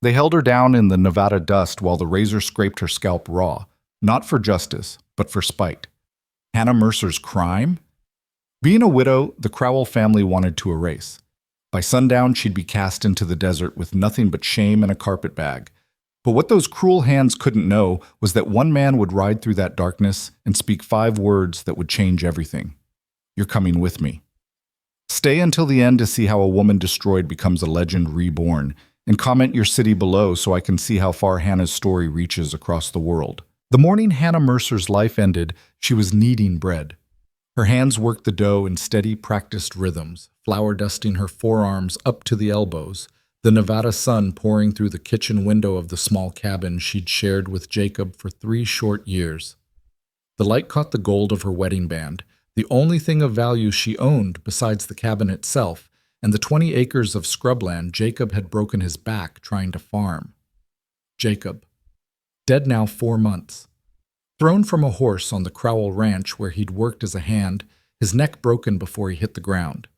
They held her down in the Nevada dust while the razor scraped her scalp raw, not for justice, but for spite. Hannah Mercer's crime? Being a widow, the Crowell family wanted to erase. By sundown, she'd be cast into the desert with nothing but shame and a carpet bag. But what those cruel hands couldn't know was that one man would ride through that darkness and speak 5 words that would change everything. You're coming with me. Stay until the end to see how a woman destroyed becomes a legend reborn, and comment your city below so I can see how far Hannah's story reaches across the world. The morning Hannah Mercer's life ended, she was kneading bread. Her hands worked the dough in steady, practiced rhythms, flour dusting her forearms up to the elbows, the Nevada sun pouring through the kitchen window of the small cabin she'd shared with Jacob for 3 short years. The light caught the gold of her wedding band, the only thing of value she owned besides the cabin itself, and the 20 acres of scrubland Jacob had broken his back trying to farm. Jacob, dead now 4 months. Thrown from a horse on the Crowell Ranch where he'd worked as a hand, his neck broken before he hit the ground.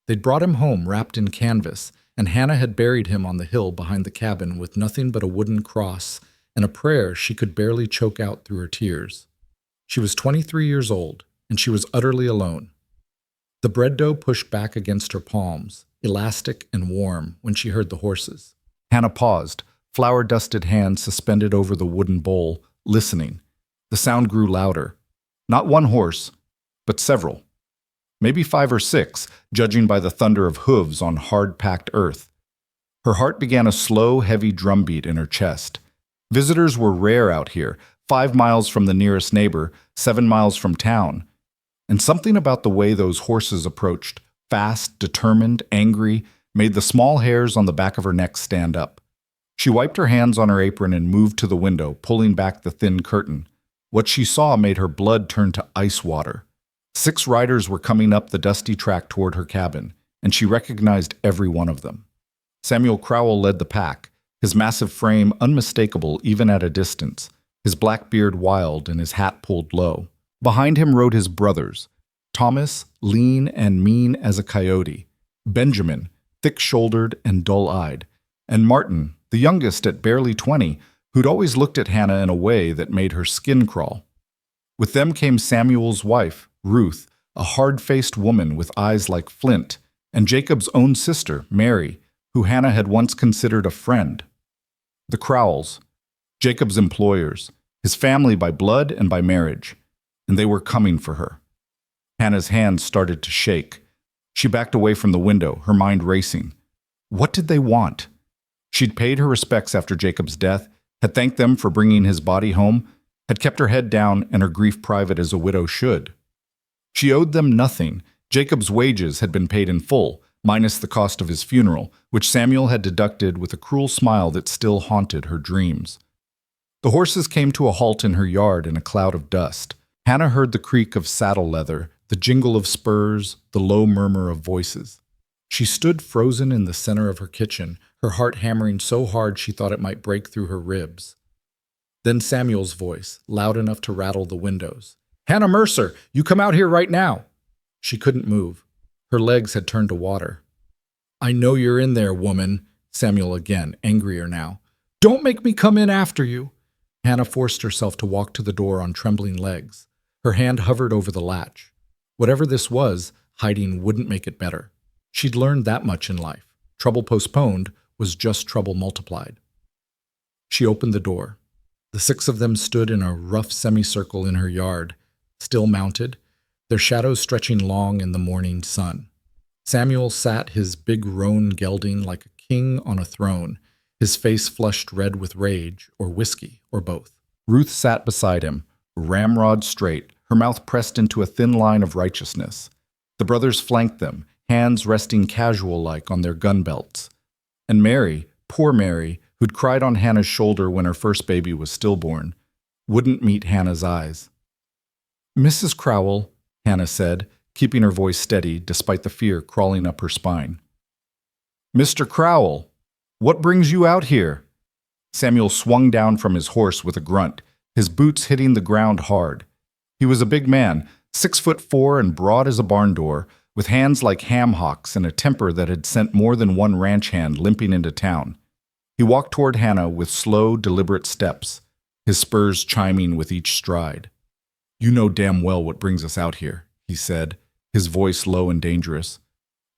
They'd brought him home wrapped in canvas, and Hannah had buried him on the hill behind the cabin with nothing but a wooden cross and a prayer she could barely choke out through her tears. She was 23 years old, and she was utterly alone. The bread dough pushed back against her palms, elastic and warm, when she heard the horses. Hannah paused, flour-dusted hands suspended over the wooden bowl, listening. The sound grew louder. Not one horse, but several. Maybe 5 or 6, judging by the thunder of hooves on hard-packed earth. Her heart began a slow, heavy drumbeat in her chest. Visitors were rare out here, 5 miles from the nearest neighbor, 7 miles from town. And something about the way those horses approached, fast, determined, angry, made the small hairs on the back of her neck stand up. She wiped her hands on her apron and moved to the window, pulling back the thin curtain. What she saw made her blood turn to ice water. 6 riders were coming up the dusty track toward her cabin, and she recognized every one of them. Samuel Crowell led the pack, his massive frame unmistakable even at a distance, his black beard wild and his hat pulled low. Behind him rode his brothers, Thomas, lean and mean as a coyote, Benjamin, thick-shouldered and dull-eyed, and Martin, the youngest at barely 20, who'd always looked at Hannah in a way that made her skin crawl. With them came Samuel's wife, Ruth, a hard-faced woman with eyes like flint, and Jacob's own sister, Mary, who Hannah had once considered a friend. The Crowells, Jacob's employers, his family by blood and by marriage, and they were coming for her. Hannah's hands started to shake. She backed away from the window, her mind racing. What did they want? She'd paid her respects after Jacob's death, had thanked them for bringing his body home, had kept her head down and her grief private as a widow should. She owed them nothing. Jacob's wages had been paid in full, minus the cost of his funeral, which Samuel had deducted with a cruel smile that still haunted her dreams. The horses came to a halt in her yard in a cloud of dust. Hannah heard the creak of saddle leather, the jingle of spurs, the low murmur of voices. She stood frozen in the center of her kitchen, her heart hammering so hard she thought it might break through her ribs. Then Samuel's voice, loud enough to rattle the windows. "Hannah Mercer, you come out here right now!" She couldn't move. Her legs had turned to water. "I know you're in there, woman," Samuel again, angrier now. "Don't make me come in after you." Hannah forced herself to walk to the door on trembling legs. Her hand hovered over the latch. Whatever this was, hiding wouldn't make it better. She'd learned that much in life. Trouble postponed was just trouble multiplied. She opened the door. The 6 of them stood in a rough semicircle in her yard, still mounted, their shadows stretching long in the morning sun. Samuel sat his big roan gelding like a king on a throne, his face flushed red with rage, or whiskey, or both. Ruth sat beside him, ramrod straight, her mouth pressed into a thin line of righteousness. The brothers flanked them, hands resting casual-like on their gun belts. And Mary, poor Mary, who'd cried on Hannah's shoulder when her first baby was stillborn, wouldn't meet Hannah's eyes. "Mrs. Crowell," Hannah said, keeping her voice steady despite the fear crawling up her spine. "Mr. Crowell, what brings you out here?" Samuel swung down from his horse with a grunt, his boots hitting the ground hard. He was a big man, 6'4" and broad as a barn door, with hands like ham hocks and a temper that had sent more than one ranch hand limping into town. He walked toward Hannah with slow, deliberate steps, his spurs chiming with each stride. "You know damn well what brings us out here," he said, his voice low and dangerous.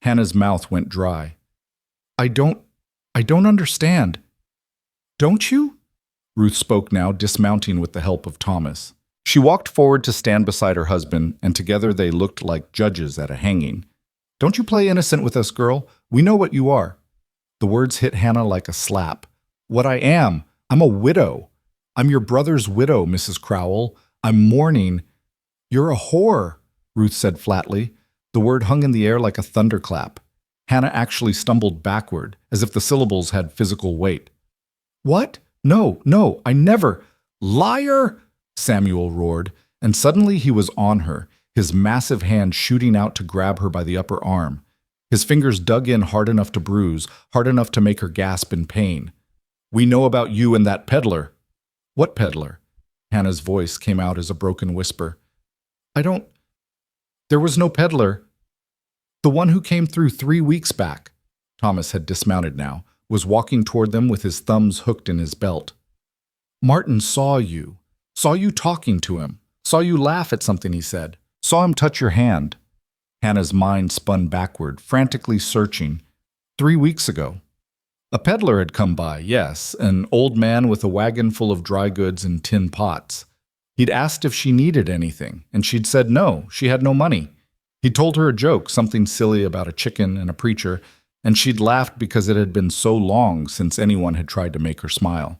Hannah's mouth went dry. I don't understand." "Don't you?" Ruth spoke now, dismounting with the help of Thomas. She walked forward to stand beside her husband, and together they looked like judges at a hanging. "Don't you play innocent with us, girl. We know what you are." The words hit Hannah like a slap. "What I am. I'm a widow. I'm your brother's widow, Mrs. Crowell. I'm mourning." "You're a whore," Ruth said flatly. The word hung in the air like a thunderclap. Hannah actually stumbled backward, as if the syllables had physical weight. "What? No, I never—" "Liar!" Samuel roared, and suddenly he was on her, his massive hand shooting out to grab her by the upper arm. His fingers dug in hard enough to bruise, hard enough to make her gasp in pain. "We know about you and that peddler." "What peddler?" Hannah's voice came out as a broken whisper. There was no peddler. The one who came through 3 weeks back." Thomas had dismounted now, was walking toward them with his thumbs hooked in his belt. "Martin saw you talking to him, saw you laugh at something he said, saw him touch your hand." Hannah's mind spun backward, frantically searching. 3 weeks ago. A peddler had come by, yes, an old man with a wagon full of dry goods and tin pots. He'd asked if she needed anything, and she'd said no, she had no money. He'd told her a joke, something silly about a chicken and a preacher, and she'd laughed because it had been so long since anyone had tried to make her smile.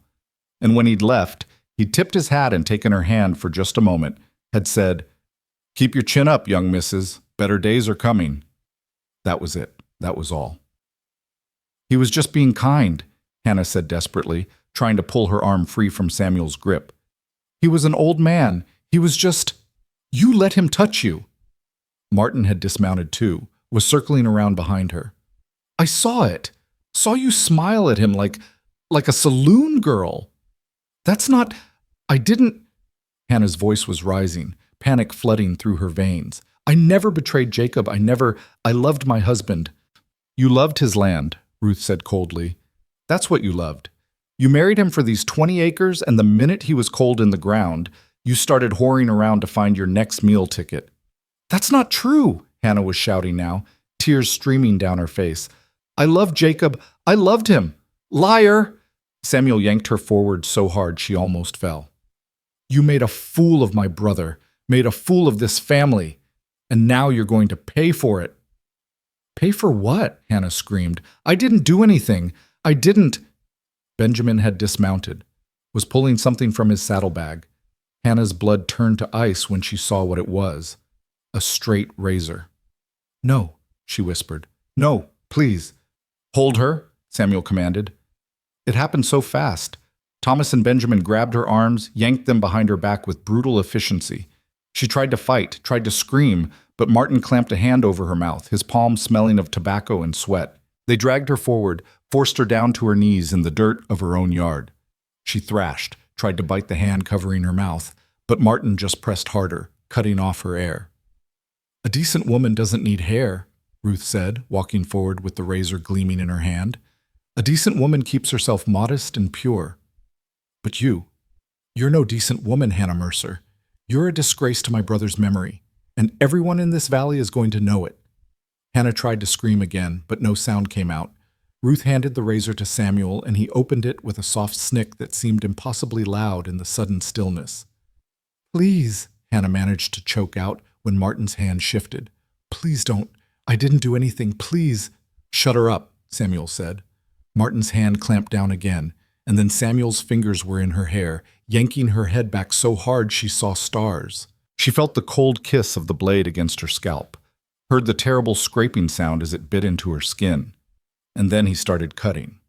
And when he'd left, he'd tipped his hat and taken her hand for just a moment, had said, "Keep your chin up, young missus. Better days are coming." That was it. That was all. "He was just being kind," Hannah said desperately, trying to pull her arm free from Samuel's grip. "He was an old man. He was just— You let him touch you." Martin had dismounted too, was circling around behind her. "I saw it. Saw you smile at him like a saloon girl. That's not— I didn't—" Hannah's voice was rising, panic flooding through her veins. "I never betrayed Jacob. I loved my husband." "You loved his land," Ruth said coldly. "That's what you loved. You married him for these 20 acres, and the minute he was cold in the ground, you started whoring around to find your next meal ticket." "That's not true," Hannah was shouting now, tears streaming down her face. "I loved Jacob. I loved him. Liar!" Samuel yanked her forward so hard she almost fell. "You made a fool of my brother, made a fool of this family, and now you're going to pay for it." "Pay for what?" Hannah screamed. "I didn't do anything. I didn't—" Benjamin had dismounted, was pulling something from his saddlebag. Hannah's blood turned to ice when she saw what it was. A straight razor. "No," she whispered. "No, please." "Hold her," Samuel commanded. It happened so fast. Thomas and Benjamin grabbed her arms, yanked them behind her back with brutal efficiency. She tried to fight, tried to scream, but Martin clamped a hand over her mouth, his palm smelling of tobacco and sweat. They dragged her forward, forced her down to her knees in the dirt of her own yard. She thrashed, tried to bite the hand covering her mouth, but Martin just pressed harder, cutting off her air. "A decent woman doesn't need hair," Ruth said, walking forward with the razor gleaming in her hand. "A decent woman keeps herself modest and pure. But you're no decent woman, Hannah Mercer. You're a disgrace to my brother's memory, and everyone in this valley is going to know it." Hannah tried to scream again, but no sound came out. Ruth handed the razor to Samuel, and he opened it with a soft snick that seemed impossibly loud in the sudden stillness. "Please," Hannah managed to choke out when Martin's hand shifted. "Please don't. I didn't do anything. Please." "Shut her up," Samuel said. Martin's hand clamped down again, and then Samuel's fingers were in her hair, yanking her head back so hard she saw stars. She felt the cold kiss of the blade against her scalp, heard the terrible scraping sound as it bit into her skin. And then he started cutting.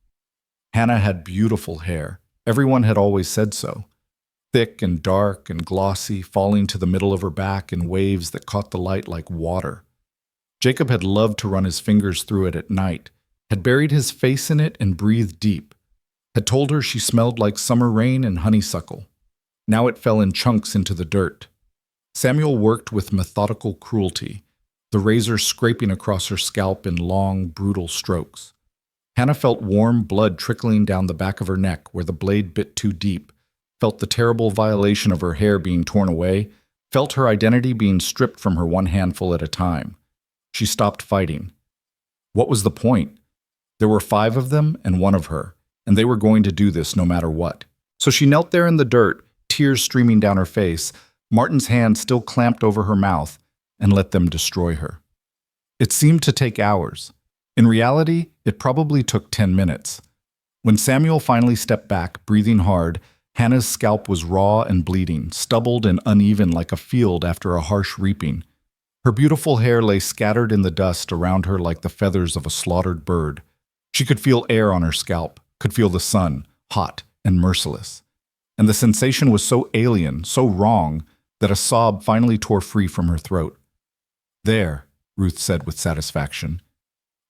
Hannah had beautiful hair. Everyone had always said so. Thick and dark and glossy, falling to the middle of her back in waves that caught the light like water. Jacob had loved to run his fingers through it at night, had buried his face in it and breathed deep, had told her she smelled like summer rain and honeysuckle. Now it fell in chunks into the dirt. Samuel worked with methodical cruelty, the razor scraping across her scalp in long, brutal strokes. Hannah felt warm blood trickling down the back of her neck where the blade bit too deep, felt the terrible violation of her hair being torn away, felt her identity being stripped from her one handful at a time. She stopped fighting. What was the point? There were 5 of them and 1 of her, and they were going to do this no matter what. So she knelt there in the dirt, tears streaming down her face, Martin's hand still clamped over her mouth, and let them destroy her. It seemed to take hours. In reality, it probably took 10 minutes. When Samuel finally stepped back, breathing hard, Hannah's scalp was raw and bleeding, stubbled and uneven like a field after a harsh reaping. Her beautiful hair lay scattered in the dust around her like the feathers of a slaughtered bird. She could feel air on her scalp, could feel the sun, hot and merciless. And the sensation was so alien, so wrong, that a sob finally tore free from her throat. "There," Ruth said with satisfaction.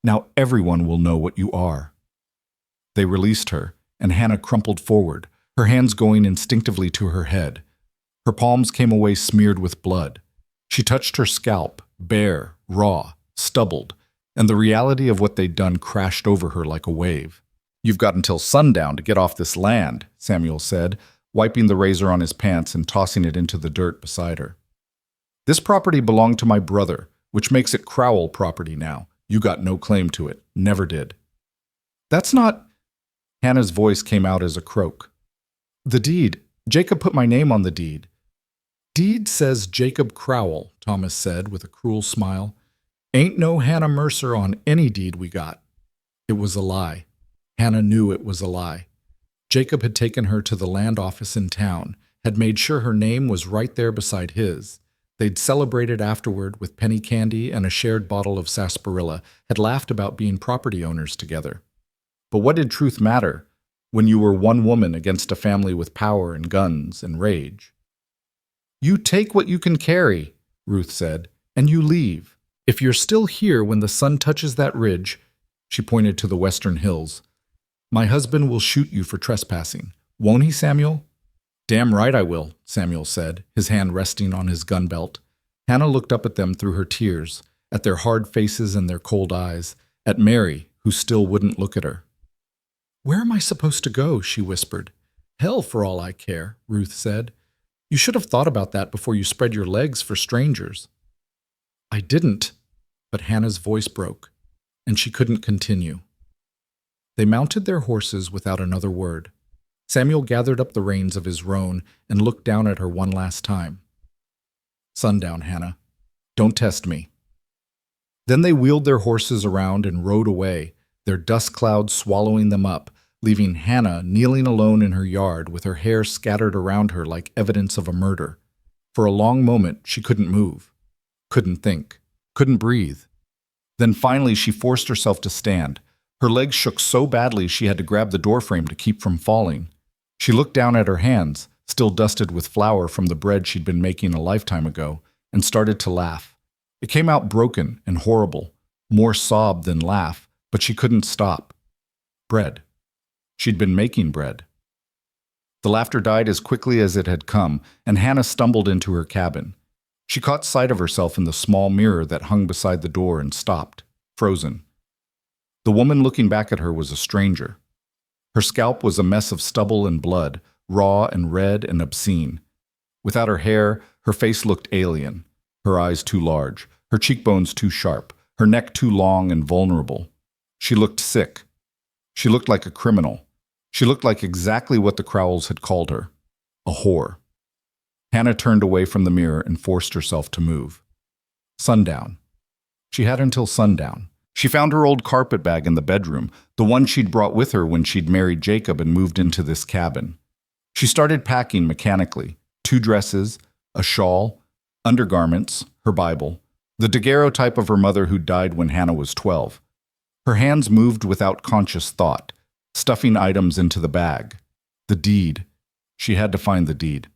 "Now everyone will know what you are." They released her, and Hannah crumpled forward, her hands going instinctively to her head. Her palms came away smeared with blood. She touched her scalp, bare, raw, stubbled, and the reality of what they'd done crashed over her like a wave. "You've got until sundown to get off this land," Samuel said, wiping the razor on his pants and tossing it into the dirt beside her. "This property belonged to my brother, which makes it Crowell property now. You got no claim to it. Never did." "That's not—" Hannah's voice came out as a croak. "The deed. Jacob put my name on the deed." "Deed says Jacob Crowell," Thomas said with a cruel smile. "Ain't no Hannah Mercer on any deed we got." It was a lie. Hannah knew it was a lie. Jacob had taken her to the land office in town, had made sure her name was right there beside his. They'd celebrated afterward with penny candy and a shared bottle of sarsaparilla, had laughed about being property owners together. But what did truth matter when you were one woman against a family with power and guns and rage? "You take what you can carry," Ruth said, "and you leave. If you're still here when the sun touches that ridge," she pointed to the western hills, "my husband will shoot you for trespassing. Won't he, Samuel?" "Damn right I will," Samuel said, his hand resting on his gun belt. Hannah looked up at them through her tears, at their hard faces and their cold eyes, at Mary, who still wouldn't look at her. "Where am I supposed to go?" she whispered. "Hell for all I care," Ruth said. "You should have thought about that before you spread your legs for strangers." "I didn't," but Hannah's voice broke, and she couldn't continue. They mounted their horses without another word. Samuel gathered up the reins of his roan and looked down at her one last time. "Sundown, Hannah. Don't test me." Then they wheeled their horses around and rode away, their dust clouds swallowing them up, leaving Hannah kneeling alone in her yard with her hair scattered around her like evidence of a murder. For a long moment she couldn't move, couldn't think, couldn't breathe. Then finally she forced herself to stand. Her legs shook so badly she had to grab the doorframe to keep from falling. She looked down at her hands, still dusted with flour from the bread she'd been making a lifetime ago, and started to laugh. It came out broken and horrible, more sob than laugh, but she couldn't stop. Bread. She'd been making bread. The laughter died as quickly as it had come, and Hannah stumbled into her cabin. She caught sight of herself in the small mirror that hung beside the door and stopped, frozen. The woman looking back at her was a stranger. Her scalp was a mess of stubble and blood, raw and red and obscene. Without her hair, her face looked alien, her eyes too large, her cheekbones too sharp, her neck too long and vulnerable. She looked sick. She looked like a criminal. She looked like exactly what the Crowells had called her, a whore. Hannah turned away from the mirror and forced herself to move. Sundown. She had until sundown. She found her old carpet bag in the bedroom, the one she'd brought with her when she'd married Jacob and moved into this cabin. She started packing mechanically, 2 dresses, a shawl, undergarments, her Bible, the daguerreotype of her mother who died when Hannah was 12. Her hands moved without conscious thought, stuffing items into the bag. The deed. She had to find the deed.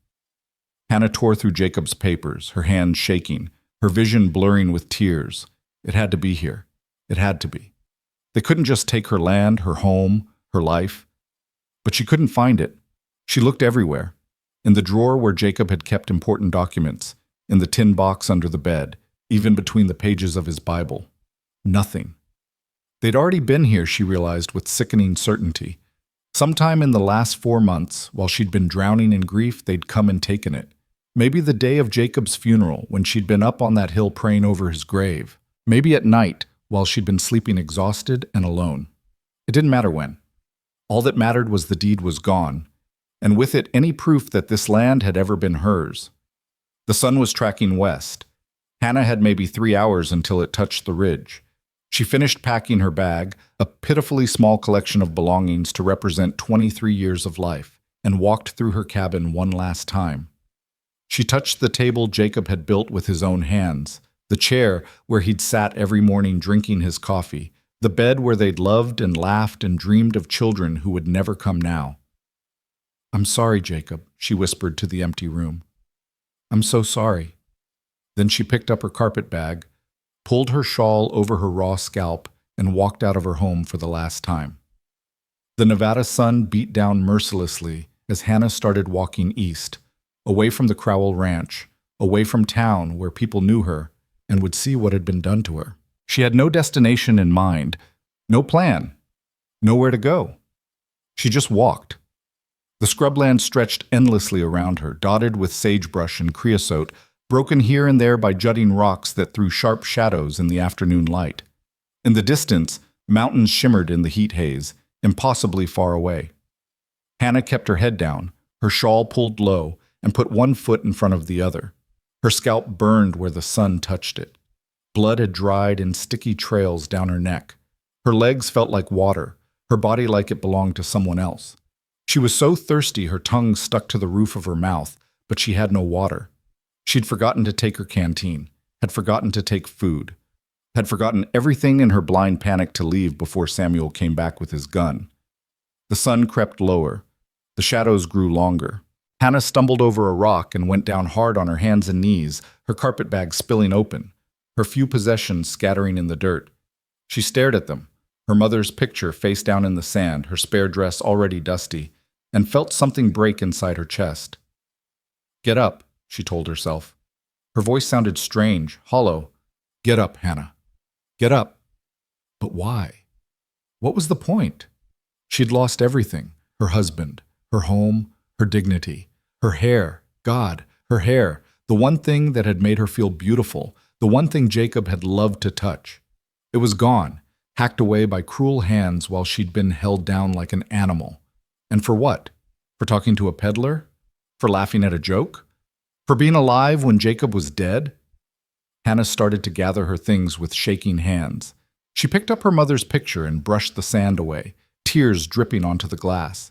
Hannah tore through Jacob's papers, her hands shaking, her vision blurring with tears. It had to be here. It had to be. They couldn't just take her land, her home, her life. But she couldn't find it. She looked everywhere. In the drawer where Jacob had kept important documents, in the tin box under the bed, even between the pages of his Bible. Nothing. They'd already been here, she realized with sickening certainty. Sometime in the last 4 months, while she'd been drowning in grief, they'd come and taken it. Maybe the day of Jacob's funeral, when she'd been up on that hill praying over his grave. Maybe at night, while she'd been sleeping exhausted and alone. It didn't matter when. All that mattered was the deed was gone, and with it any proof that this land had ever been hers. The sun was tracking west. Hannah had maybe 3 hours until it touched the ridge. She finished packing her bag, a pitifully small collection of belongings to represent 23 years of life, and walked through her cabin one last time. She touched the table Jacob had built with his own hands, the chair where he'd sat every morning drinking his coffee, the bed where they'd loved and laughed and dreamed of children who would never come now. "I'm sorry, Jacob," she whispered to the empty room. "I'm so sorry." Then she picked up her carpet bag, pulled her shawl over her raw scalp, and walked out of her home for the last time. The Nevada sun beat down mercilessly as Hannah started walking east, away from the Crowell Ranch, away from town where people knew her and would see what had been done to her. She had no destination in mind, no plan, nowhere to go. She just walked. The scrubland stretched endlessly around her, dotted with sagebrush and creosote, broken here and there by jutting rocks that threw sharp shadows in the afternoon light. In the distance, mountains shimmered in the heat haze, impossibly far away. Hannah kept her head down, her shawl pulled low, and put one foot in front of the other. Her scalp burned where the sun touched it. Blood had dried in sticky trails down her neck. Her legs felt like water, her body like it belonged to someone else. She was so thirsty her tongue stuck to the roof of her mouth, but she had no water. She'd forgotten to take her canteen, had forgotten to take food, had forgotten everything in her blind panic to leave before Samuel came back with his gun. The sun crept lower. The shadows grew longer. Hannah stumbled over a rock and went down hard on her hands and knees, her carpet bag spilling open, her few possessions scattering in the dirt. She stared at them, her mother's picture face down in the sand, her spare dress already dusty, and felt something break inside her chest. "Get up," she told herself. Her voice sounded strange, hollow. "Get up, Hannah. Get up." But why? What was the point? She'd lost everything, her husband, her home, her dignity, her hair, God, her hair, the one thing that had made her feel beautiful, the one thing Jacob had loved to touch. It was gone, hacked away by cruel hands while she'd been held down like an animal. And for what? For talking to a peddler? For laughing at a joke? For being alive when Jacob was dead? Hannah started to gather her things with shaking hands. She picked up her mother's picture and brushed the sand away, tears dripping onto the glass.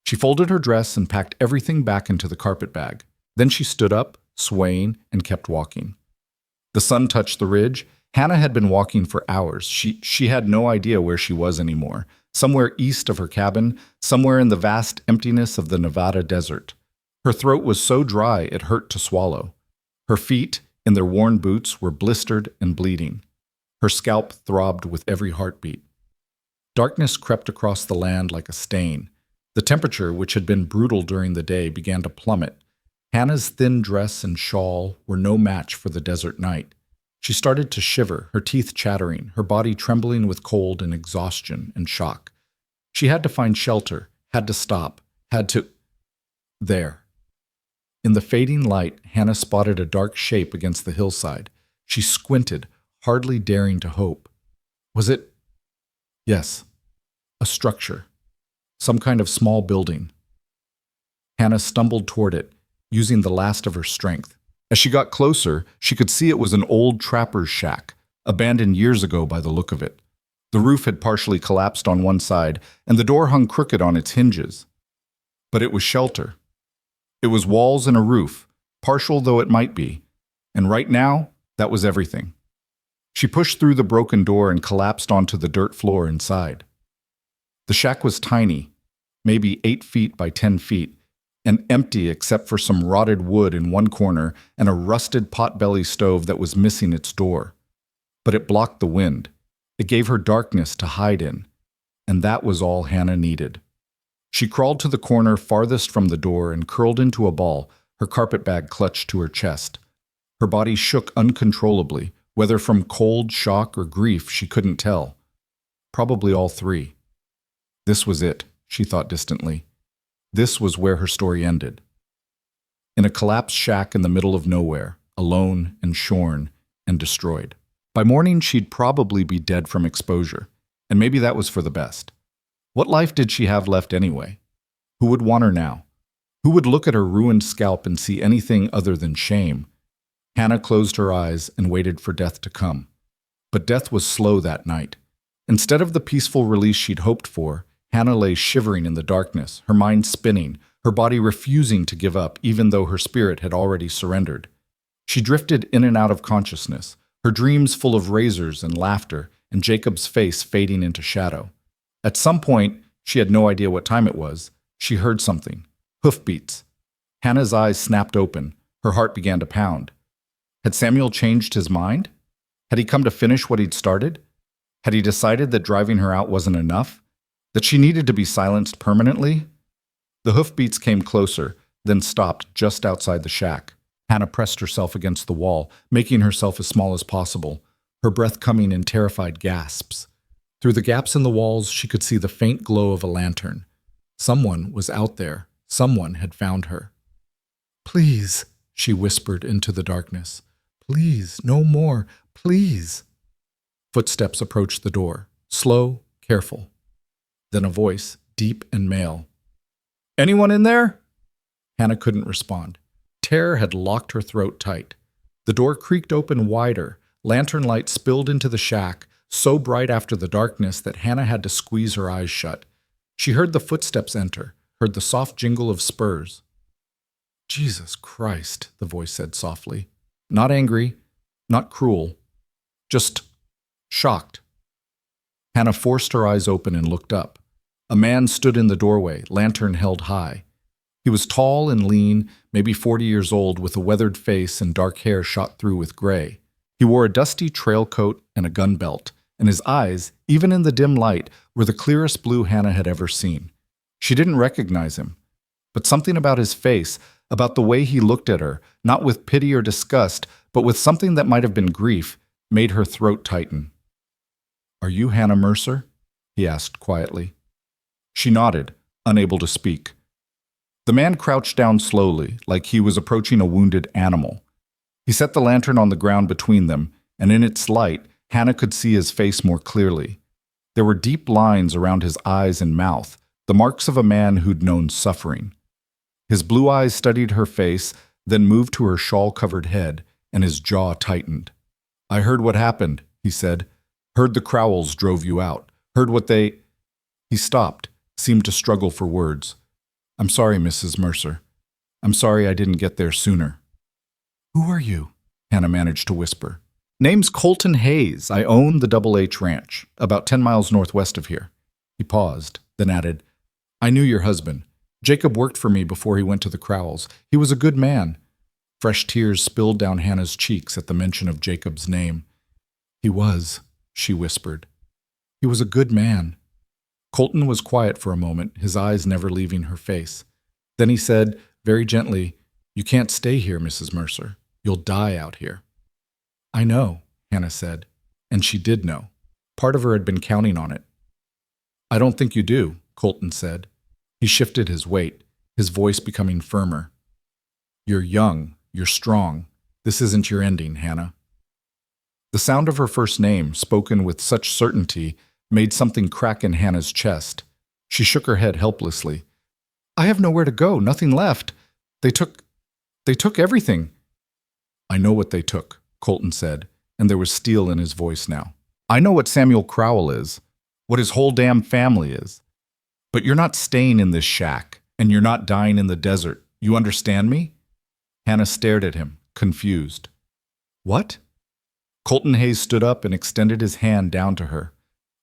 She folded her dress and packed everything back into the carpet bag. Then she stood up, swaying, and kept walking. The sun touched the ridge. Hannah had been walking for hours. She had no idea where she was anymore. Somewhere east of her cabin, somewhere in the vast emptiness of the Nevada desert. Her throat was so dry it hurt to swallow. Her feet, in their worn boots, were blistered and bleeding. Her scalp throbbed with every heartbeat. Darkness crept across the land like a stain. The temperature, which had been brutal during the day, began to plummet. Hannah's thin dress and shawl were no match for the desert night. She started to shiver, her teeth chattering, her body trembling with cold and exhaustion and shock. She had to find shelter, had to stop, had to... There. In the fading light, Hannah spotted a dark shape against the hillside. She squinted, hardly daring to hope. Was it? Yes. A structure. Some kind of small building. Hannah stumbled toward it, using the last of her strength. As she got closer, she could see it was an old trapper's shack, abandoned years ago by the look of it. The roof had partially collapsed on one side, and the door hung crooked on its hinges. But it was shelter. It was walls and a roof, partial though it might be, and right now, that was everything. She pushed through the broken door and collapsed onto the dirt floor inside. The shack was tiny, maybe 8 feet by 10 feet, and empty except for some rotted wood in one corner and a rusted potbelly stove that was missing its door. But it blocked the wind. It gave her darkness to hide in, and that was all Hannah needed. She crawled to the corner farthest from the door and curled into a ball, her carpet bag clutched to her chest. Her body shook uncontrollably, whether from cold, shock, or grief she couldn't tell. probably all three. This was it, she thought distantly. This was where her story ended. In a collapsed shack in the middle of nowhere, alone and shorn and destroyed. By morning, she'd probably be dead from exposure, and maybe that was for the best. What life did she have left anyway? Who would want her now? Who would look at her ruined scalp and see anything other than shame? Hannah closed her eyes and waited for death to come. But death was slow that night. Instead of the peaceful release she'd hoped for, Hannah lay shivering in the darkness, her mind spinning, her body refusing to give up even though her spirit had already surrendered. She drifted in and out of consciousness, her dreams full of razors and laughter, and Jacob's face fading into shadow. At some point, she had no idea what time it was, she heard something. Hoofbeats. Hannah's eyes snapped open, her heart began to pound. Had Samuel changed his mind? Had he come to finish what he'd started? Had he decided that driving her out wasn't enough? That she needed to be silenced permanently? The hoofbeats came closer, then stopped just outside the shack. Hannah pressed herself against the wall, making herself as small as possible, her breath coming in terrified gasps. Through the gaps in the walls, she could see the faint glow of a lantern. Someone was out there. Someone had found her. "Please," she whispered into the darkness. "Please, no more, please." Footsteps approached the door, slow, careful. Then a voice, deep and male. "Anyone in there?" Hannah couldn't respond. Terror had locked her throat tight. The door creaked open wider. Lantern light spilled into the shack, so bright after the darkness that Hannah had to squeeze her eyes shut. She heard the footsteps enter, heard the soft jingle of spurs. "Jesus Christ," the voice said softly. Not angry, not cruel, just shocked. Hannah forced her eyes open and looked up. A man stood in the doorway, lantern held high. He was tall and lean, maybe 40 years old, with a weathered face and dark hair shot through with gray. He wore a dusty trail coat and a gun belt, and his eyes, even in the dim light, were the clearest blue Hannah had ever seen. She didn't recognize him, but something about his face, about the way he looked at her, not with pity or disgust, but with something that might have been grief, made her throat tighten. "Are you Hannah Mercer?" he asked quietly. She nodded, unable to speak. The man crouched down slowly, like he was approaching a wounded animal. He set the lantern on the ground between them, and in its light, Hannah could see his face more clearly. There were deep lines around his eyes and mouth, the marks of a man who'd known suffering. His blue eyes studied her face, then moved to her shawl-covered head, and his jaw tightened. "I heard what happened," he said. "Heard the Crowells drove you out. Heard what they—" He stopped, seemed to struggle for words. "I'm sorry, Mrs. Mercer. I'm sorry I didn't get there sooner." "Who are you?" Hannah managed to whisper. "Name's Colton Hayes. I own the Double H Ranch, about 10 miles northwest of here." He paused, then added, "I knew your husband. Jacob worked for me before he went to the Crowells. He was a good man." Fresh tears spilled down Hannah's cheeks at the mention of Jacob's name. "He was," she whispered. "He was a good man." Colton was quiet for a moment, his eyes never leaving her face. Then he said, very gently, "You can't stay here, Mrs. Mercer. You'll die out here." "I know," Hannah said, and she did know. Part of her had been counting on it. "I don't think you do," Colton said. He shifted his weight, his voice becoming firmer. "You're young, you're strong. This isn't your ending, Hannah." The sound of her first name, spoken with such certainty, made something crack in Hannah's chest. She shook her head helplessly. "I have nowhere to go, nothing left. They took everything." "I know what they took," Colton said, and there was steel in his voice now. "I know what Samuel Crowell is, what his whole damn family is. But you're not staying in this shack, and you're not dying in the desert. You understand me?" Hannah stared at him, confused. "What?" Colton Hayes stood up and extended his hand down to her.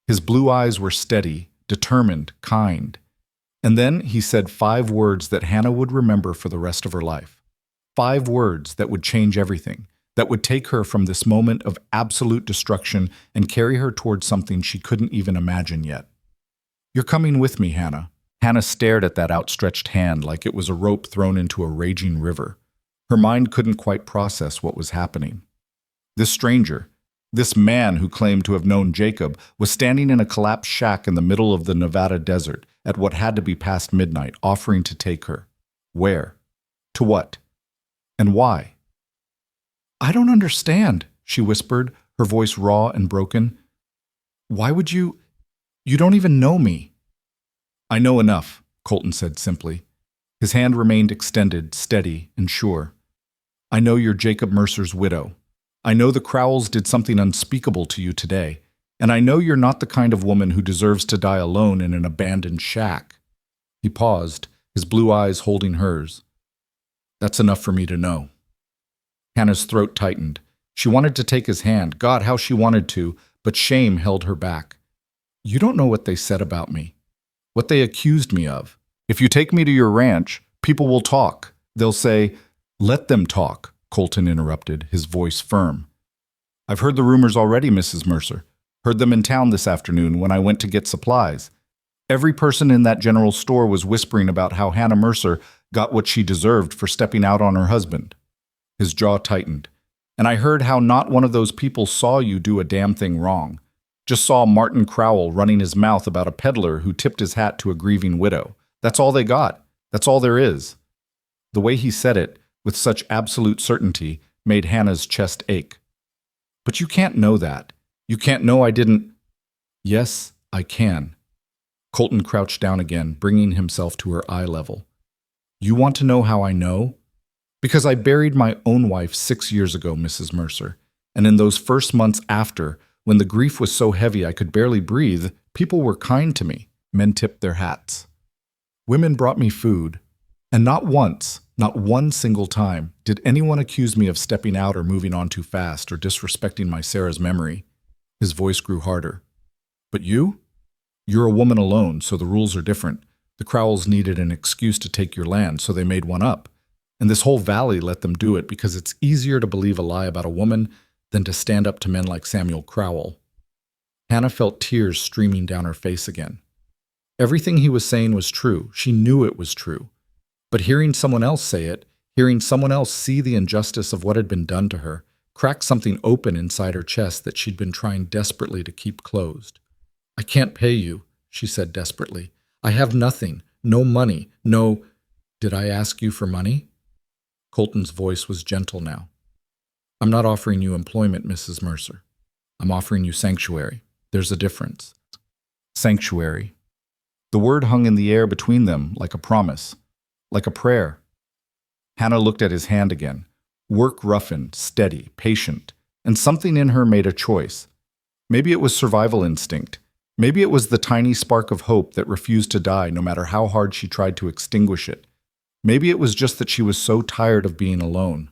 His blue eyes were steady, determined, kind. And then he said 5 words that Hannah would remember for the rest of her life. 5 words that would change everything, that would take her from this moment of absolute destruction and carry her towards something she couldn't even imagine yet. "You're coming with me, Hannah." Hannah stared at that outstretched hand like it was a rope thrown into a raging river. Her mind couldn't quite process what was happening. This stranger, This man who claimed to have known Jacob was standing in a collapsed shack in the middle of the Nevada desert at what had to be past midnight, offering to take her. Where? To what? And why? I don't understand, she whispered, her voice raw and broken. Why would you? You don't even know me. I know enough, Colton said simply. His hand remained extended, steady and sure. I know you're Jacob Mercer's widow. I know the Crowells did something unspeakable to you today, and I know you're not the kind of woman who deserves to die alone in an abandoned shack. He paused, his blue eyes holding hers. That's enough for me to know. Hannah's throat tightened. She wanted to take his hand, God, how she wanted to, but shame held her back. You don't know what they said about me, what they accused me of. If you take me to your ranch, people will talk. They'll say, let them talk, Colton interrupted, his voice firm. I've heard the rumors already, Mrs. Mercer. Heard them in town this afternoon when I went to get supplies. Every person in that general store was whispering about how Hannah Mercer got what she deserved for stepping out on her husband. His jaw tightened. And I heard how not one of those people saw you do a damn thing wrong. Just saw Martin Crowell running his mouth about a peddler who tipped his hat to a grieving widow. That's all they got. That's all there is. The way he said it, with such absolute certainty, made Hannah's chest ache. But you can't know that. You can't know I didn't. Yes, I can. Colton crouched down again, bringing himself to her eye level. You want to know how I know? Because I buried my own wife 6 years ago, Mrs. Mercer, and in those first months after, when the grief was so heavy I could barely breathe, people were kind to me. Men tipped their hats. Women brought me food, and not once, not one single time, did anyone accuse me of stepping out or moving on too fast or disrespecting my Sarah's memory. His voice grew harder. But you? You're a woman alone, so the rules are different. The Crowells needed an excuse to take your land, so they made one up. And this whole valley let them do it because it's easier to believe a lie about a woman than to stand up to men like Samuel Crowell. Hannah felt tears streaming down her face again. Everything he was saying was true. She knew it was true. But hearing someone else say it, hearing someone else see the injustice of what had been done to her, cracked something open inside her chest that she'd been trying desperately to keep closed. I can't pay you, she said desperately. I have nothing, no money, no... Did I ask you for money? Colton's voice was gentle now. I'm not offering you employment, Mrs. Mercer. I'm offering you sanctuary. There's a difference. Sanctuary. The word hung in the air between them like a promise, like a prayer. Hannah looked at his hand again, work roughened, steady, patient, and something in her made a choice. Maybe it was survival instinct. Maybe it was the tiny spark of hope that refused to die no matter how hard she tried to extinguish it. Maybe it was just that she was so tired of being alone.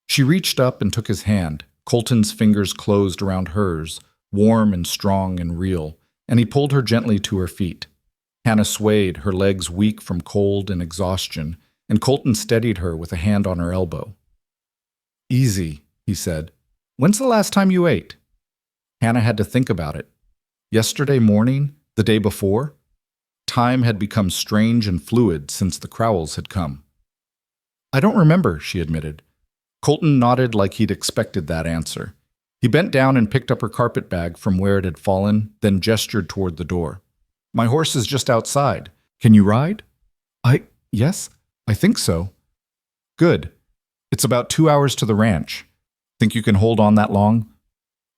She reached up and took his hand. Colton's fingers closed around hers, warm and strong and real, and he pulled her gently to her feet. Hannah swayed, her legs weak from cold and exhaustion, and Colton steadied her with a hand on her elbow. Easy, he said. When's the last time you ate? Hannah had to think about it. Yesterday morning? The day before? Time had become strange and fluid since the Crowells had come. I don't remember, she admitted. Colton nodded like he'd expected that answer. He bent down and picked up her carpet bag from where it had fallen, then gestured toward the door. My horse is just outside. Can you ride? Yes, I think so. Good. It's about 2 hours to the ranch. Think you can hold on that long?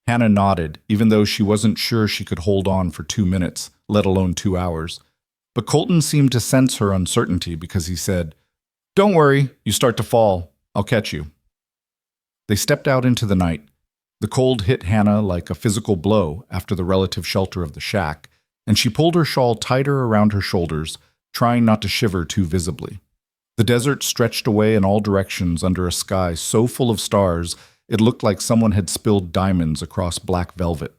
Hannah nodded, even though she wasn't sure she could hold on for 2 minutes, let alone 2 hours. But Colton seemed to sense her uncertainty because he said, Don't worry, you start to fall. I'll catch you. They stepped out into the night. The cold hit Hannah like a physical blow after the relative shelter of the shack, and she pulled her shawl tighter around her shoulders, trying not to shiver too visibly. The desert stretched away in all directions under a sky so full of stars it looked like someone had spilled diamonds across black velvet.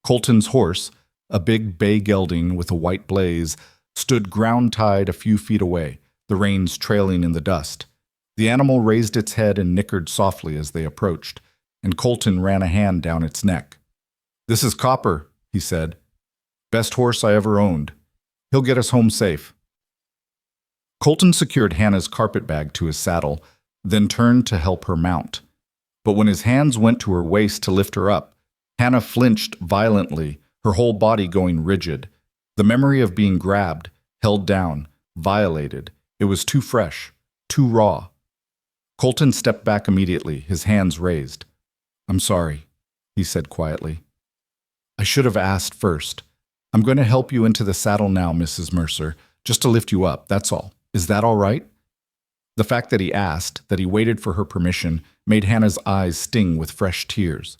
Colton's horse, a big bay gelding with a white blaze, stood ground-tied a few feet away, the reins trailing in the dust. The animal raised its head and nickered softly as they approached, and Colton ran a hand down its neck. This is Copper, he said. Best horse I ever owned. He'll get us home safe. Colton secured Hannah's carpet bag to his saddle, then turned to help her mount. But when his hands went to her waist to lift her up, Hannah flinched violently, her whole body going rigid. The memory of being grabbed, held down, violated. It was too fresh, too raw. Colton stepped back immediately, his hands raised. "I'm sorry," he said quietly. "I should have asked first. I'm going to help you into the saddle now, Mrs. Mercer, just to lift you up, that's all. Is that all right?" The fact that he asked, that he waited for her permission, made Hannah's eyes sting with fresh tears.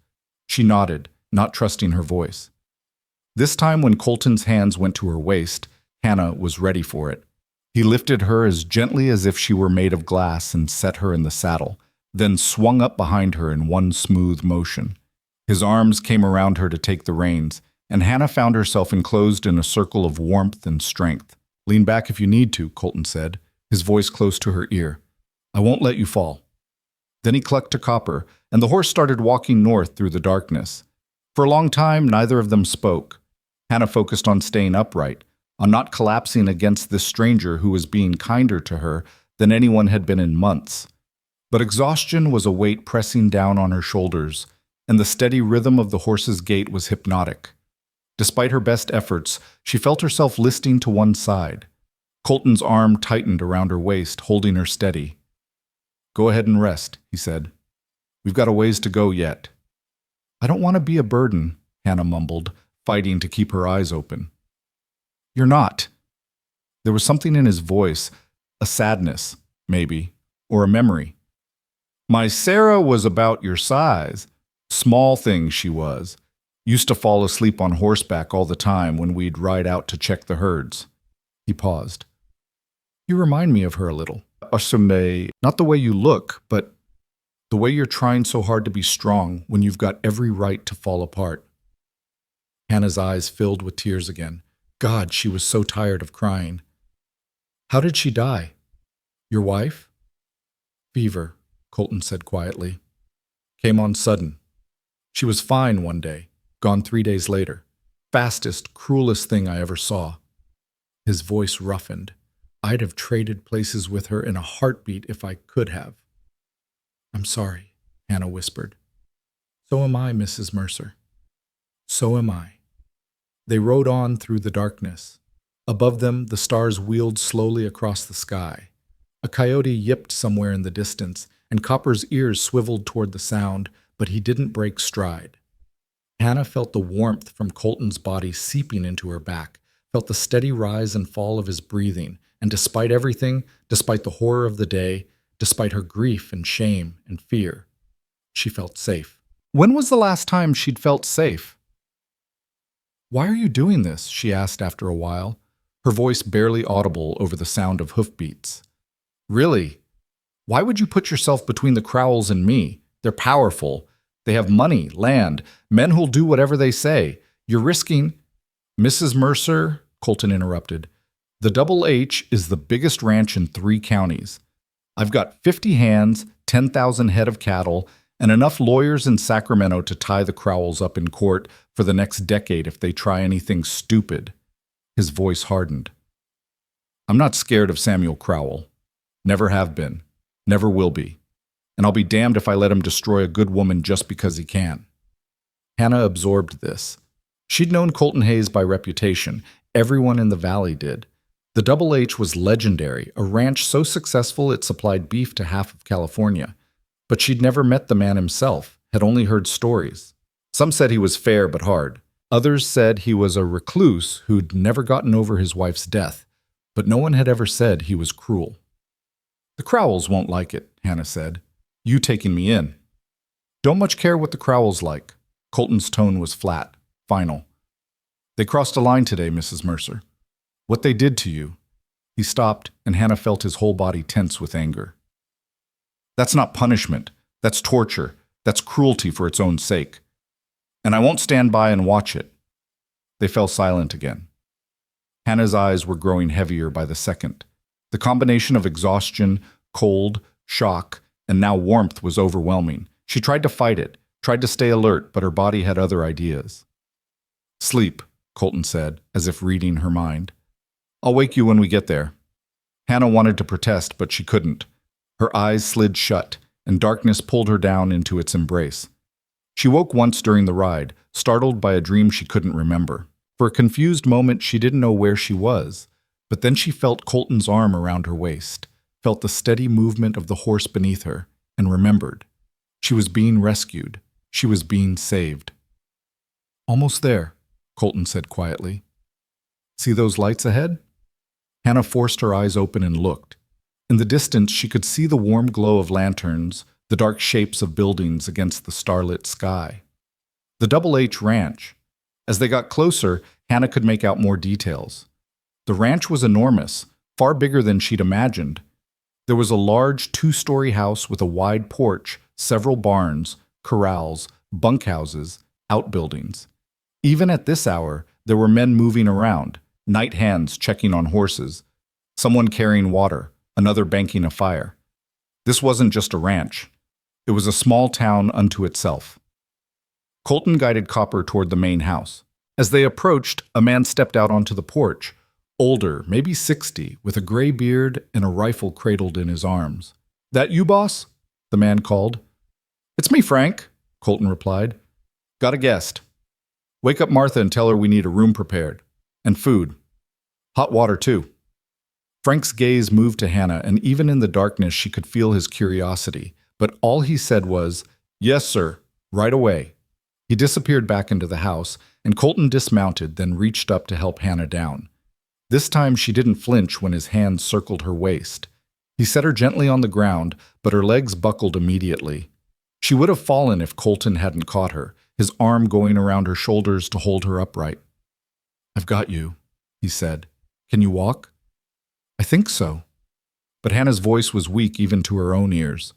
She nodded, not trusting her voice. This time when Colton's hands went to her waist, Hannah was ready for it. He lifted her as gently as if she were made of glass and set her in the saddle, then swung up behind her in one smooth motion. His arms came around her to take the reins, and Hannah found herself enclosed in a circle of warmth and strength. "Lean back if you need to," Colton said, his voice close to her ear. "I won't let you fall." Then he clucked to Copper, and the horse started walking north through the darkness. For a long time, neither of them spoke. Hannah focused on staying upright, on not collapsing against this stranger who was being kinder to her than anyone had been in months. But exhaustion was a weight pressing down on her shoulders, and the steady rhythm of the horse's gait was hypnotic. Despite her best efforts, she felt herself listing to one side. Colton's arm tightened around her waist, holding her steady. "Go ahead and rest," he said. "We've got a ways to go yet." "I don't want to be a burden," Hannah mumbled, fighting to keep her eyes open. "You're not." There was something in his voice, a sadness, maybe, or a memory. "My Sarah was about your size. Small thing she was. Used to fall asleep on horseback all the time when we'd ride out to check the herds." He paused. "You remind me of her a little. Not the way you look, but the way you're trying so hard to be strong when you've got every right to fall apart." Hannah's eyes filled with tears again. God, she was so tired of crying. "How did she die? Your wife?" "Fever," Colton said quietly. "Came on sudden. She was fine one day, gone 3 days later. Fastest, cruelest thing I ever saw." His voice roughened. "I'd have traded places with her in a heartbeat if I could have." "I'm sorry," Hannah whispered. "So am I, Mrs. Mercer. So am I." They rode on through the darkness. Above them, the stars wheeled slowly across the sky. A coyote yipped somewhere in the distance, and Copper's ears swiveled toward the sound, but he didn't break stride. Hannah felt the warmth from Colton's body seeping into her back, felt the steady rise and fall of his breathing, and despite everything, despite the horror of the day, despite her grief and shame and fear, she felt safe. When was the last time she'd felt safe? "Why are you doing this?" she asked after a while, her voice barely audible over the sound of hoofbeats. "Really? Why would you put yourself between the Crowells and me? They're powerful. They have money, land, men who'll do whatever they say. You're risking—" "Mrs. Mercer," Colton interrupted, "the Double H is the biggest ranch in 3 counties. I've got 50 hands, 10,000 head of cattle, and enough lawyers in Sacramento to tie the Crowells up in court for the next decade if they try anything stupid." His voice hardened. "I'm not scared of Samuel Crowell. Never have been. Never will be. And I'll be damned if I let him destroy a good woman just because he can." Hannah absorbed this. She'd known Colton Hayes by reputation. Everyone in the valley did. The Double H was legendary, a ranch so successful it supplied beef to half of California. But she'd never met the man himself, had only heard stories. Some said he was fair but hard. Others said he was a recluse who'd never gotten over his wife's death, but no one had ever said he was cruel. "The Crowells won't like it," Hannah said. "You taking me in." "Don't much care what the Crowells like." Colton's tone was flat, final. "They crossed a line today, Mrs. Mercer. What they did to you." He stopped, and Hannah felt his whole body tense with anger. "That's not punishment. That's torture. That's cruelty for its own sake. And I won't stand by and watch it." They fell silent again. Hannah's eyes were growing heavier by the second. The combination of exhaustion, cold, shock, and now warmth was overwhelming. She tried to fight it, tried to stay alert, but her body had other ideas. "Sleep," Colton said, as if reading her mind. "I'll wake you when we get there." Hannah wanted to protest, but she couldn't. Her eyes slid shut, and darkness pulled her down into its embrace. She woke once during the ride, startled by a dream she couldn't remember. For a confused moment, she didn't know where she was, but then she felt Colton's arm around her waist, felt the steady movement of the horse beneath her, and remembered. She was being rescued. She was being saved. "Almost there," Colton said quietly. "See those lights ahead?" Hannah forced her eyes open and looked. In the distance, she could see the warm glow of lanterns, the dark shapes of buildings against the starlit sky. The Double H Ranch. As they got closer, Hannah could make out more details. The ranch was enormous, far bigger than she'd imagined. There was a large two-story house with a wide porch, several barns, corrals, bunkhouses, outbuildings. Even at this hour, there were men moving around, night hands checking on horses, someone carrying water, another banking a fire. This wasn't just a ranch. It was a small town unto itself. Colton guided Copper toward the main house. As they approached, a man stepped out onto the porch, older, maybe 60, with a gray beard and a rifle cradled in his arms. "That you, boss?" the man called. "It's me, Frank," Colton replied. "Got a guest. Wake up Martha and tell her we need a room prepared. And food. Hot water, too." Frank's gaze moved to Hannah, and even in the darkness she could feel his curiosity. But all he said was, "Yes, sir, right away." He disappeared back into the house, and Colton dismounted, then reached up to help Hannah down. This time she didn't flinch when his hand circled her waist. He set her gently on the ground, but her legs buckled immediately. She would have fallen if Colton hadn't caught her, his arm going around her shoulders to hold her upright. "I've got you," he said. "Can you walk?" "I think so." But Hannah's voice was weak even to her own ears.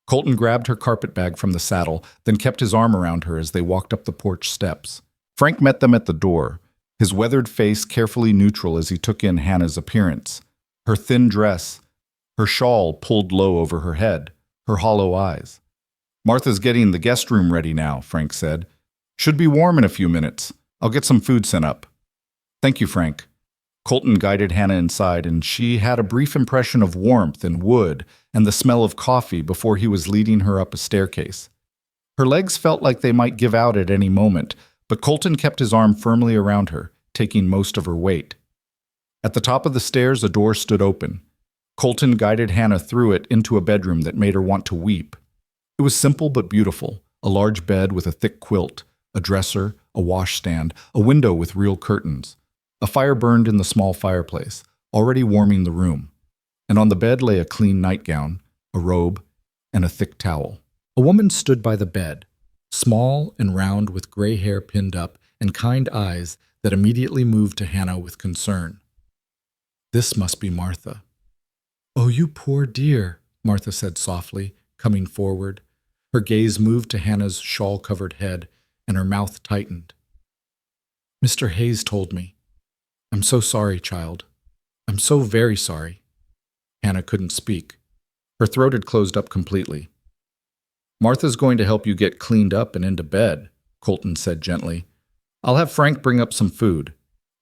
Colton grabbed her carpetbag from the saddle, then kept his arm around her as they walked up the porch steps. Frank met them at the door, his weathered face carefully neutral as he took in Hannah's appearance. Her thin dress, her shawl pulled low over her head, her hollow eyes. "Martha's getting the guest room ready now," Frank said. "Should be warm in a few minutes. I'll get some food sent up." "Thank you, Frank." Colton guided Hannah inside, and she had a brief impression of warmth and wood and the smell of coffee before he was leading her up a staircase. Her legs felt like they might give out at any moment, but Colton kept his arm firmly around her, taking most of her weight. At the top of the stairs, a door stood open. Colton guided Hannah through it into a bedroom that made her want to weep. It was simple but beautiful, a large bed with a thick quilt, a dresser, a washstand, a window with real curtains. A fire burned in the small fireplace, already warming the room, and on the bed lay a clean nightgown, a robe, and a thick towel. A woman stood by the bed, small and round with gray hair pinned up and kind eyes that immediately moved to Hannah with concern. This must be Martha. "Oh, you poor dear," Martha said softly, coming forward. Her gaze moved to Hannah's shawl-covered head, and her mouth tightened. "Mr. Hayes told me. I'm so sorry, child. I'm so very sorry." Hannah couldn't speak. Her throat had closed up completely. "Martha's going to help you get cleaned up and into bed," Colton said gently. "I'll have Frank bring up some food.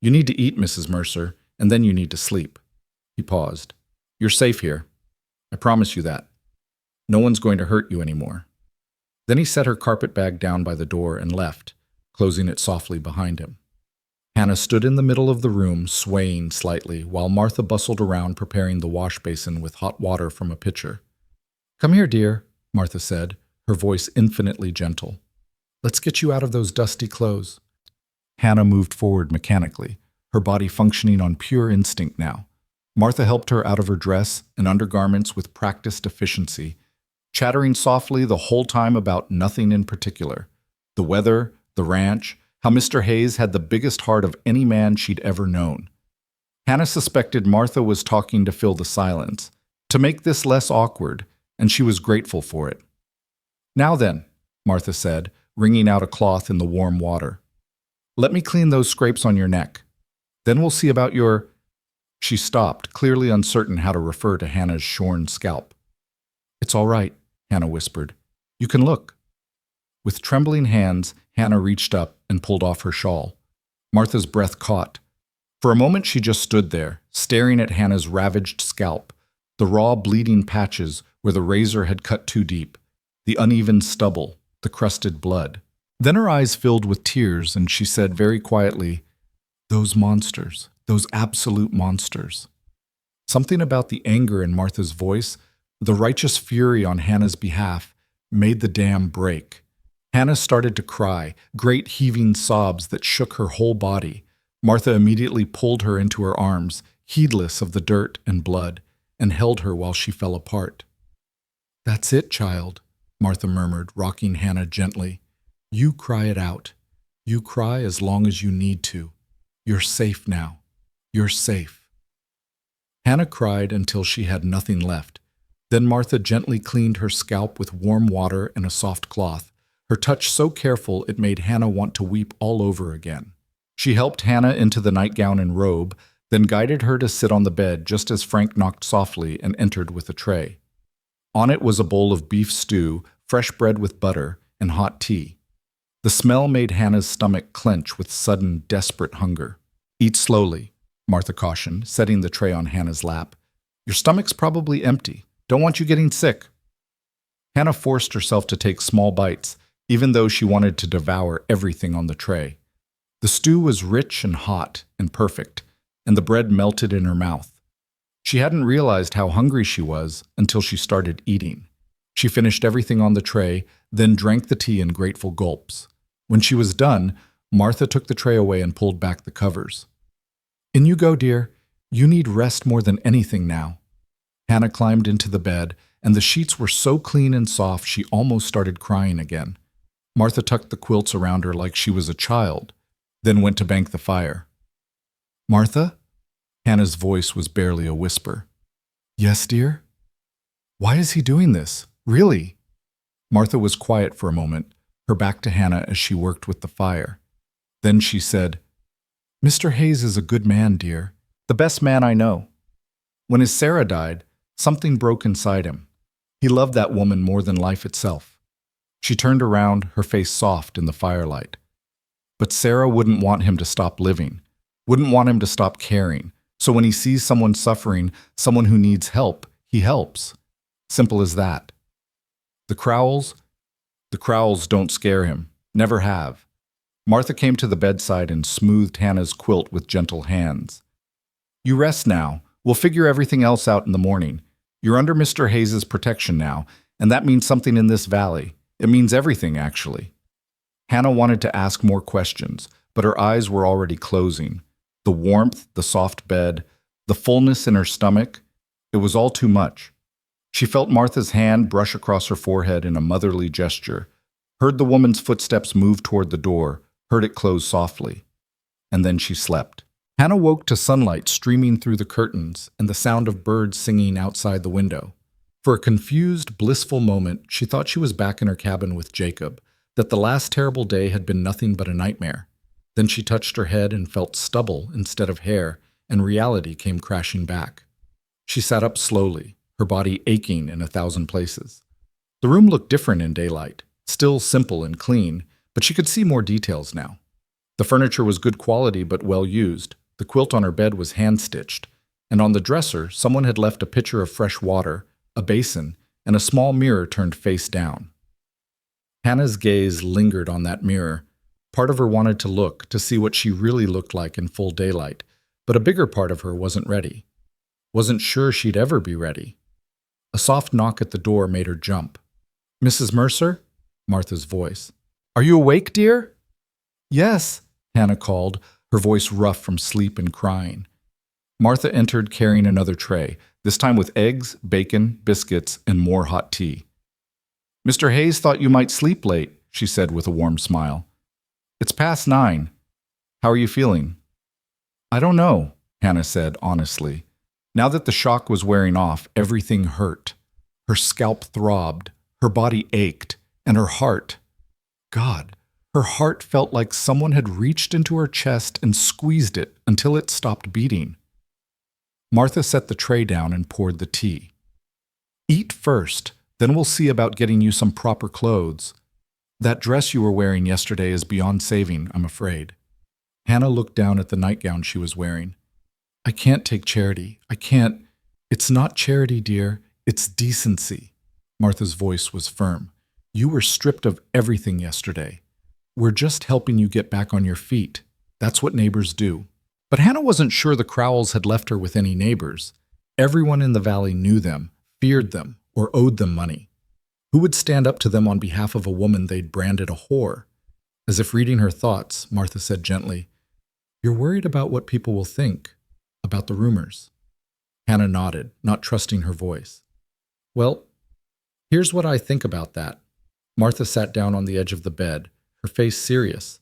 You need to eat, Mrs. Mercer, and then you need to sleep." He paused. "You're safe here. I promise you that. No one's going to hurt you anymore." Then he set her carpetbag down by the door and left, closing it softly behind him. Hannah stood in the middle of the room, swaying slightly, while Martha bustled around preparing the wash basin with hot water from a pitcher. "Come here, dear," Martha said, her voice infinitely gentle. "Let's get you out of those dusty clothes." Hannah moved forward mechanically, her body functioning on pure instinct now. Martha helped her out of her dress and undergarments with practiced efficiency, chattering softly the whole time about nothing in particular. The weather, the ranch, how Mr. Hayes had the biggest heart of any man she'd ever known. Hannah suspected Martha was talking to fill the silence, to make this less awkward, and she was grateful for it. "Now then," Martha said, wringing out a cloth in the warm water. "Let me clean those scrapes on your neck. Then we'll see about your—" She stopped, clearly uncertain how to refer to Hannah's shorn scalp. "It's all right," Hannah whispered. "You can look." With trembling hands, Hannah reached up and pulled off her shawl. Martha's breath caught. For a moment she just stood there, staring at Hannah's ravaged scalp, the raw bleeding patches where the razor had cut too deep, the uneven stubble, the crusted blood. Then her eyes filled with tears, and she said very quietly, "Those monsters, those absolute monsters." Something about the anger in Martha's voice, the righteous fury on Hannah's behalf, made the dam break. Hannah started to cry, great heaving sobs that shook her whole body. Martha immediately pulled her into her arms, heedless of the dirt and blood, and held her while she fell apart. "That's it, child," Martha murmured, rocking Hannah gently. "You cry it out. You cry as long as you need to. You're safe now. You're safe." Hannah cried until she had nothing left. Then Martha gently cleaned her scalp with warm water and a soft cloth, her touch so careful it made Hannah want to weep all over again. She helped Hannah into the nightgown and robe, then guided her to sit on the bed just as Frank knocked softly and entered with a tray. On it was a bowl of beef stew, fresh bread with butter, and hot tea. The smell made Hannah's stomach clench with sudden, desperate hunger. "Eat slowly," Martha cautioned, setting the tray on Hannah's lap. "Your stomach's probably empty. Don't want you getting sick." Hannah forced herself to take small bites, even though she wanted to devour everything on the tray. The stew was rich and hot and perfect, and the bread melted in her mouth. She hadn't realized how hungry she was until she started eating. She finished everything on the tray, then drank the tea in grateful gulps. When she was done, Martha took the tray away and pulled back the covers. "In you go, dear. You need rest more than anything now." Hannah climbed into the bed, and the sheets were so clean and soft she almost started crying again. Martha tucked the quilts around her like she was a child, then went to bank the fire. "Martha?" Hannah's voice was barely a whisper. "Yes, dear?" "Why is he doing this? Really?" Martha was quiet for a moment, her back to Hannah as she worked with the fire. Then she said, "Mr. Hayes is a good man, dear. The best man I know. When his Sarah died, something broke inside him. He loved that woman more than life itself." She turned around, her face soft in the firelight. "But Sarah wouldn't want him to stop living, wouldn't want him to stop caring. So when he sees someone suffering, someone who needs help, he helps. Simple as that. The Crowells don't scare him, never have." Martha came to the bedside and smoothed Hannah's quilt with gentle hands. "You rest now. We'll figure everything else out in the morning. You're under Mr. Hayes's protection now, and that means something in this valley. It means everything, actually." Hannah wanted to ask more questions, but her eyes were already closing. The warmth, the soft bed, the fullness in her stomach, it was all too much. She felt Martha's hand brush across her forehead in a motherly gesture, heard the woman's footsteps move toward the door, heard it close softly. And then she slept. Hannah woke to sunlight streaming through the curtains and the sound of birds singing outside the window. For a confused, blissful moment, she thought she was back in her cabin with Jacob, that the last terrible day had been nothing but a nightmare. Then she touched her head and felt stubble instead of hair, and reality came crashing back. She sat up slowly, her body aching in 1,000 places. The room looked different in daylight, still simple and clean, but she could see more details now. The furniture was good quality but well used. The quilt on her bed was hand-stitched, and on the dresser someone had left a pitcher of fresh water, a basin, and a small mirror turned face down. Hannah's gaze lingered on that mirror. Part of her wanted to look, to see what she really looked like in full daylight, but a bigger part of her wasn't ready. Wasn't sure she'd ever be ready. A soft knock at the door made her jump. "Mrs. Mercer?" Martha's voice. "Are you awake, dear?" "Yes," Hannah called, her voice rough from sleep and crying. Martha entered carrying another tray, this time with eggs, bacon, biscuits, and more hot tea. "Mr. Hayes thought you might sleep late," she said with a warm smile. "It's past 9. How are you feeling?" "I don't know," Hannah said honestly. Now that the shock was wearing off, everything hurt. Her scalp throbbed, her body ached, and her heart, God, her heart felt like someone had reached into her chest and squeezed it until it stopped beating. Martha set the tray down and poured the tea. "Eat first, then we'll see about getting you some proper clothes. That dress you were wearing yesterday is beyond saving, I'm afraid." Hannah looked down at the nightgown she was wearing. "I can't take charity. I can't." It's not charity, dear. It's decency. Martha's voice was firm. You were stripped of everything yesterday. We're just helping you get back on your feet. That's what neighbors do. But Hannah wasn't sure the Crowells had left her with any neighbors. Everyone in the valley knew them, feared them, or owed them money. Who would stand up to them on behalf of a woman they'd branded a whore? As if reading her thoughts, Martha said gently, You're worried about what people will think, about the rumors. Hannah nodded, not trusting her voice. Well, here's what I think about that. Martha sat down on the edge of the bed, her face serious.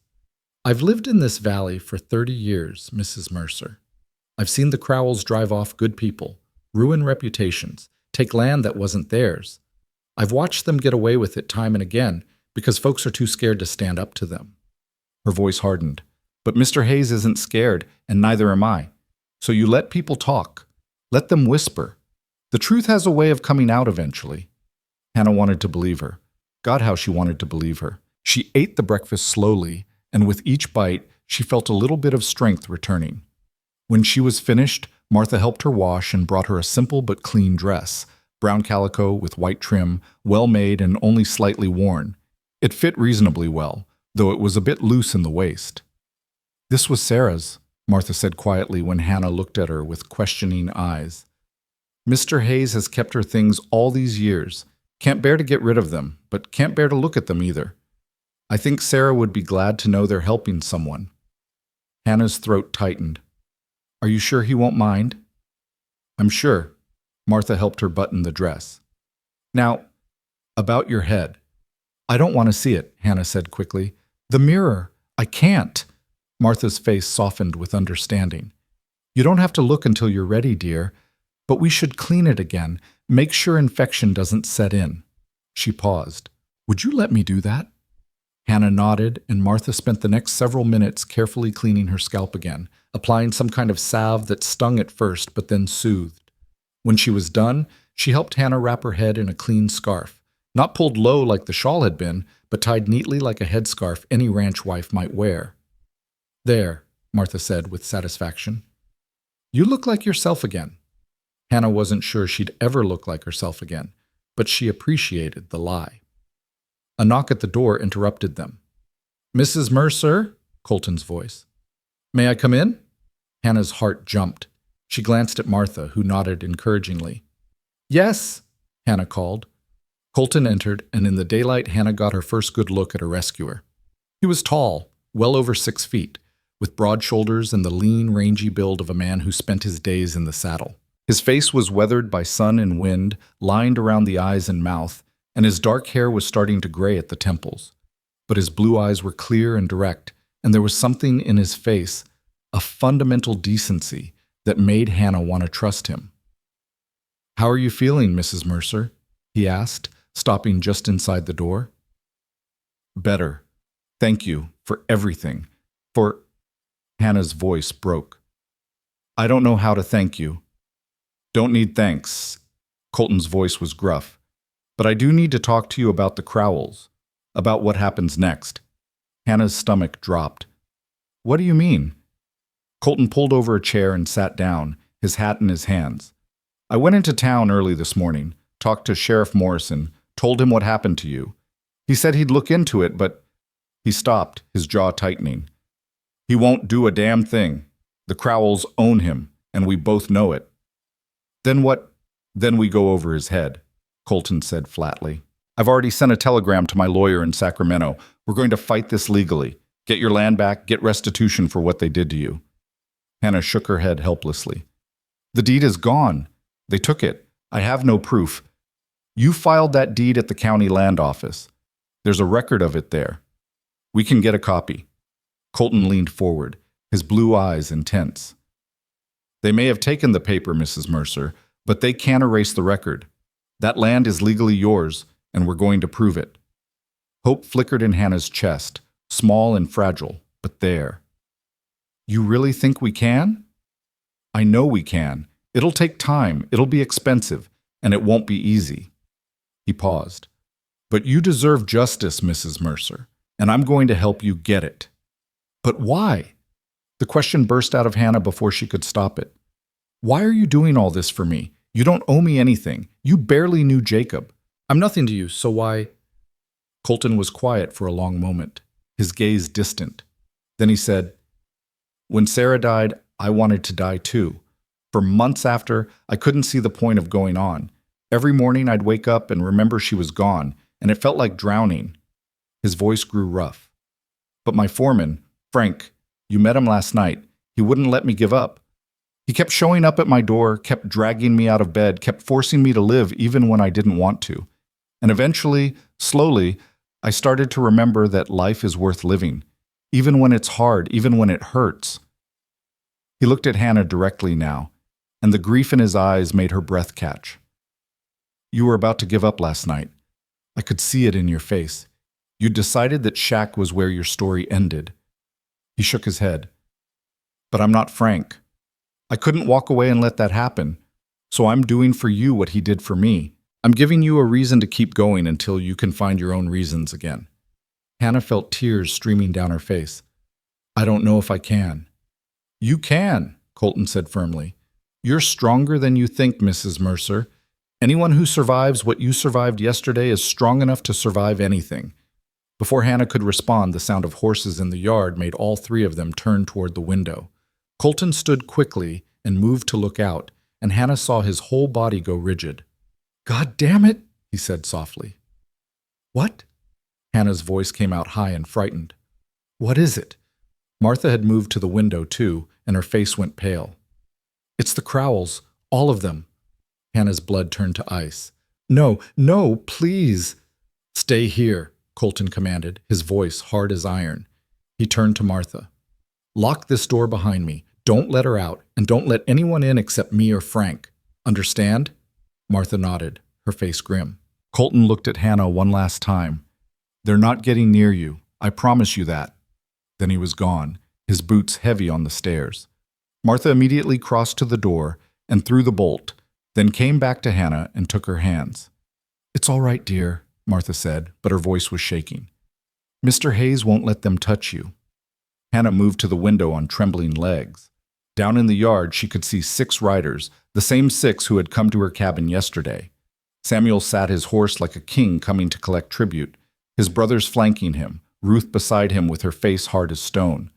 I've lived in this valley for 30 years, Mrs. Mercer. I've seen the Crowells drive off good people, ruin reputations, take land that wasn't theirs. I've watched them get away with it time and again because folks are too scared to stand up to them. Her voice hardened. But Mr. Hayes isn't scared, and neither am I. So you let people talk. Let them whisper. The truth has a way of coming out eventually. Hannah wanted to believe her. God, how she wanted to believe her. She ate the breakfast slowly, and with each bite, she felt a little bit of strength returning. When she was finished, Martha helped her wash and brought her a simple but clean dress, brown calico with white trim, well made and only slightly worn. It fit reasonably well, though it was a bit loose in the waist. This was Sarah's, Martha said quietly when Hannah looked at her with questioning eyes. Mr. Hayes has kept her things all these years. Can't bear to get rid of them, but can't bear to look at them either. I think Sarah would be glad to know they're helping someone. Hannah's throat tightened. Are you sure he won't mind? I'm sure. Martha helped her button the dress. Now, about your head. I don't want to see it, Hannah said quickly. The mirror. I can't. Martha's face softened with understanding. You don't have to look until you're ready, dear, but we should clean it again. Make sure infection doesn't set in. She paused. Would you let me do that? Hannah nodded, and Martha spent the next several minutes carefully cleaning her scalp again, applying some kind of salve that stung at first but then soothed. When she was done, she helped Hannah wrap her head in a clean scarf, not pulled low like the shawl had been, but tied neatly like a headscarf any ranch wife might wear. There, Martha said with satisfaction. You look like yourself again. Hannah wasn't sure she'd ever look like herself again, but she appreciated the lie. A knock at the door interrupted them. Mrs. Mercer? Colton's voice. May I come in? Hannah's heart jumped. She glanced at Martha, who nodded encouragingly. Yes, Hannah called. Colton entered, and in the daylight Hannah got her first good look at her rescuer. He was tall, well over 6 feet, with broad shoulders and the lean, rangy build of a man who spent his days in the saddle. His face was weathered by sun and wind, lined around the eyes and mouth, and his dark hair was starting to gray at the temples. But his blue eyes were clear and direct, and there was something in his face, a fundamental decency, that made Hannah want to trust him. How are you feeling, Mrs. Mercer? He asked, stopping just inside the door. Better. Thank you for everything. For... Hannah's voice broke. I don't know how to thank you. Don't need thanks. Colton's voice was gruff. But I do need to talk to you about the Crowells, about what happens next. Hannah's stomach dropped. What do you mean? Colton pulled over a chair and sat down, his hat in his hands. I went into town early this morning, talked to Sheriff Morrison, told him what happened to you. He said he'd look into it, but... He stopped, his jaw tightening. He won't do a damn thing. The Crowells own him, and we both know it. Then what? Then we go over his head, Colton said flatly. I've already sent a telegram to my lawyer in Sacramento. We're going to fight this legally. Get your land back, get restitution for what they did to you. Hannah shook her head helplessly. The deed is gone. They took it. I have no proof. You filed that deed at the county land office. There's a record of it there. We can get a copy. Colton leaned forward, his blue eyes intense. They may have taken the paper, Mrs. Mercer, but they can't erase the record. That land is legally yours, and we're going to prove it. Hope flickered in Hannah's chest, small and fragile, but there. You really think we can? I know we can. It'll take time, it'll be expensive, and it won't be easy. He paused. But you deserve justice, Mrs. Mercer, and I'm going to help you get it. But why? The question burst out of Hannah before she could stop it. Why are you doing all this for me? You don't owe me anything. You barely knew Jacob. I'm nothing to you, so why? Colton was quiet for a long moment, his gaze distant. Then he said, "When Sarah died, I wanted to die too. For months after, I couldn't see the point of going on. Every morning I'd wake up and remember she was gone, and it felt like drowning." His voice grew rough. "But my foreman, Frank, you met him last night. He wouldn't let me give up. He kept showing up at my door, kept dragging me out of bed, kept forcing me to live even when I didn't want to. And eventually, slowly, I started to remember that life is worth living, even when it's hard, even when it hurts." He looked at Hannah directly now, and the grief in his eyes made her breath catch. "You were about to give up last night. I could see it in your face. You decided that Shaq was where your story ended." He shook his head. "But I'm not Frank. I couldn't walk away and let that happen. So I'm doing for you what he did for me. I'm giving you a reason to keep going until you can find your own reasons again." Hannah felt tears streaming down her face. "I don't know if I can." "You can," Colton said firmly. "You're stronger than you think, Mrs. Mercer. Anyone who survives what you survived yesterday is strong enough to survive anything." Before Hannah could respond, the sound of horses in the yard made all three of them turn toward the window. Colton stood quickly and moved to look out, and Hannah saw his whole body go rigid. "God damn it," he said softly. "What?" Hannah's voice came out high and frightened. "What is it?" Martha had moved to the window too, and her face went pale. "It's the Crowells, all of them." Hannah's blood turned to ice. "No, no, please." "Stay here," Colton commanded, his voice hard as iron. He turned to Martha. "Lock this door behind me. Don't let her out, and don't let anyone in except me or Frank. Understand?" Martha nodded, her face grim. Colton looked at Hannah one last time. "They're not getting near you. I promise you that." Then he was gone, his boots heavy on the stairs. Martha immediately crossed to the door and threw the bolt, then came back to Hannah and took her hands. "It's all right, dear," Martha said, but her voice was shaking. "Mr. Hayes won't let them touch you." Hannah moved to the window on trembling legs. Down in the yard, she could see 6 riders, the same 6 who had come to her cabin yesterday. Samuel sat his horse like a king coming to collect tribute, his brothers flanking him, Ruth beside him with her face hard as stone.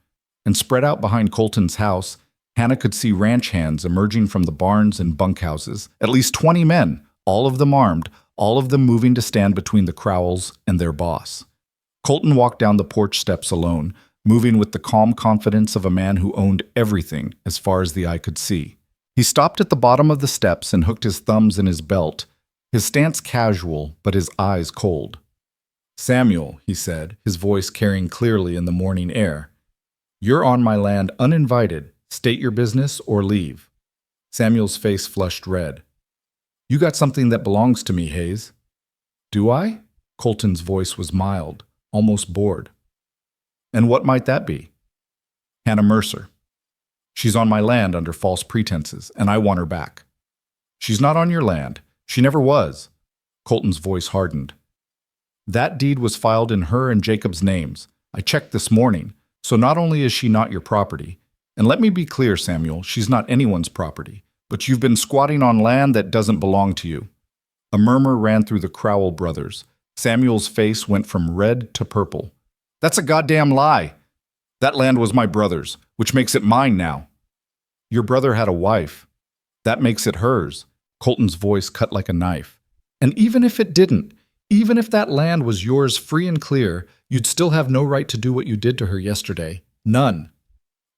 And spread out behind Colton's house, Hannah could see ranch hands emerging from the barns and bunkhouses, at least 20 men, all of them armed, all of them moving to stand between the Crowells and their boss. Colton walked down the porch steps alone, moving with the calm confidence of a man who owned everything as far as the eye could see. He stopped at the bottom of the steps and hooked his thumbs in his belt, his stance casual but his eyes cold. "Samuel," he said, his voice carrying clearly in the morning air, "you're on my land uninvited. State your business or leave." Samuel's face flushed red. "You got something that belongs to me, Hayes." "Do I?" Colton's voice was mild, almost bored. "And what might that be?" "Hannah Mercer. She's on my land under false pretenses, and I want her back." "She's not on your land. She never was." Colton's voice hardened. "That deed was filed in her and Jacob's names. I checked this morning, so not only is she not your property, and let me be clear, Samuel, she's not anyone's property, but you've been squatting on land that doesn't belong to you." A murmur ran through the Crowell brothers. Samuel's face went from red to purple. "That's a goddamn lie. That land was my brother's, which makes it mine now." "Your brother had a wife. That makes it hers." Colton's voice cut like a knife. "And even if it didn't, even if that land was yours free and clear, you'd still have no right to do what you did to her yesterday. None."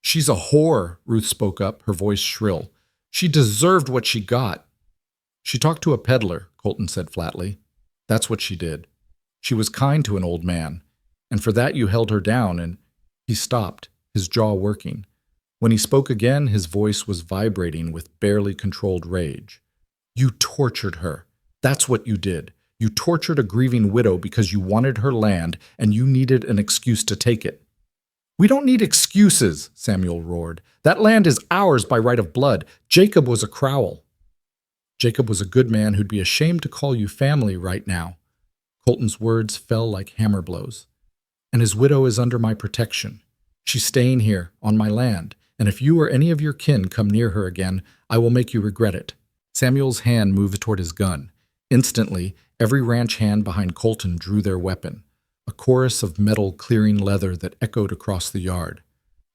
"She's a whore," Ruth spoke up, her voice shrill. "She deserved what she got." "She talked to a peddler," Colton said flatly. "That's what she did. She was kind to an old man. And for that you held her down, and—" He stopped, his jaw working. When he spoke again, his voice was vibrating with barely controlled rage. "You tortured her. That's what you did. You tortured a grieving widow because you wanted her land and you needed an excuse to take it." "We don't need excuses," Samuel roared. "That land is ours by right of blood. Jacob was a Crowell." "Jacob was a good man who'd be ashamed to call you family right now." Colton's words fell like hammer blows. "And his widow is under my protection. She's staying here, on my land, and if you or any of your kin come near her again, I will make you regret it." Samuel's hand moved toward his gun. Instantly, every ranch hand behind Colton drew their weapon, a chorus of metal clearing leather that echoed across the yard.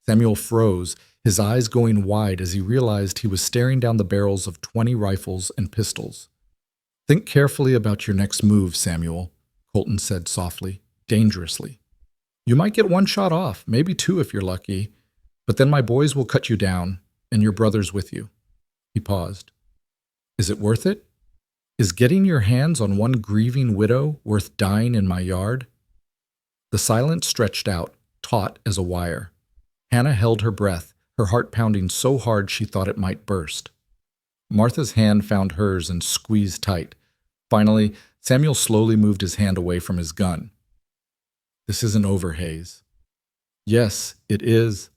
Samuel froze, his eyes going wide as he realized he was staring down the barrels of 20 rifles and pistols. "Think carefully about your next move, Samuel," Colton said softly, dangerously. "You might get one shot off, maybe two if you're lucky, but then my boys will cut you down, and your brother's with you." He paused. "Is it worth it? Is getting your hands on one grieving widow worth dying in my yard?" The silence stretched out, taut as a wire. Hannah held her breath, her heart pounding so hard she thought it might burst. Martha's hand found hers and squeezed tight. Finally, Samuel slowly moved his hand away from his gun. "This isn't over, Hayes." "Yes, it is."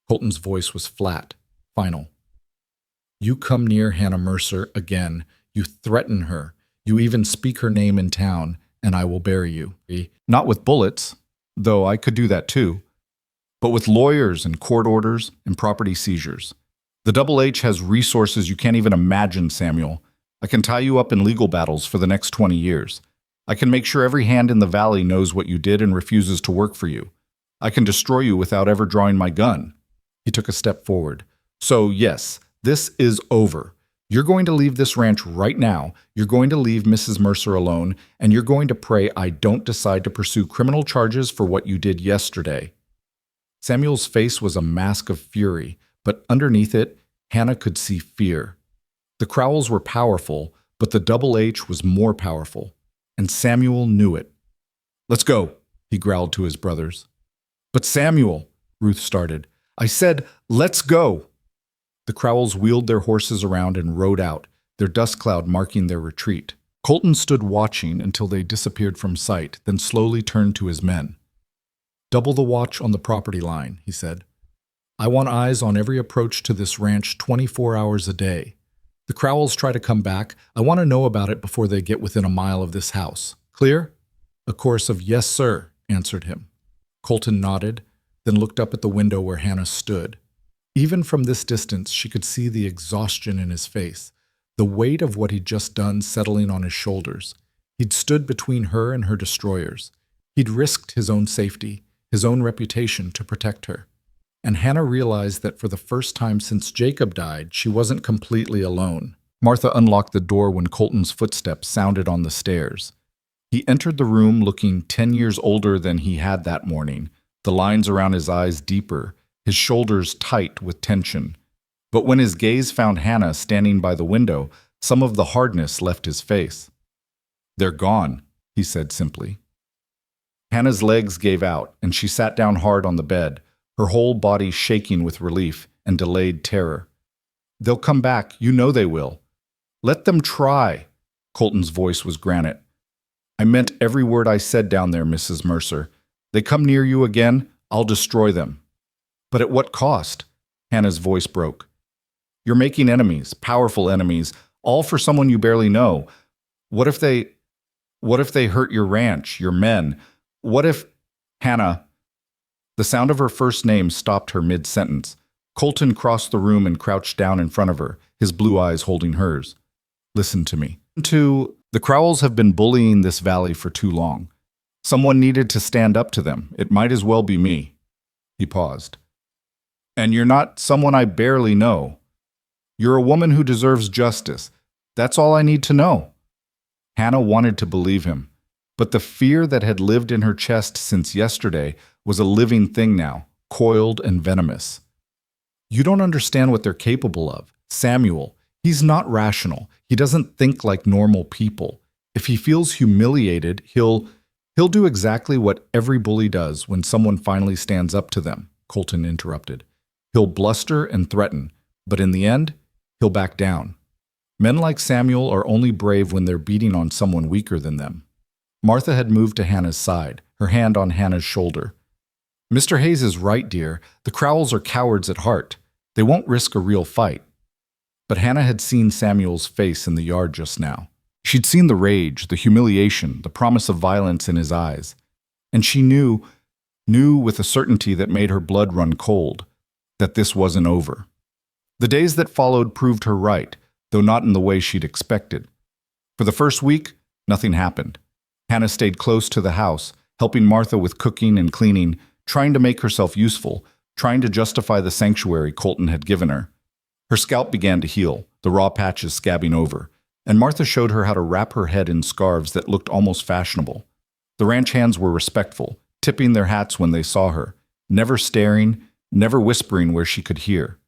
Colton's voice was flat, final. "You come near Hannah Mercer again, you threaten her, you even speak her name in town, and I will bury you." Not with bullets, though I could do that too, but with lawyers and court orders and property seizures. The Double H has resources you can't even imagine, Samuel. I can tie you up in legal battles for the next 20 years. I can make sure every hand in the valley knows what you did and refuses to work for you. I can destroy you without ever drawing my gun. He took a step forward. "So yes, this is over. You're going to leave this ranch right now. You're going to leave Mrs. Mercer alone, and you're going to pray I don't decide to pursue criminal charges for what you did yesterday." Samuel's face was a mask of fury, but underneath it, Hannah could see fear. The Crowells were powerful, but the Double H was more powerful, and Samuel knew it. "Let's go," he growled to his brothers. "But Samuel," Ruth started, "I said, let's go." The Crowells wheeled their horses around and rode out, their dust cloud marking their retreat. Colton stood watching until they disappeared from sight, then slowly turned to his men. "Double the watch on the property line," he said. "I want eyes on every approach to this ranch 24 hours a day. The Crowells try to come back. I want to know about it before they get within a mile of this house. Clear?" A chorus of "Yes, sir," answered him. Colton nodded, then looked up at the window where Hannah stood. Even from this distance, she could see the exhaustion in his face, the weight of what he'd just done settling on his shoulders. He'd stood between her and her destroyers. He'd risked his own safety, his own reputation to protect her. And Hannah realized that for the first time since Jacob died, she wasn't completely alone. Martha unlocked the door when Colton's footsteps sounded on the stairs. He entered the room looking 10 years older than he had that morning, the lines around his eyes deeper, his shoulders tight with tension. But when his gaze found Hannah standing by the window, some of the hardness left his face. "They're gone," he said simply. Hannah's legs gave out, and she sat down hard on the bed, her whole body shaking with relief and delayed terror. "They'll come back, you know they will." "Let them try." Colton's voice was granite. "I meant every word I said down there, Mrs. Mercer. They come near you again, I'll destroy them." "But at what cost?" Hannah's voice broke. "You're making enemies, powerful enemies, all for someone you barely know. What if they hurt your ranch, your men? What if—" "Hannah." The sound of her first name stopped her mid-sentence. Colton crossed the room and crouched down in front of her, his blue eyes holding hers. "Listen to me. The Crowells have been bullying this valley for too long. Someone needed to stand up to them. It might as well be me." He paused. "And you're not someone I barely know. You're a woman who deserves justice. That's all I need to know." Hannah wanted to believe him, but the fear that had lived in her chest since yesterday was a living thing now, coiled and venomous. "You don't understand what they're capable of. Samuel, he's not rational. He doesn't think like normal people. If he feels humiliated, he'll do exactly what every bully does when someone finally stands up to them," Colton interrupted. "He'll bluster and threaten, but in the end, he'll back down. Men like Samuel are only brave when they're beating on someone weaker than them." Martha had moved to Hannah's side, her hand on Hannah's shoulder. "Mr. Hayes is right, dear. The Crowells are cowards at heart. They won't risk a real fight." But Hannah had seen Samuel's face in the yard just now. She'd seen the rage, the humiliation, the promise of violence in his eyes. And she knew with a certainty that made her blood run cold, that this wasn't over. The days that followed proved her right. though not in the way she'd expected. For the first week, nothing happened. Hannah stayed close to the house, helping Martha with cooking and cleaning, trying to make herself useful, trying to justify the sanctuary Colton had given her. Her scalp began to heal, the raw patches scabbing over, and Martha showed her how to wrap her head in scarves that looked almost fashionable. The ranch hands were respectful, tipping their hats when they saw her, never staring, never whispering where she could hear.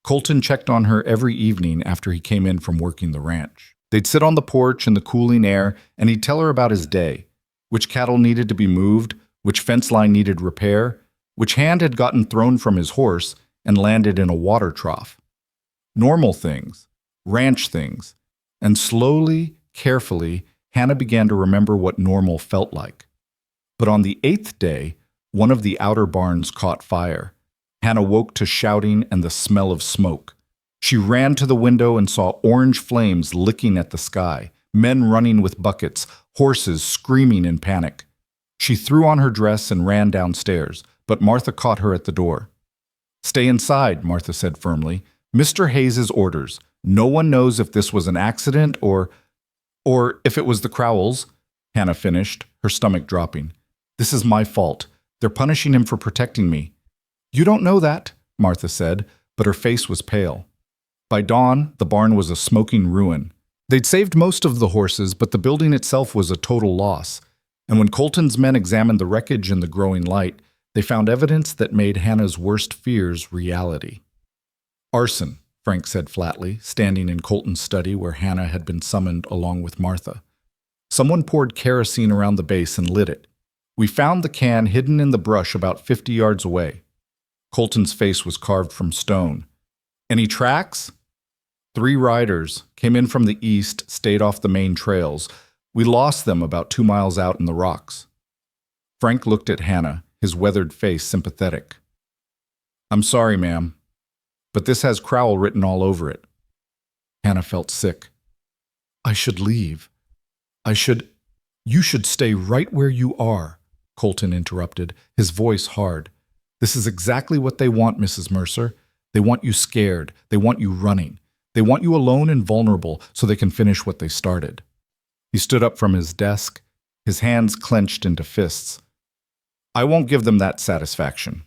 Colton checked on her every evening after he came in from working the ranch. They'd sit on the porch in the cooling air, and he'd tell her about his day, which cattle needed to be moved, which fence line needed repair, which hand had gotten thrown from his horse and landed in a water trough. Normal things, ranch things, and slowly, carefully, Hannah began to remember what normal felt like. But on the 8th day, one of the outer barns caught fire. Hannah woke to shouting and the smell of smoke. She ran to the window and saw orange flames licking at the sky, men running with buckets, horses screaming in panic. She threw on her dress and ran downstairs, but Martha caught her at the door. "Stay inside," Martha said firmly. "Mr. Hayes's orders. No one knows if this was an accident or if it was the Crowells," Hannah finished, her stomach dropping. "This is my fault. They're punishing him for protecting me." "You don't know that," Martha said, but her face was pale. By dawn, the barn was a smoking ruin. They'd saved most of the horses, but the building itself was a total loss. And when Colton's men examined the wreckage in the growing light, they found evidence that made Hannah's worst fears reality. "Arson," Frank said flatly, standing in Colton's study where Hannah had been summoned along with Martha. "Someone poured kerosene around the base and lit it. We found the can hidden in the brush about 50 yards away." Colton's face was carved from stone. "Any tracks?" "3 riders came in from the east, stayed off the main trails. We lost them about 2 miles out in the rocks." Frank looked at Hannah, his weathered face sympathetic. "I'm sorry, ma'am, but this has Crowell written all over it." Hannah felt sick. "I should leave. You should stay right where you are," Colton interrupted, his voice hard. "This is exactly what they want, Mrs. Mercer. They want you scared. They want you running. They want you alone and vulnerable so they can finish what they started." He stood up from his desk, his hands clenched into fists. "I won't give them that satisfaction.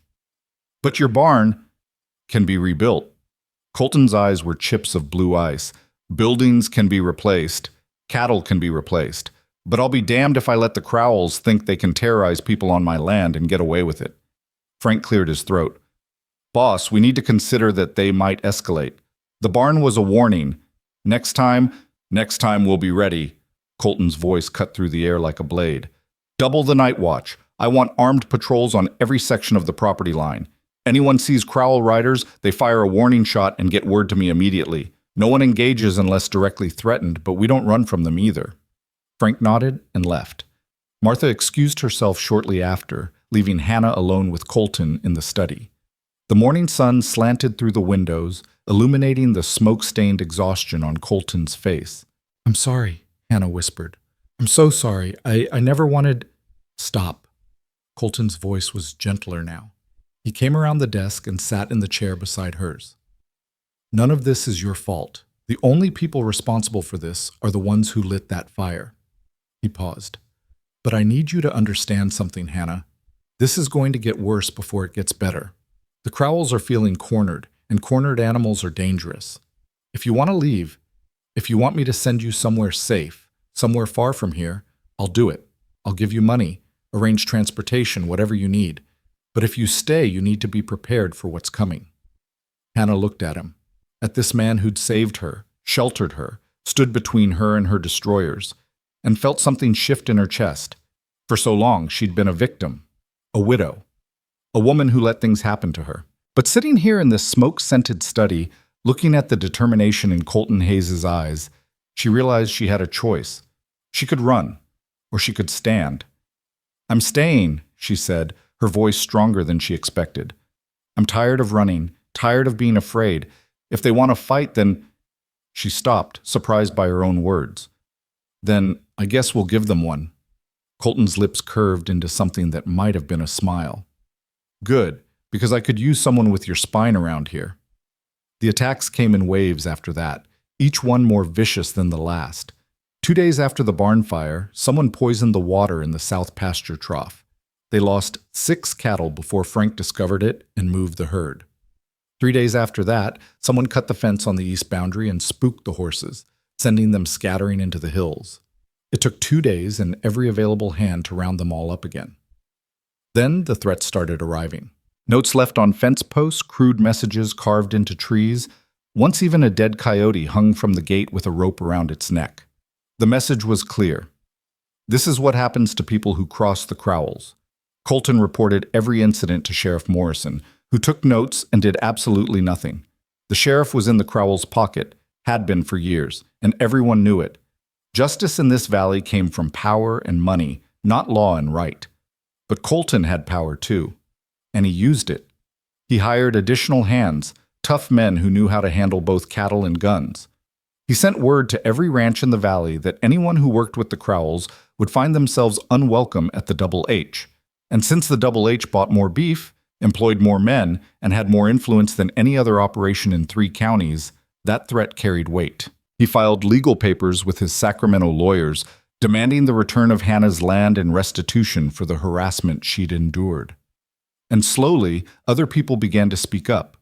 But your barn can be rebuilt." Colton's eyes were chips of blue ice. "Buildings can be replaced. Cattle can be replaced. But I'll be damned if I let the Crowells think they can terrorize people on my land and get away with it." Frank cleared his throat. "Boss, we need to consider that they might escalate. The barn was a warning. Next time we'll be ready." Colton's voice cut through the air like a blade. "Double the night watch. I want armed patrols on every section of the property line. Anyone sees Crowell riders, they fire a warning shot and get word to me immediately. No one engages unless directly threatened, but we don't run from them either." Frank nodded and left. Martha excused herself shortly after, leaving Hannah alone with Colton in the study. The morning sun slanted through the windows, illuminating the smoke-stained exhaustion on Colton's face. "I'm sorry," Hannah whispered. "I'm so sorry. I never wanted—" "Stop." Colton's voice was gentler now. He came around the desk and sat in the chair beside hers. "None of this is your fault. The only people responsible for this are the ones who lit that fire." He paused. "But I need you to understand something, Hannah. This is going to get worse before it gets better. The Crowells are feeling cornered, and cornered animals are dangerous. If you want to leave, if you want me to send you somewhere safe, somewhere far from here, I'll do it. I'll give you money, arrange transportation, whatever you need. But if you stay, you need to be prepared for what's coming." Hannah looked at him, at this man who'd saved her, sheltered her, stood between her and her destroyers, and felt something shift in her chest. For so long, she'd been a victim, a widow, a woman who let things happen to her. But sitting here in this smoke-scented study, looking at the determination in Colton Hayes's eyes, she realized she had a choice. She could run, or she could stand. "I'm staying," she said, her voice stronger than she expected. "I'm tired of running, tired of being afraid. If they want to fight, then—" She stopped, surprised by her own words. "Then I guess we'll give them one." Colton's lips curved into something that might have been a smile. "Good, because I could use someone with your spine around here." The attacks came in waves after that. each one more vicious than the last. 2 days after the barn fire, someone poisoned the water in the south pasture trough. They lost 6 cattle before Frank discovered it and moved the herd. 3 days after that, someone cut the fence on the east boundary and spooked the horses, sending them scattering into the hills. It took 2 days and every available hand to round them all up again. Then the threats started arriving. Notes left on fence posts, crude messages carved into trees. Once even a dead coyote hung from the gate with a rope around its neck. The message was clear. This is what happens to people who cross the Crowells. Colton reported every incident to Sheriff Morrison, who took notes and did absolutely nothing. The sheriff was in the Crowells' pocket, had been for years, and everyone knew it. Justice in this valley came from power and money, not law and right. But Colton had power too, and he used it. He hired additional hands, tough men who knew how to handle both cattle and guns. He sent word to every ranch in the valley that anyone who worked with the Crowells would find themselves unwelcome at the Double H. And since the Double H bought more beef, employed more men, and had more influence than any other operation in 3 counties, that threat carried weight. He filed legal papers with his Sacramento lawyers, demanding the return of Hannah's land and restitution for the harassment she'd endured. And slowly, other people began to speak up.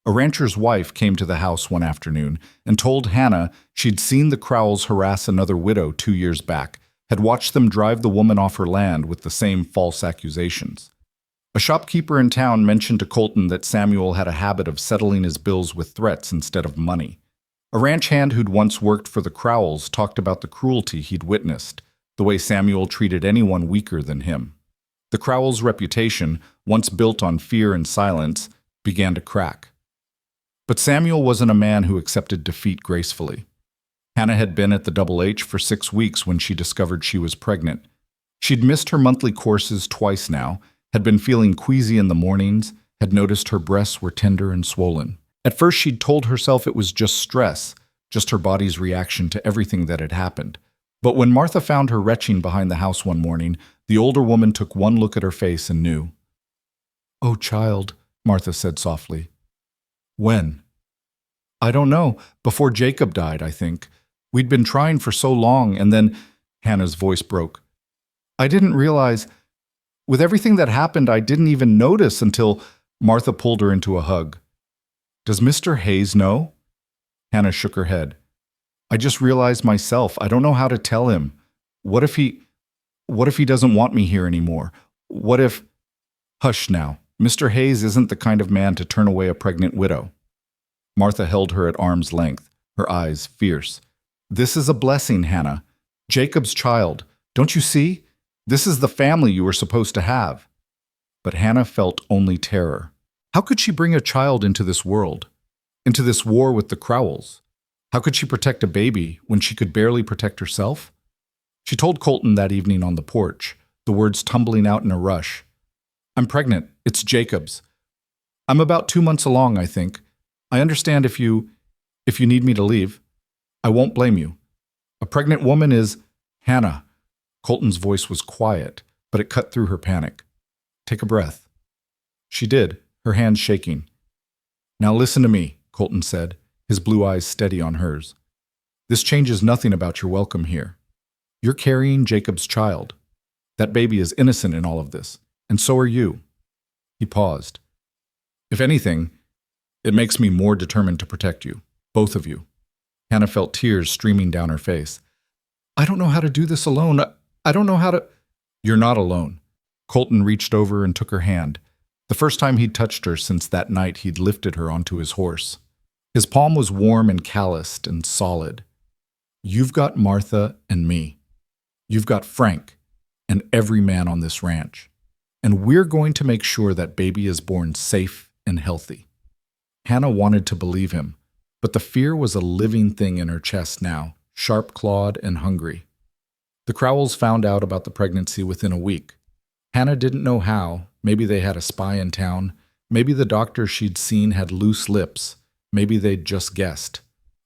A rancher's wife came to the house one afternoon and told Hannah she'd seen the Crowells harass another widow 2 years back, had watched them drive the woman off her land with the same false accusations. A shopkeeper in town mentioned to Colton that Samuel had a habit of settling his bills with threats instead of money. A ranch hand who'd once worked for the Crowells talked about the cruelty he'd witnessed, the way Samuel treated anyone weaker than him. The Crowells' reputation, once built on fear and silence, began to crack. But Samuel wasn't a man who accepted defeat gracefully. Hannah had been at the Double H for 6 weeks when she discovered she was pregnant. She'd missed her monthly courses twice now, had been feeling queasy in the mornings, had noticed her breasts were tender and swollen. At first she'd told herself it was just stress, just her body's reaction to everything that had happened. But when Martha found her retching behind the house one morning, the older woman took one look at her face and knew. "Oh, child," Martha said softly. "When?" "I don't know. Before Jacob died, I think. We'd been trying for so long, and then—" Hannah's voice broke. "I didn't realize. With everything that happened, I didn't even notice until—" Martha pulled her into a hug. "Does Mr. Hayes know?" Hannah shook her head. "I just realized myself. I don't know how to tell him. What if he doesn't want me here anymore? What if—" "Hush now. Mr. Hayes isn't the kind of man to turn away a pregnant widow." Martha held her at arm's length, her eyes fierce. "This is a blessing, Hannah. Jacob's child. Don't you see? This is the family you were supposed to have." But Hannah felt only terror. How could she bring a child into this world? Into this war with the Crowells? How could she protect a baby when she could barely protect herself? She told Colton that evening on the porch, the words tumbling out in a rush. "I'm pregnant. It's Jacob's. I'm about 2 months along, I think. I understand if you need me to leave. I won't blame you. A pregnant woman is—" "Hannah." Colton's voice was quiet, but it cut through her panic. "Take a breath." She did, her hands shaking. "Now listen to me," Colton said, his blue eyes steady on hers. "This changes nothing about your welcome here. You're carrying Jacob's child. That baby is innocent in all of this, and so are you." He paused. "If anything, it makes me more determined to protect you, both of you." Hannah felt tears streaming down her face. "I don't know how to do this alone. I don't know how to—" "You're not alone." Colton reached over and took her hand, the first time he'd touched her since that night he'd lifted her onto his horse. His palm was warm and calloused and solid. "You've got Martha and me. You've got Frank and every man on this ranch. And we're going to make sure that baby is born safe and healthy." Hannah wanted to believe him, but the fear was a living thing in her chest now, sharp-clawed and hungry. The Crowells found out about the pregnancy within a week. Hannah didn't know how. Maybe they had a spy in town. Maybe the doctor she'd seen had loose lips. Maybe they'd just guessed.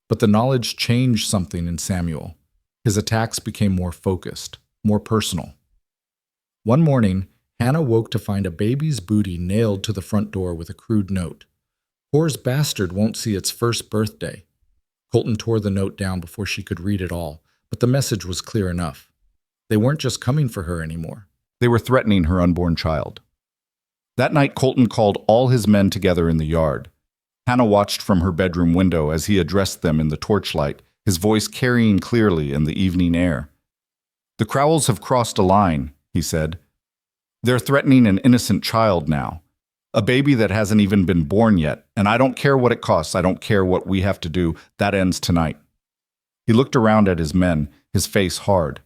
But the knowledge changed something in Samuel. His attacks became more focused, more personal. One morning, Hannah woke to find a baby's booty nailed to the front door with a crude note. "Poor's bastard won't see its first birthday." Colton tore the note down before she could read it all, but the message was clear enough. They weren't just coming for her anymore. They were threatening her unborn child. That night, Colton called all his men together in the yard. Hannah watched from her bedroom window as he addressed them in the torchlight, his voice carrying clearly in the evening air. "The Crowells have crossed a line," he said. "They're threatening an innocent child now. A baby that hasn't even been born yet, and I don't care what it costs, I don't care what we have to do, that ends tonight." He looked around at his men, his face hard.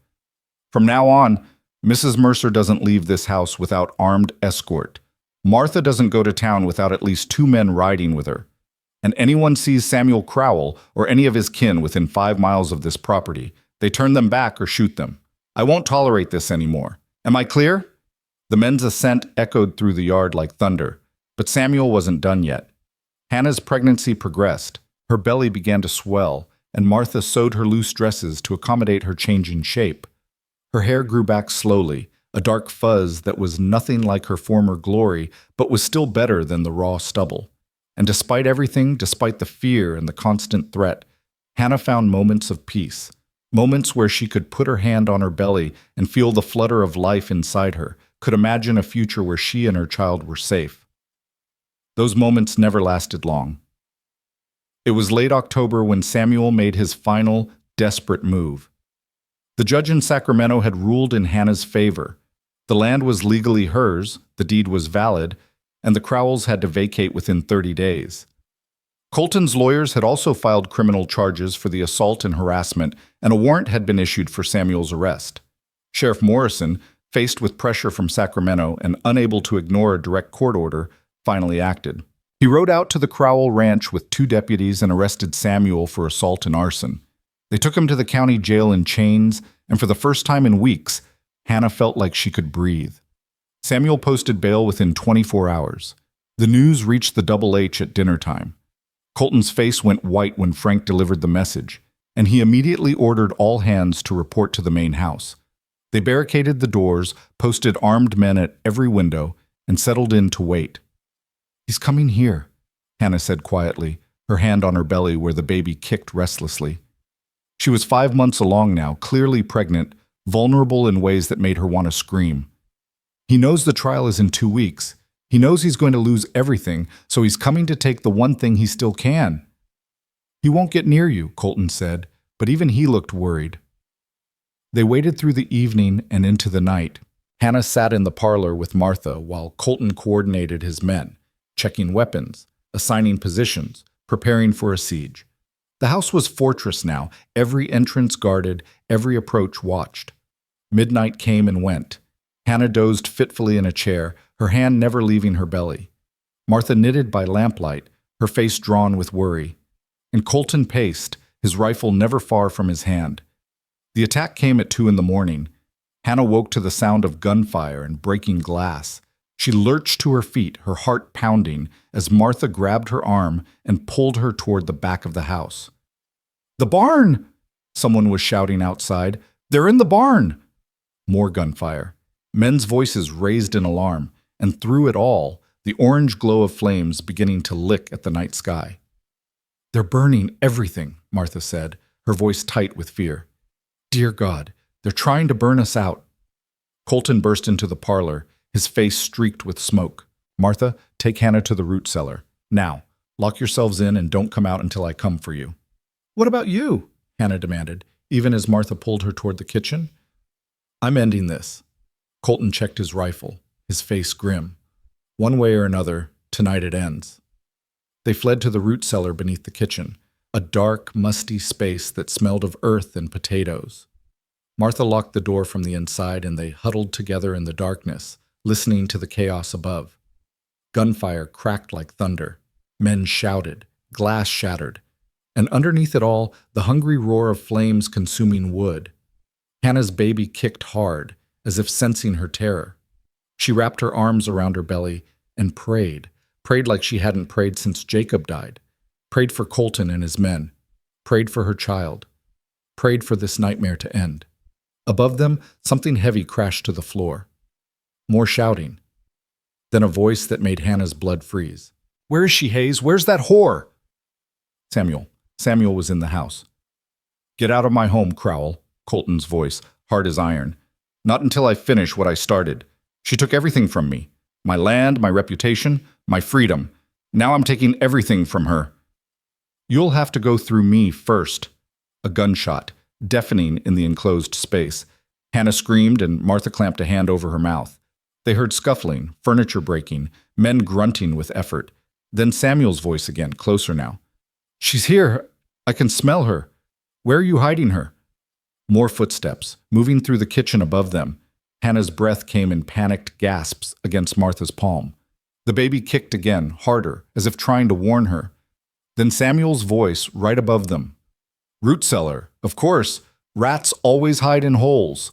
"From now on, Mrs. Mercer doesn't leave this house without armed escort. Martha doesn't go to town without at least 2 men riding with her. And anyone sees Samuel Crowell or any of his kin within 5 miles of this property, they turn them back or shoot them. I won't tolerate this anymore. Am I clear?" The men's assent echoed through the yard like thunder, but Samuel wasn't done yet. Hannah's pregnancy progressed. Her belly began to swell, and Martha sewed her loose dresses to accommodate her changing shape. Her hair grew back slowly, a dark fuzz that was nothing like her former glory, but was still better than the raw stubble. And despite everything, despite the fear and the constant threat, Hannah found moments of peace, moments where she could put her hand on her belly and feel the flutter of life inside her, could imagine a future where she and her child were safe. Those moments never lasted long. It was late October when Samuel made his final, desperate move. The judge in Sacramento had ruled in Hannah's favor. The land was legally hers, the deed was valid, and the Crowells had to vacate within 30 days. Colton's lawyers had also filed criminal charges for the assault and harassment, and a warrant had been issued for Samuel's arrest. Sheriff Morrison, faced with pressure from Sacramento and unable to ignore a direct court order, finally acted. He rode out to the Crowell ranch with 2 deputies and arrested Samuel for assault and arson. They took him to the county jail in chains, and for the first time in weeks, Hannah felt like she could breathe. Samuel posted bail within 24 hours. The news reached the Double H at dinner time. Colton's face went white when Frank delivered the message, and he immediately ordered all hands to report to the main house. They barricaded the doors, posted armed men at every window, and settled in to wait. "He's coming here," Hannah said quietly, her hand on her belly where the baby kicked restlessly. She was 5 months along now, clearly pregnant, vulnerable in ways that made her want to scream. "He knows the trial is in 2 weeks. He knows he's going to lose everything, so he's coming to take the one thing he still can." "He won't get near you," Colton said, but even he looked worried. They waited through the evening and into the night. Hannah sat in the parlor with Martha while Colton coordinated his men, checking weapons, assigning positions, preparing for a siege. The house was fortress now, every entrance guarded, every approach watched. Midnight came and went. Hannah dozed fitfully in a chair, her hand never leaving her belly. Martha knitted by lamplight, her face drawn with worry. And Colton paced, his rifle never far from his hand. The attack came at 2 a.m. Hannah woke to the sound of gunfire and breaking glass. She lurched to her feet, her heart pounding, as Martha grabbed her arm and pulled her toward the back of the house. "The barn!" Someone was shouting outside. "They're in the barn!" More gunfire. Men's voices raised in alarm, and through it all, the orange glow of flames beginning to lick at the night sky. "They're burning everything," Martha said, her voice tight with fear. "Dear God, they're trying to burn us out." Colton burst into the parlor, his face streaked with smoke. "Martha, take Hannah to the root cellar. Now, lock yourselves in and don't come out until I come for you." "What about you?" Hannah demanded, even as Martha pulled her toward the kitchen. "I'm ending this." Colton checked his rifle, his face grim. "One way or another, tonight it ends." They fled to the root cellar beneath the kitchen, a dark, musty space that smelled of earth and potatoes. Martha locked the door from the inside and they huddled together in the darkness, listening to the chaos above. Gunfire cracked like thunder. Men shouted, glass shattered, and underneath it all, the hungry roar of flames consuming wood. Hannah's baby kicked hard, as if sensing her terror. She wrapped her arms around her belly and prayed like she hadn't prayed since Jacob died, prayed for Colton and his men, prayed for her child, prayed for this nightmare to end. Above them, something heavy crashed to the floor. More shouting. Then a voice that made Hannah's blood freeze. "Where is she, Hayes? Where's that whore?" "Samuel, Samuel was in the house. "Get out of my home, Crowell," Colton's voice, hard as iron. "Not until I finish what I started. She took everything from me. My land, my reputation, my freedom. Now I'm taking everything from her. You'll have to go through me first." A gunshot, deafening in the enclosed space. Hannah screamed and Martha clamped a hand over her mouth. They heard scuffling, furniture breaking, men grunting with effort. Then Samuel's voice again, closer now. "She's here. I can smell her. Where are you hiding her?" More footsteps, moving through the kitchen above them. Hannah's breath came in panicked gasps against Martha's palm. The baby kicked again, harder, as if trying to warn her. Then Samuel's voice right above them. "Root cellar, of course. Rats always hide in holes."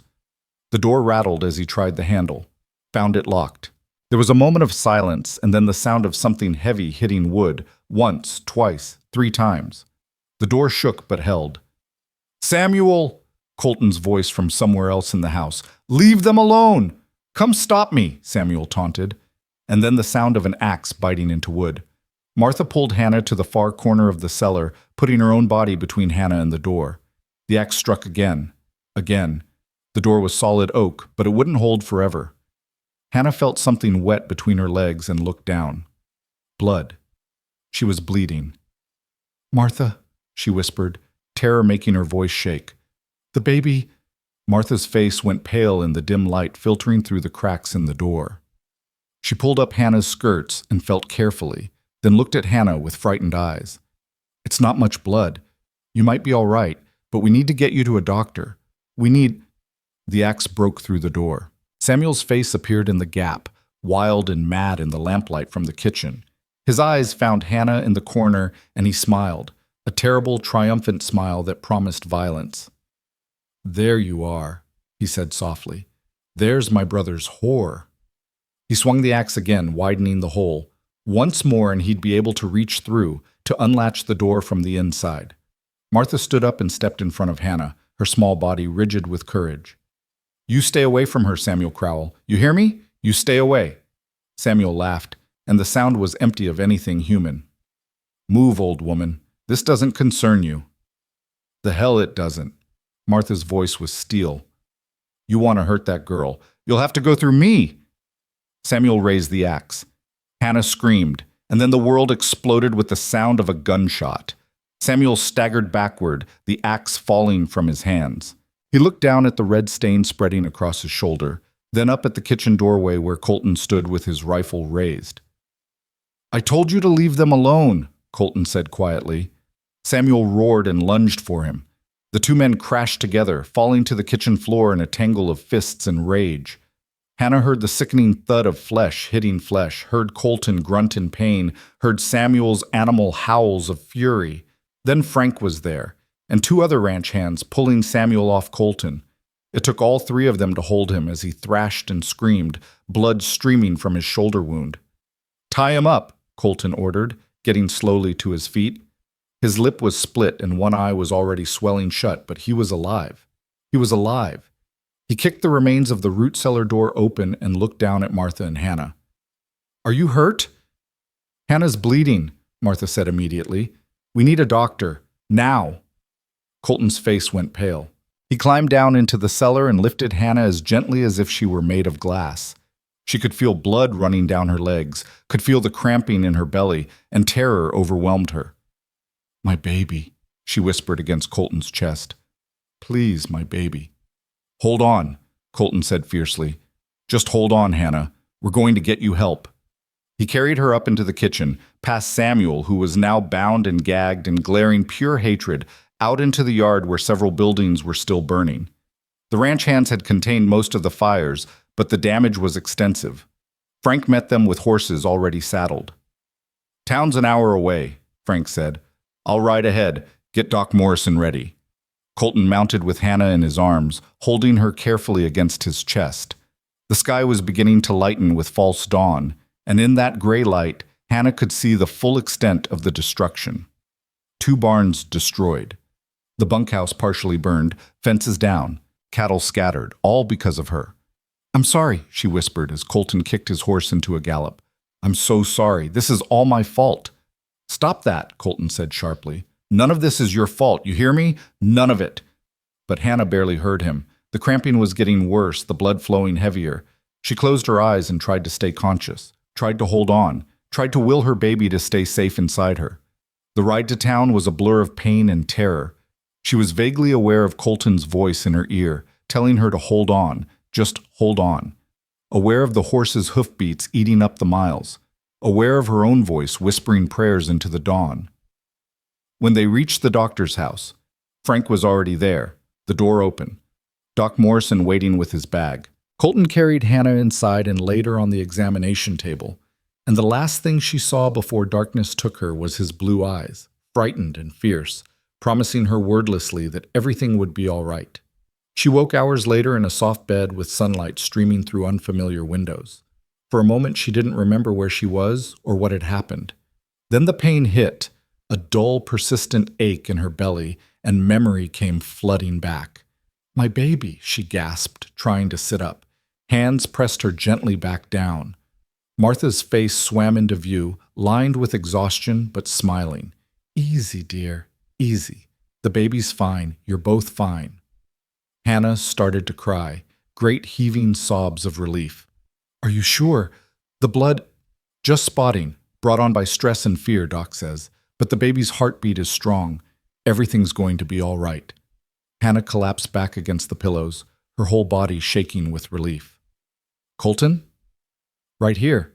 The door rattled as he tried the handle. Found it locked. There was a moment of silence and then the sound of something heavy hitting wood, once, twice, 3 times. The door shook but held. "Samuel!" Colton's voice from somewhere else in the house. "Leave them alone! Come stop me!" Samuel taunted. And then the sound of an axe biting into wood. Martha pulled Hannah to the far corner of the cellar, putting her own body between Hannah and the door. The axe struck again. Again. The door was solid oak, but it wouldn't hold forever. Hannah felt something wet between her legs and looked down. Blood. She was bleeding. "Martha," she whispered, terror making her voice shake. "The baby—" Martha's face went pale in the dim light filtering through the cracks in the door. She pulled up Hannah's skirts and felt carefully, then looked at Hannah with frightened eyes. "It's not much blood. You might be all right, but we need to get you to a doctor. We need—" The axe broke through the door. Samuel's face appeared in the gap, wild and mad in the lamplight from the kitchen. His eyes found Hannah in the corner, and he smiled, a terrible, triumphant smile that promised violence. "There you are," he said softly. "There's my brother's whore." He swung the axe again, widening the hole. Once more and he'd be able to reach through, to unlatch the door from the inside. Martha stood up and stepped in front of Hannah, her small body rigid with courage. "You stay away from her, Samuel Crowell. You hear me? You stay away." Samuel laughed, and the sound was empty of anything human. "Move, old woman. This doesn't concern you." "The hell it doesn't." Martha's voice was steel. "You want to hurt that girl. You'll have to go through me." Samuel raised the axe. Hannah screamed, and then the world exploded with the sound of a gunshot. Samuel staggered backward, the axe falling from his hands. He looked down at the red stain spreading across his shoulder, then up at the kitchen doorway where Colton stood with his rifle raised. "I told you to leave them alone," Colton said quietly. Samuel roared and lunged for him. The 2 men crashed together, falling to the kitchen floor in a tangle of fists and rage. Hannah heard the sickening thud of flesh hitting flesh, heard Colton grunt in pain, heard Samuel's animal howls of fury. Then Frank was there, and 2 other ranch hands pulling Samuel off Colton. It took all 3 of them to hold him as he thrashed and screamed, blood streaming from his shoulder wound. "Tie him up," Colton ordered, getting slowly to his feet. His lip was split and one eye was already swelling shut, but he was alive. He was alive. He kicked the remains of the root cellar door open and looked down at Martha and Hannah. "Are you hurt?" "Hannah's bleeding," Martha said immediately. "We need a doctor. Now." Colton's face went pale. He climbed down into the cellar and lifted Hannah as gently as if she were made of glass. She could feel blood running down her legs, could feel the cramping in her belly, and terror overwhelmed her. "My baby," she whispered against Colton's chest. "Please, my baby." "Hold on," Colton said fiercely. "Just hold on, Hannah. We're going to get you help." He carried her up into the kitchen, past Samuel, who was now bound and gagged and glaring pure hatred, out into the yard where several buildings were still burning. The ranch hands had contained most of the fires, but the damage was extensive. Frank met them with horses already saddled. "Town's an hour away," Frank said. "I'll ride ahead. Get Doc Morrison ready." Colton mounted with Hannah in his arms, holding her carefully against his chest. The sky was beginning to lighten with false dawn, and in that gray light, Hannah could see the full extent of the destruction. 2 barns destroyed. The bunkhouse partially burned, fences down, cattle scattered, all because of her. "I'm sorry," she whispered as Colton kicked his horse into a gallop. "I'm so sorry. This is all my fault." "Stop that," Colton said sharply. None of this is your fault, you hear me? None of it. But Hannah barely heard him. The cramping was getting worse, the blood flowing heavier. She closed her eyes and tried to stay conscious, tried to hold on, tried to will her baby to stay safe inside her. The ride to town was a blur of pain and terror. She was vaguely aware of Colton's voice in her ear, telling her to hold on, just hold on. Aware of the horse's hoofbeats eating up the miles. Aware of her own voice whispering prayers into the dawn. When they reached the doctor's house, Frank was already there, the door open. Doc Morrison waiting with his bag. Colton carried Hannah inside and laid her on the examination table, and the last thing she saw before darkness took her was his blue eyes, frightened and fierce, promising her wordlessly that everything would be all right. She woke hours later in a soft bed with sunlight streaming through unfamiliar windows. For a moment she didn't remember where she was or what had happened. Then the pain hit, a dull, persistent ache in her belly, and memory came flooding back. "My baby," she gasped, trying to sit up. Hands pressed her gently back down. Martha's face swam into view, lined with exhaustion but smiling. "Easy, dear, easy. The baby's fine. You're both fine." Hannah started to cry, great heaving sobs of relief. "Are you sure? The blood—" "Just spotting, brought on by stress and fear," Doc says. "But the baby's heartbeat is strong. Everything's going to be all right." Hannah collapsed back against the pillows, her whole body shaking with relief. "Colton?" "Right here."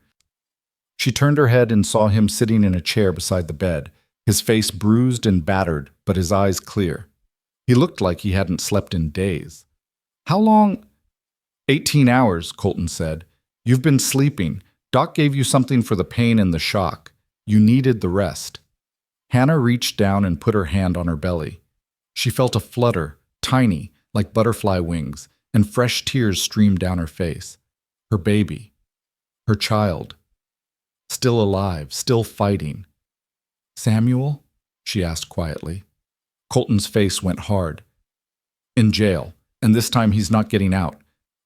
She turned her head and saw him sitting in a chair beside the bed, his face bruised and battered, but his eyes clear. He looked like he hadn't slept in days. "How long?" 18 hours, Colton said. "You've been sleeping. Doc gave you something for the pain and the shock. You needed the rest." Hannah reached down and put her hand on her belly. She felt a flutter, tiny, like butterfly wings, and fresh tears streamed down her face. Her baby. Her child. Still alive, still fighting. "Samuel?" she asked quietly. Colton's face went hard. "In jail, and this time he's not getting out.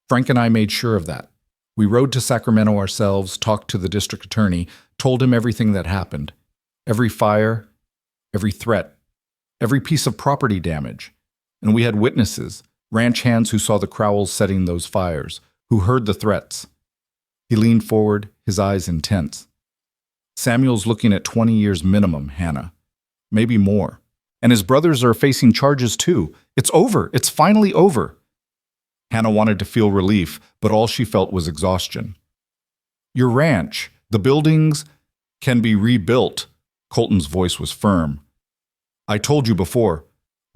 Frank and I made sure of that. We rode to Sacramento ourselves, talked to the district attorney, told him everything that happened. Every fire, every threat, every piece of property damage. And we had witnesses, ranch hands who saw the Crowells setting those fires, who heard the threats." He leaned forward, his eyes intense. "Samuel's looking at 20 years minimum, Hannah. Maybe more. And his brothers are facing charges too. It's over. It's finally over." Hannah wanted to feel relief, but all she felt was exhaustion. "Your ranch, the buildings, can be rebuilt." Colton's voice was firm. "I told you before,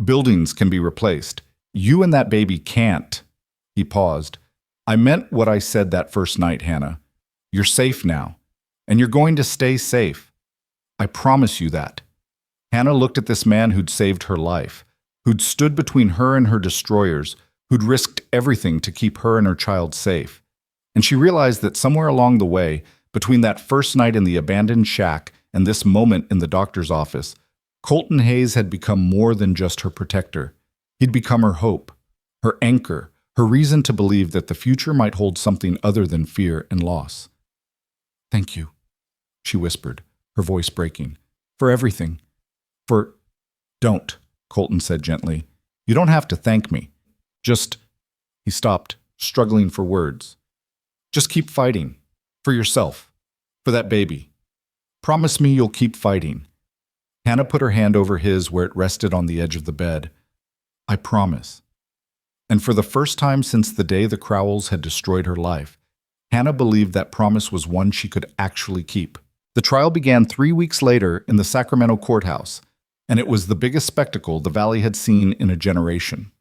buildings can be replaced. You and that baby can't." He paused. "I meant what I said that first night, Hannah. You're safe now, and you're going to stay safe. I promise you that." Hannah looked at this man who'd saved her life, who'd stood between her and her destroyers, who'd risked everything to keep her and her child safe. And she realized that somewhere along the way, between that first night in the abandoned shack and this moment in the doctor's office, Colton Hayes had become more than just her protector. He'd become her hope, her anchor, her reason to believe that the future might hold something other than fear and loss. "Thank you," she whispered, her voice breaking. "For everything. For—" "Don't," Colton said gently. "You don't have to thank me. Just—" He stopped, struggling for words. "Just keep fighting. For yourself. For that baby. Promise me you'll keep fighting." Hannah put her hand over his where it rested on the edge of the bed. "I promise." And for the first time since the day the Crowells had destroyed her life, Hannah believed that promise was one she could actually keep. The trial began 3 weeks later in the Sacramento courthouse, and it was the biggest spectacle the Valley had seen in a generation.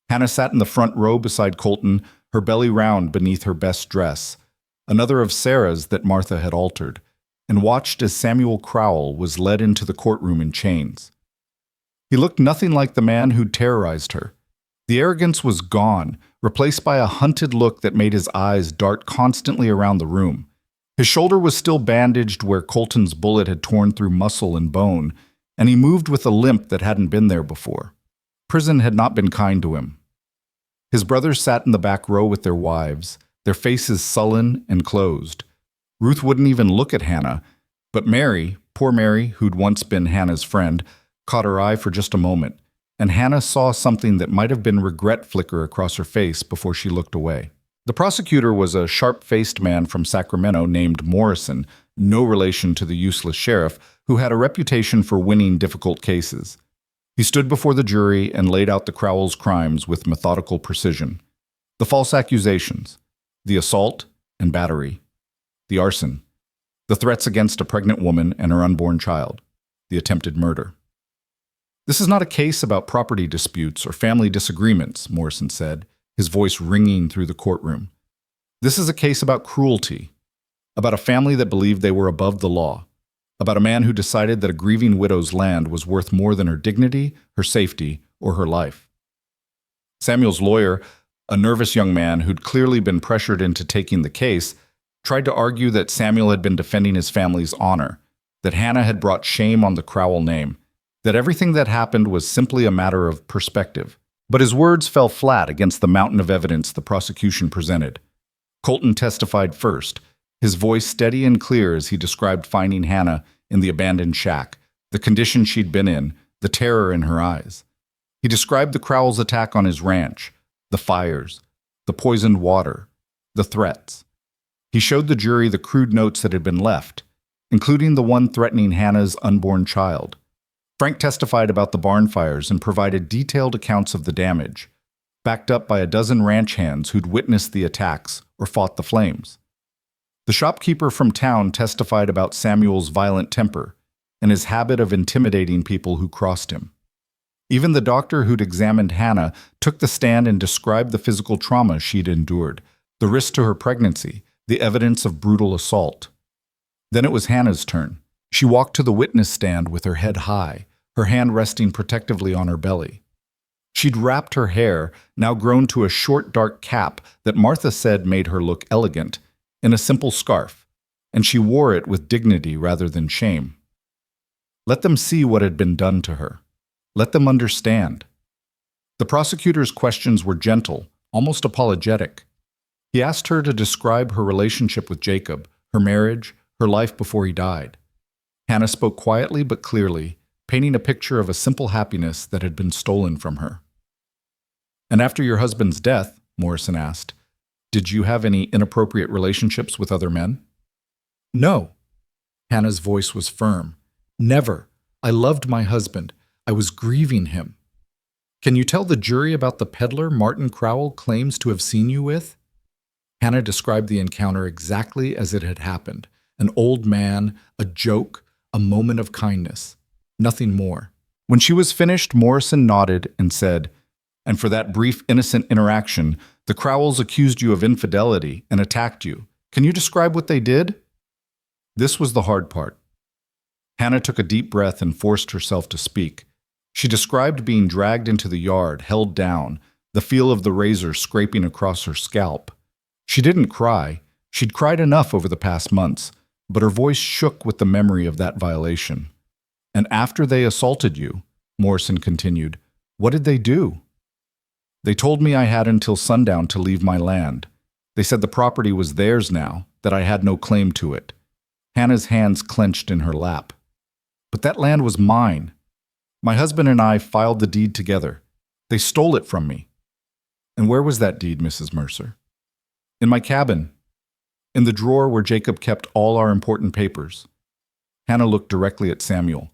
Hannah sat in the front row beside Colton, her belly round beneath her best dress, another of Sarah's that Martha had altered, and watched as Samuel Crowell was led into the courtroom in chains. He looked nothing like the man who'd terrorized her. The arrogance was gone, replaced by a hunted look that made his eyes dart constantly around the room. His shoulder was still bandaged where Colton's bullet had torn through muscle and bone, and he moved with a limp that hadn't been there before. Prison had not been kind to him. His brothers sat in the back row with their wives, their faces sullen and closed. Ruth wouldn't even look at Hannah, but Mary, poor Mary, who'd once been Hannah's friend, caught her eye for just a moment, and Hannah saw something that might have been regret flicker across her face before she looked away. The prosecutor was a sharp-faced man from Sacramento named Morrison, no relation to the useless sheriff, who had a reputation for winning difficult cases. He stood before the jury and laid out the Crowell's crimes with methodical precision. The false accusations, the assault and battery, the arson, the threats against a pregnant woman and her unborn child, the attempted murder. "This is not a case about property disputes or family disagreements," Morrison said, his voice ringing through the courtroom. "This is a case about cruelty, about a family that believed they were above the law, about a man who decided that a grieving widow's land was worth more than her dignity, her safety, or her life." Samuel's lawyer, a nervous young man who'd clearly been pressured into taking the case, tried to argue that Samuel had been defending his family's honor, that Hannah had brought shame on the Crowell name, that everything that happened was simply a matter of perspective. But his words fell flat against the mountain of evidence the prosecution presented. Colton testified first, his voice steady and clear as he described finding Hannah in the abandoned shack, the condition she'd been in, the terror in her eyes. He described the Crowell's attack on his ranch, the fires, the poisoned water, the threats. He showed the jury the crude notes that had been left, including the one threatening Hannah's unborn child. Frank testified about the barn fires and provided detailed accounts of the damage, backed up by a dozen ranch hands who'd witnessed the attacks or fought the flames. The shopkeeper from town testified about Samuel's violent temper and his habit of intimidating people who crossed him. Even the doctor who'd examined Hannah took the stand and described the physical trauma she'd endured, the risk to her pregnancy, the evidence of brutal assault. Then it was Hannah's turn. She walked to the witness stand with her head high, her hand resting protectively on her belly. She'd wrapped her hair, now grown to a short dark cap that Martha said made her look elegant, in a simple scarf, and she wore it with dignity rather than shame. Let them see what had been done to her. Let them understand. The prosecutor's questions were gentle, almost apologetic. He asked her to describe her relationship with Jacob, her marriage, her life before he died. Hannah spoke quietly but clearly, painting a picture of a simple happiness that had been stolen from her. "And after your husband's death," Morrison asked, "did you have any inappropriate relationships with other men?" "No." Hannah's voice was firm. "Never. I loved my husband. I was grieving him." "Can you tell the jury about the peddler Martin Crowell claims to have seen you with?" Hannah described the encounter exactly as it had happened. An old man, a joke, a moment of kindness. Nothing more. When she was finished, Morrison nodded and said, "And for that brief, innocent interaction, the Crowells accused you of infidelity and attacked you. Can you describe what they did?" This was the hard part. Hannah took a deep breath and forced herself to speak. She described being dragged into the yard, held down, the feel of the razor scraping across her scalp. She didn't cry. She'd cried enough over the past months, but her voice shook with the memory of that violation. "And after they assaulted you," Morrison continued, "what did they do?" "They told me I had until sundown to leave my land. They said the property was theirs now, that I had no claim to it." Hannah's hands clenched in her lap. "But that land was mine. My husband and I filed the deed together. They stole it from me." "And where was that deed, Mrs. Mercer?" "In my cabin, in the drawer where Jacob kept all our important papers." Hannah looked directly at Samuel.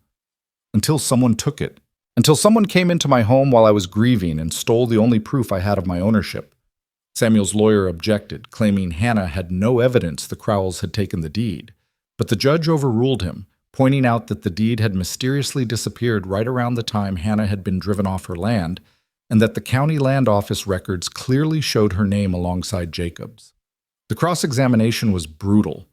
"Until someone took it. Until someone came into my home while I was grieving and stole the only proof I had of my ownership." Samuel's lawyer objected, claiming Hannah had no evidence the Crowells had taken the deed. But the judge overruled him, pointing out that the deed had mysteriously disappeared right around the time Hannah had been driven off her land, and that the county land office records clearly showed her name alongside Jacob's. The cross-examination was brutal.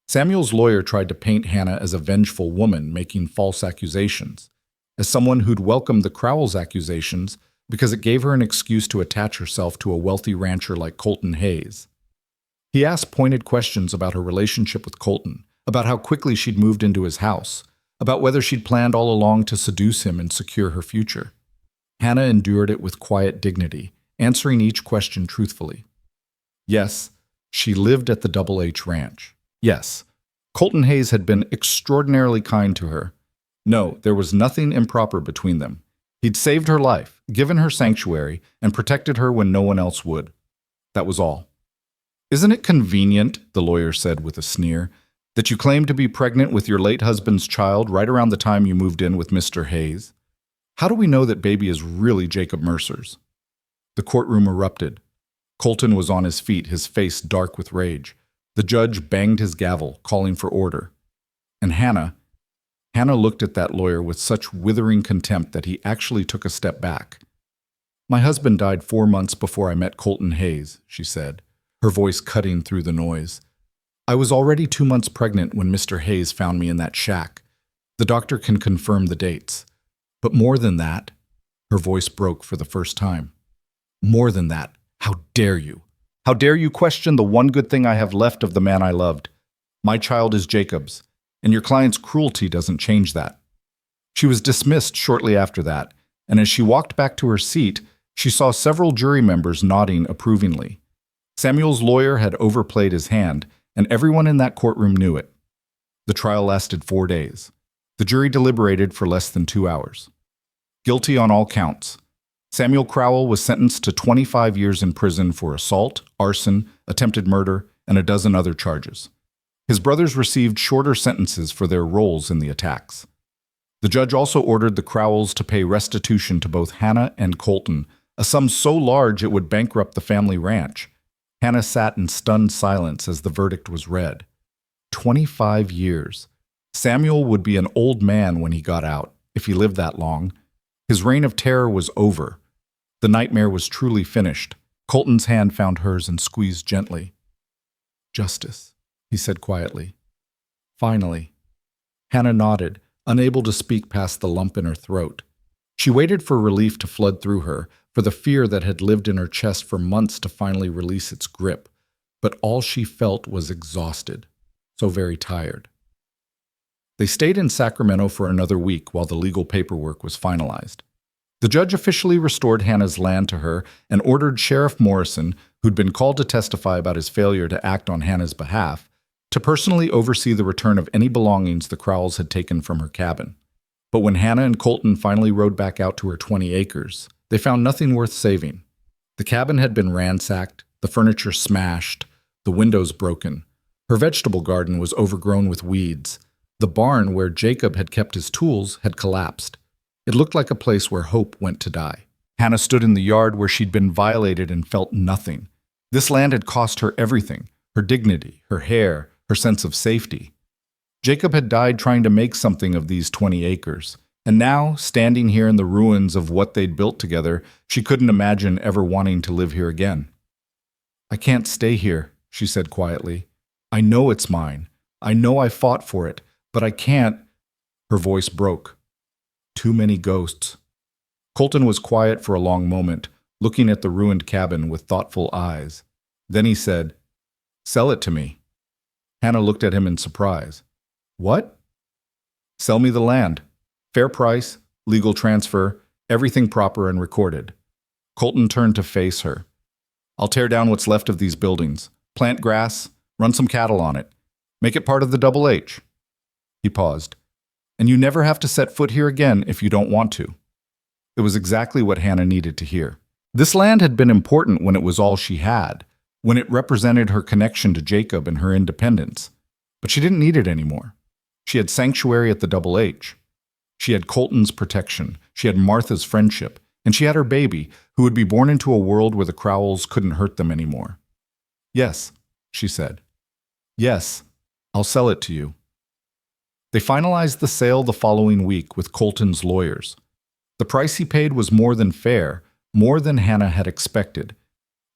Samuel's lawyer tried to paint Hannah as a vengeful woman making false accusations, as someone who'd welcomed the Crowells' accusations because it gave her an excuse to attach herself to a wealthy rancher like Colton Hayes. He asked pointed questions about her relationship with Colton, about how quickly she'd moved into his house, about whether she'd planned all along to seduce him and secure her future. Hannah endured it with quiet dignity, answering each question truthfully. Yes, she lived at the Double H Ranch. Yes, Colton Hayes had been extraordinarily kind to her. No, there was nothing improper between them. He'd saved her life, given her sanctuary, and protected her when no one else would. That was all. Isn't it convenient, the lawyer said with a sneer, that you claim to be pregnant with your late husband's child right around the time you moved in with Mr. Hayes? How do we know that baby is really Jacob Mercer's? The courtroom erupted. Colton was on his feet, his face dark with rage. The judge banged his gavel, calling for order. And Hannah looked at that lawyer with such withering contempt that he actually took a step back. My husband died 4 months before I met Colton Hayes, she said, her voice cutting through the noise. I was already 2 months pregnant when Mr. Hayes found me in that shack. The doctor can confirm the dates. But more than that, her voice broke for the first time. More than that, how dare you? How dare you question the one good thing I have left of the man I loved? My child is Jacob's, and your client's cruelty doesn't change that. She was dismissed shortly after that, and as she walked back to her seat, she saw several jury members nodding approvingly. Samuel's lawyer had overplayed his hand, and everyone in that courtroom knew it. The trial lasted 4 days. The jury deliberated for less than 2 hours. Guilty on all counts. Samuel Crowell was sentenced to 25 years in prison for assault, arson, attempted murder, and a dozen other charges. His brothers received shorter sentences for their roles in the attacks. The judge also ordered the Crowells to pay restitution to both Hannah and Colton, a sum so large it would bankrupt the family ranch. Hannah sat in stunned silence as the verdict was read. 25 years. Samuel would be an old man when he got out, if he lived that long. His reign of terror was over. The nightmare was truly finished. Colton's hand found hers and squeezed gently. Justice, he said quietly. Finally. Hannah nodded, unable to speak past the lump in her throat. She waited for relief to flood through her, for the fear that had lived in her chest for months to finally release its grip. But all she felt was exhausted, so very tired. They stayed in Sacramento for another week while the legal paperwork was finalized. The judge officially restored Hannah's land to her and ordered Sheriff Morrison, who'd been called to testify about his failure to act on Hannah's behalf, to personally oversee the return of any belongings the Crowells had taken from her cabin. But when Hannah and Colton finally rode back out to her 20 acres, they found nothing worth saving. The cabin had been ransacked, the furniture smashed, the windows broken. Her vegetable garden was overgrown with weeds. The barn where Jacob had kept his tools had collapsed. It looked like a place where hope went to die. Hannah stood in the yard where she'd been violated and felt nothing. This land had cost her everything, her dignity, her hair, her sense of safety. Jacob had died trying to make something of these 20 acres, and now, standing here in the ruins of what they'd built together, she couldn't imagine ever wanting to live here again. I can't stay here, she said quietly. I know it's mine. I know I fought for it, but I can't. Her voice broke. Too many ghosts. Colton was quiet for a long moment, looking at the ruined cabin with thoughtful eyes. Then he said, "Sell it to me." Hannah looked at him in surprise. What? Sell me the land. Fair price, legal transfer, everything proper and recorded. Colton turned to face her. I'll tear down what's left of these buildings, plant grass, run some cattle on it, make it part of the Double H. He paused. And you never have to set foot here again if you don't want to. It was exactly what Hannah needed to hear. This land had been important when it was all she had, when it represented her connection to Jacob and her independence. But she didn't need it anymore. She had sanctuary at the Double H. She had Colton's protection, she had Martha's friendship, and she had her baby, who would be born into a world where the Crowells couldn't hurt them anymore. Yes, she said. Yes, I'll sell it to you. They finalized the sale the following week with Colton's lawyers. The price he paid was more than fair, more than Hannah had expected.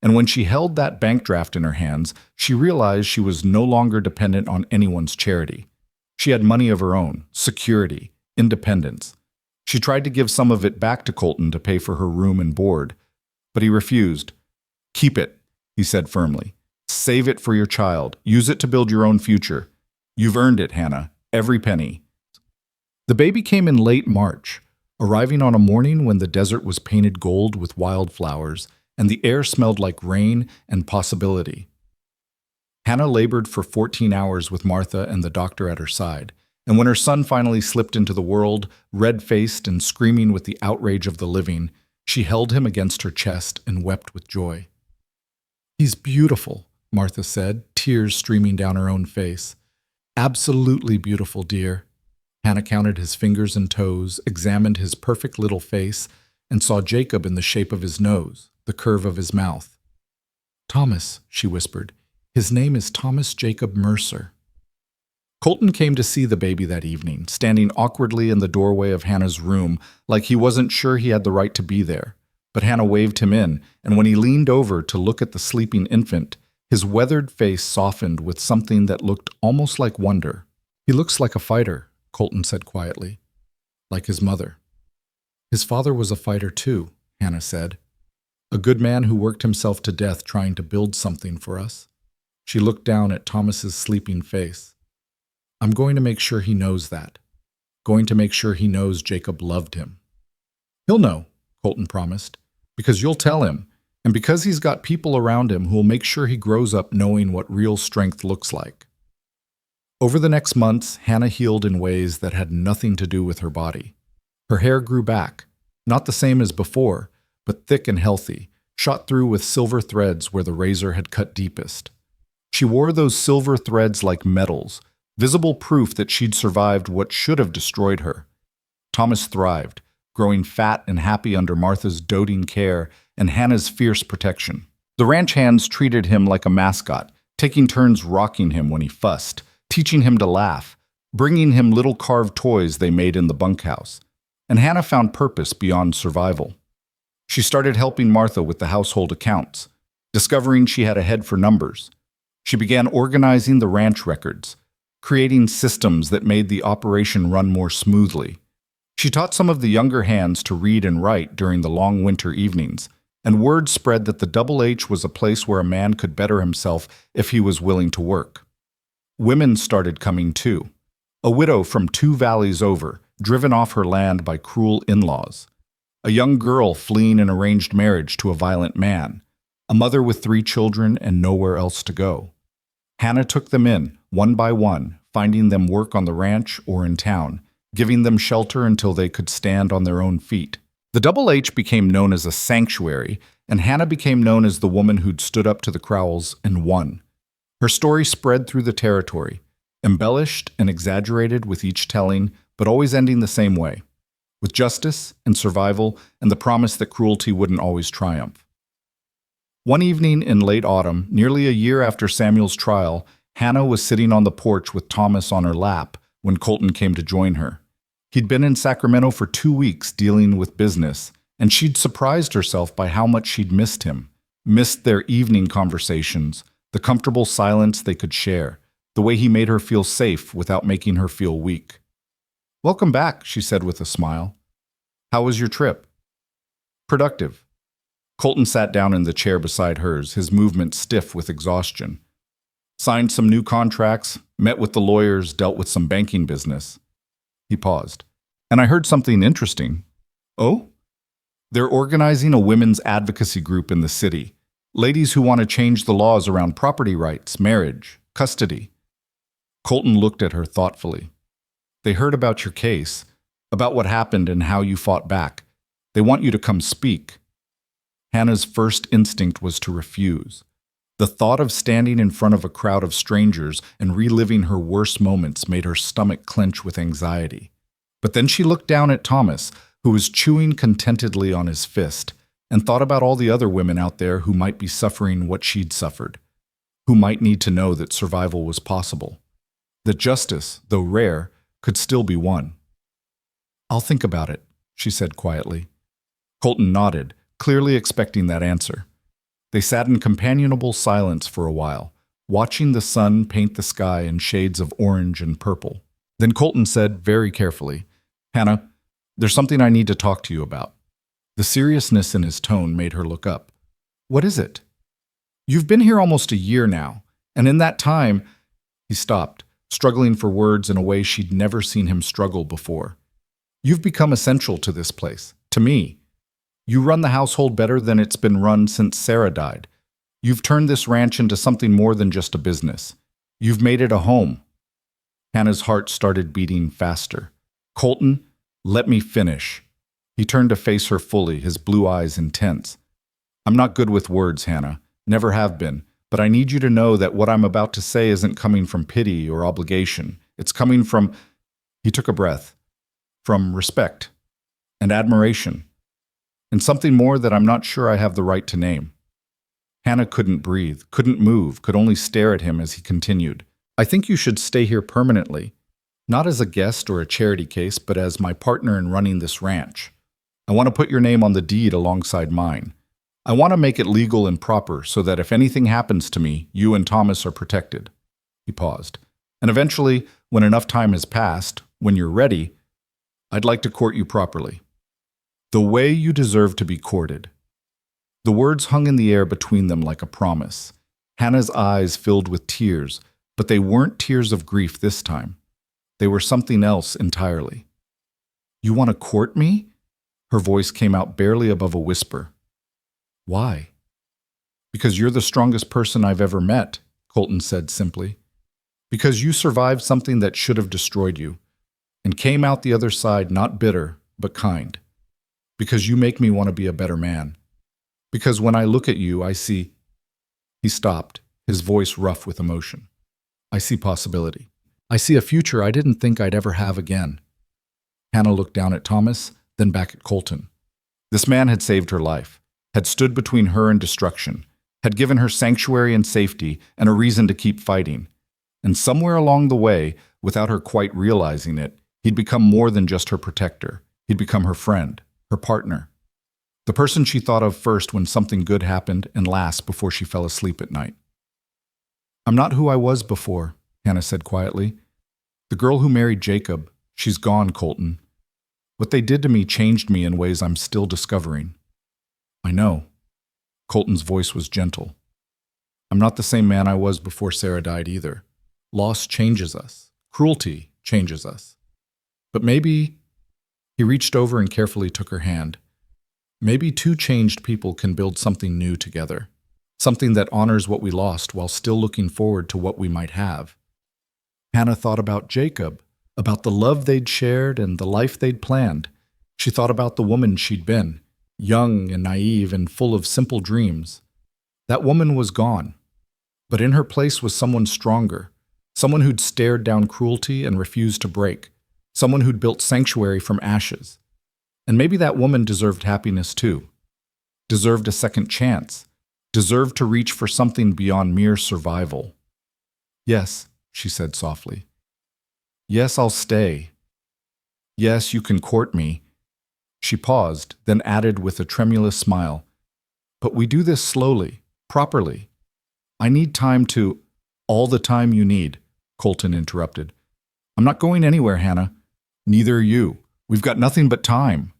And when she held that bank draft in her hands, she realized she was no longer dependent on anyone's charity. She had money of her own, security, independence. She tried to give some of it back to Colton to pay for her room and board, but he refused. Keep it, he said firmly. Save it for your child. Use it to build your own future. You've earned it, Hannah. Every penny. The baby came in late March, arriving on a morning when the desert was painted gold with wildflowers and the air smelled like rain and possibility. Hannah labored for 14 hours with Martha and the doctor at her side, And when her son finally slipped into the world, red-faced and screaming with the outrage of the living, she held him against her chest and wept with joy. "He's beautiful," Martha said, tears streaming down her own face. "Absolutely beautiful, dear." Hannah counted his fingers and toes, examined his perfect little face, and saw Jacob in the shape of his nose, the curve of his mouth. "Thomas," she whispered. "His name is Thomas Jacob Mercer." Colton came to see the baby that evening, standing awkwardly in the doorway of Hannah's room like he wasn't sure he had the right to be there. But Hannah waved him in, and when he leaned over to look at the sleeping infant, his weathered face softened with something that looked almost like wonder. "He looks like a fighter," Colton said quietly. "Like his mother." "His father was a fighter too," Hannah said. "A good man who worked himself to death trying to build something for us." She looked down at Thomas's sleeping face. "I'm going to make sure he knows that. Going to make sure he knows Jacob loved him." "He'll know," Colton promised, "because you'll tell him, and because he's got people around him who'll make sure he grows up knowing what real strength looks like." Over the next months, Hannah healed in ways that had nothing to do with her body. Her hair grew back, not the same as before, but thick and healthy, shot through with silver threads where the razor had cut deepest. She wore those silver threads like medals, visible proof that she'd survived what should have destroyed her. Thomas thrived, growing fat and happy under Martha's doting care and Hannah's fierce protection. The ranch hands treated him like a mascot, taking turns rocking him when he fussed, teaching him to laugh, bringing him little carved toys they made in the bunkhouse. And Hannah found purpose beyond survival. She started helping Martha with the household accounts, discovering she had a head for numbers. She began organizing the ranch records, creating systems that made the operation run more smoothly. She taught some of the younger hands to read and write during the long winter evenings, and word spread that the Double H was a place where a man could better himself if he was willing to work. Women started coming too. A widow from 2 valleys over, driven off her land by cruel in-laws. A young girl fleeing an arranged marriage to a violent man. A mother with 3 children and nowhere else to go. Hannah took them in, one by one, finding them work on the ranch or in town, giving them shelter until they could stand on their own feet. The Double H became known as a sanctuary, and Hannah became known as the woman who'd stood up to the Crowells and won. Her story spread through the territory, embellished and exaggerated with each telling, but always ending the same way, with justice and survival and the promise that cruelty wouldn't always triumph. One evening in late autumn, nearly a year after Samuel's trial, Hannah was sitting on the porch with Thomas on her lap when Colton came to join her. He'd been in Sacramento for 2 weeks dealing with business, and she'd surprised herself by how much she'd missed him, missed their evening conversations, the comfortable silence they could share, the way he made her feel safe without making her feel weak. "Welcome back," she said with a smile. "How was your trip?" "Productive." Colton sat down in the chair beside hers, his movements stiff with exhaustion. "Signed some new contracts, met with the lawyers, dealt with some banking business." He paused. "And I heard something interesting." "Oh?" "They're organizing a women's advocacy group in the city. Ladies who want to change the laws around property rights, marriage, custody." Colton looked at her thoughtfully. "They heard about your case, about what happened and how you fought back. They want you to come speak." Hannah's first instinct was to refuse. The thought of standing in front of a crowd of strangers and reliving her worst moments made her stomach clench with anxiety. But then she looked down at Thomas, who was chewing contentedly on his fist, and thought about all the other women out there who might be suffering what she'd suffered, who might need to know that survival was possible, that justice, though rare, could still be won. "I'll think about it," she said quietly. Colton nodded, clearly expecting that answer. They sat in companionable silence for a while, watching the sun paint the sky in shades of orange and purple. Then Colton said very carefully, "Hannah, there's something I need to talk to you about." The seriousness in his tone made her look up. "What is it?" "You've been here almost a year now, and in that time—" He stopped, struggling for words in a way she'd never seen him struggle before. "You've become essential to this place, to me. You run the household better than it's been run since Sarah died. You've turned this ranch into something more than just a business. You've made it a home." Hannah's heart started beating faster. Colton, let me finish. He turned to face her fully, his blue eyes intense. I'm not good with words, Hannah. Never have been. But I need you to know that what I'm about to say isn't coming from pity or obligation. It's coming from, he took a breath, from respect and admiration, and something more that I'm not sure I have the right to name. Hannah couldn't breathe, couldn't move, could only stare at him as he continued. I think you should stay here permanently, not as a guest or a charity case, but as my partner in running this ranch. I want to put your name on the deed alongside mine. I want to make it legal and proper so that if anything happens to me, you and Thomas are protected. He paused. And eventually, when enough time has passed, when you're ready, I'd like to court you properly. The way you deserve to be courted. The words hung in the air between them like a promise. Hannah's eyes filled with tears, but they weren't tears of grief this time. They were something else entirely. You want to court me? Her voice came out barely above a whisper. Why? Because you're the strongest person I've ever met, Colton said simply. Because you survived something that should have destroyed you, and came out the other side not bitter, but kind. Because you make me want to be a better man. Because when I look at you, I see... He stopped, his voice rough with emotion. I see possibility. I see a future I didn't think I'd ever have again. Hannah looked down at Thomas, then back at Colton. This man had saved her life, had stood between her and destruction, had given her sanctuary and safety and a reason to keep fighting. And somewhere along the way, without her quite realizing it, he'd become more than just her protector. He'd become her friend, her partner. The person she thought of first when something good happened and last before she fell asleep at night. I'm not who I was before, Hannah said quietly. The girl who married Jacob, she's gone, Colton. What they did to me changed me in ways I'm still discovering. I know. Colton's voice was gentle. I'm not the same man I was before Sarah died either. Loss changes us. Cruelty changes us. But maybe... He reached over and carefully took her hand. Maybe two changed people can build something new together. Something that honors what we lost while still looking forward to what we might have. Hannah thought about Jacob, about the love they'd shared and the life they'd planned. She thought about the woman she'd been, young and naive and full of simple dreams. That woman was gone. But in her place was someone stronger, someone who'd stared down cruelty and refused to break, someone who'd built sanctuary from ashes. And maybe that woman deserved happiness too, deserved a second chance, deserved to reach for something beyond mere survival. Yes, she said softly. Yes, I'll stay. Yes, you can court me. She paused, then added with a tremulous smile, but we do this slowly, properly. I need time to... All the time you need, Colton interrupted. I'm not going anywhere, Hannah. Neither are you. We've got nothing but time.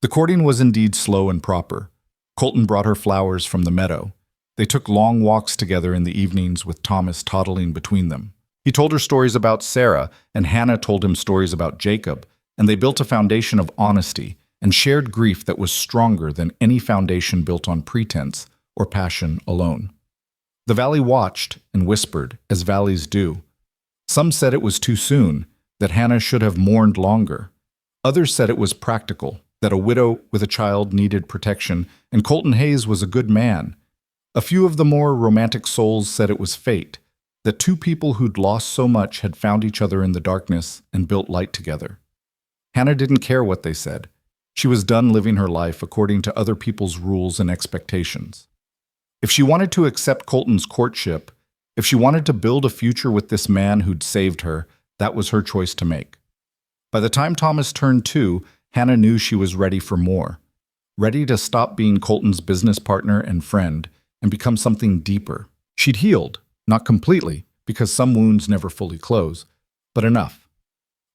The courting was indeed slow and proper. Colton brought her flowers from the meadow. They took long walks together in the evenings with Thomas toddling between them. He told her stories about Sarah, and Hannah told him stories about Jacob, and they built a foundation of honesty and shared grief that was stronger than any foundation built on pretense or passion alone. The valley watched and whispered, as valleys do. Some said it was too soon, that Hannah should have mourned longer. Others said it was practical, that a widow with a child needed protection, and Colton Hayes was a good man. A few of the more romantic souls said it was fate, that two people who'd lost so much had found each other in the darkness and built light together. Hannah didn't care what they said. She was done living her life according to other people's rules and expectations. If she wanted to accept Colton's courtship, if she wanted to build a future with this man who'd saved her, that was her choice to make. By the time Thomas turned 2, Hannah knew she was ready for more. Ready to stop being Colton's business partner and friend and become something deeper. She'd healed, not completely, because some wounds never fully close, but enough.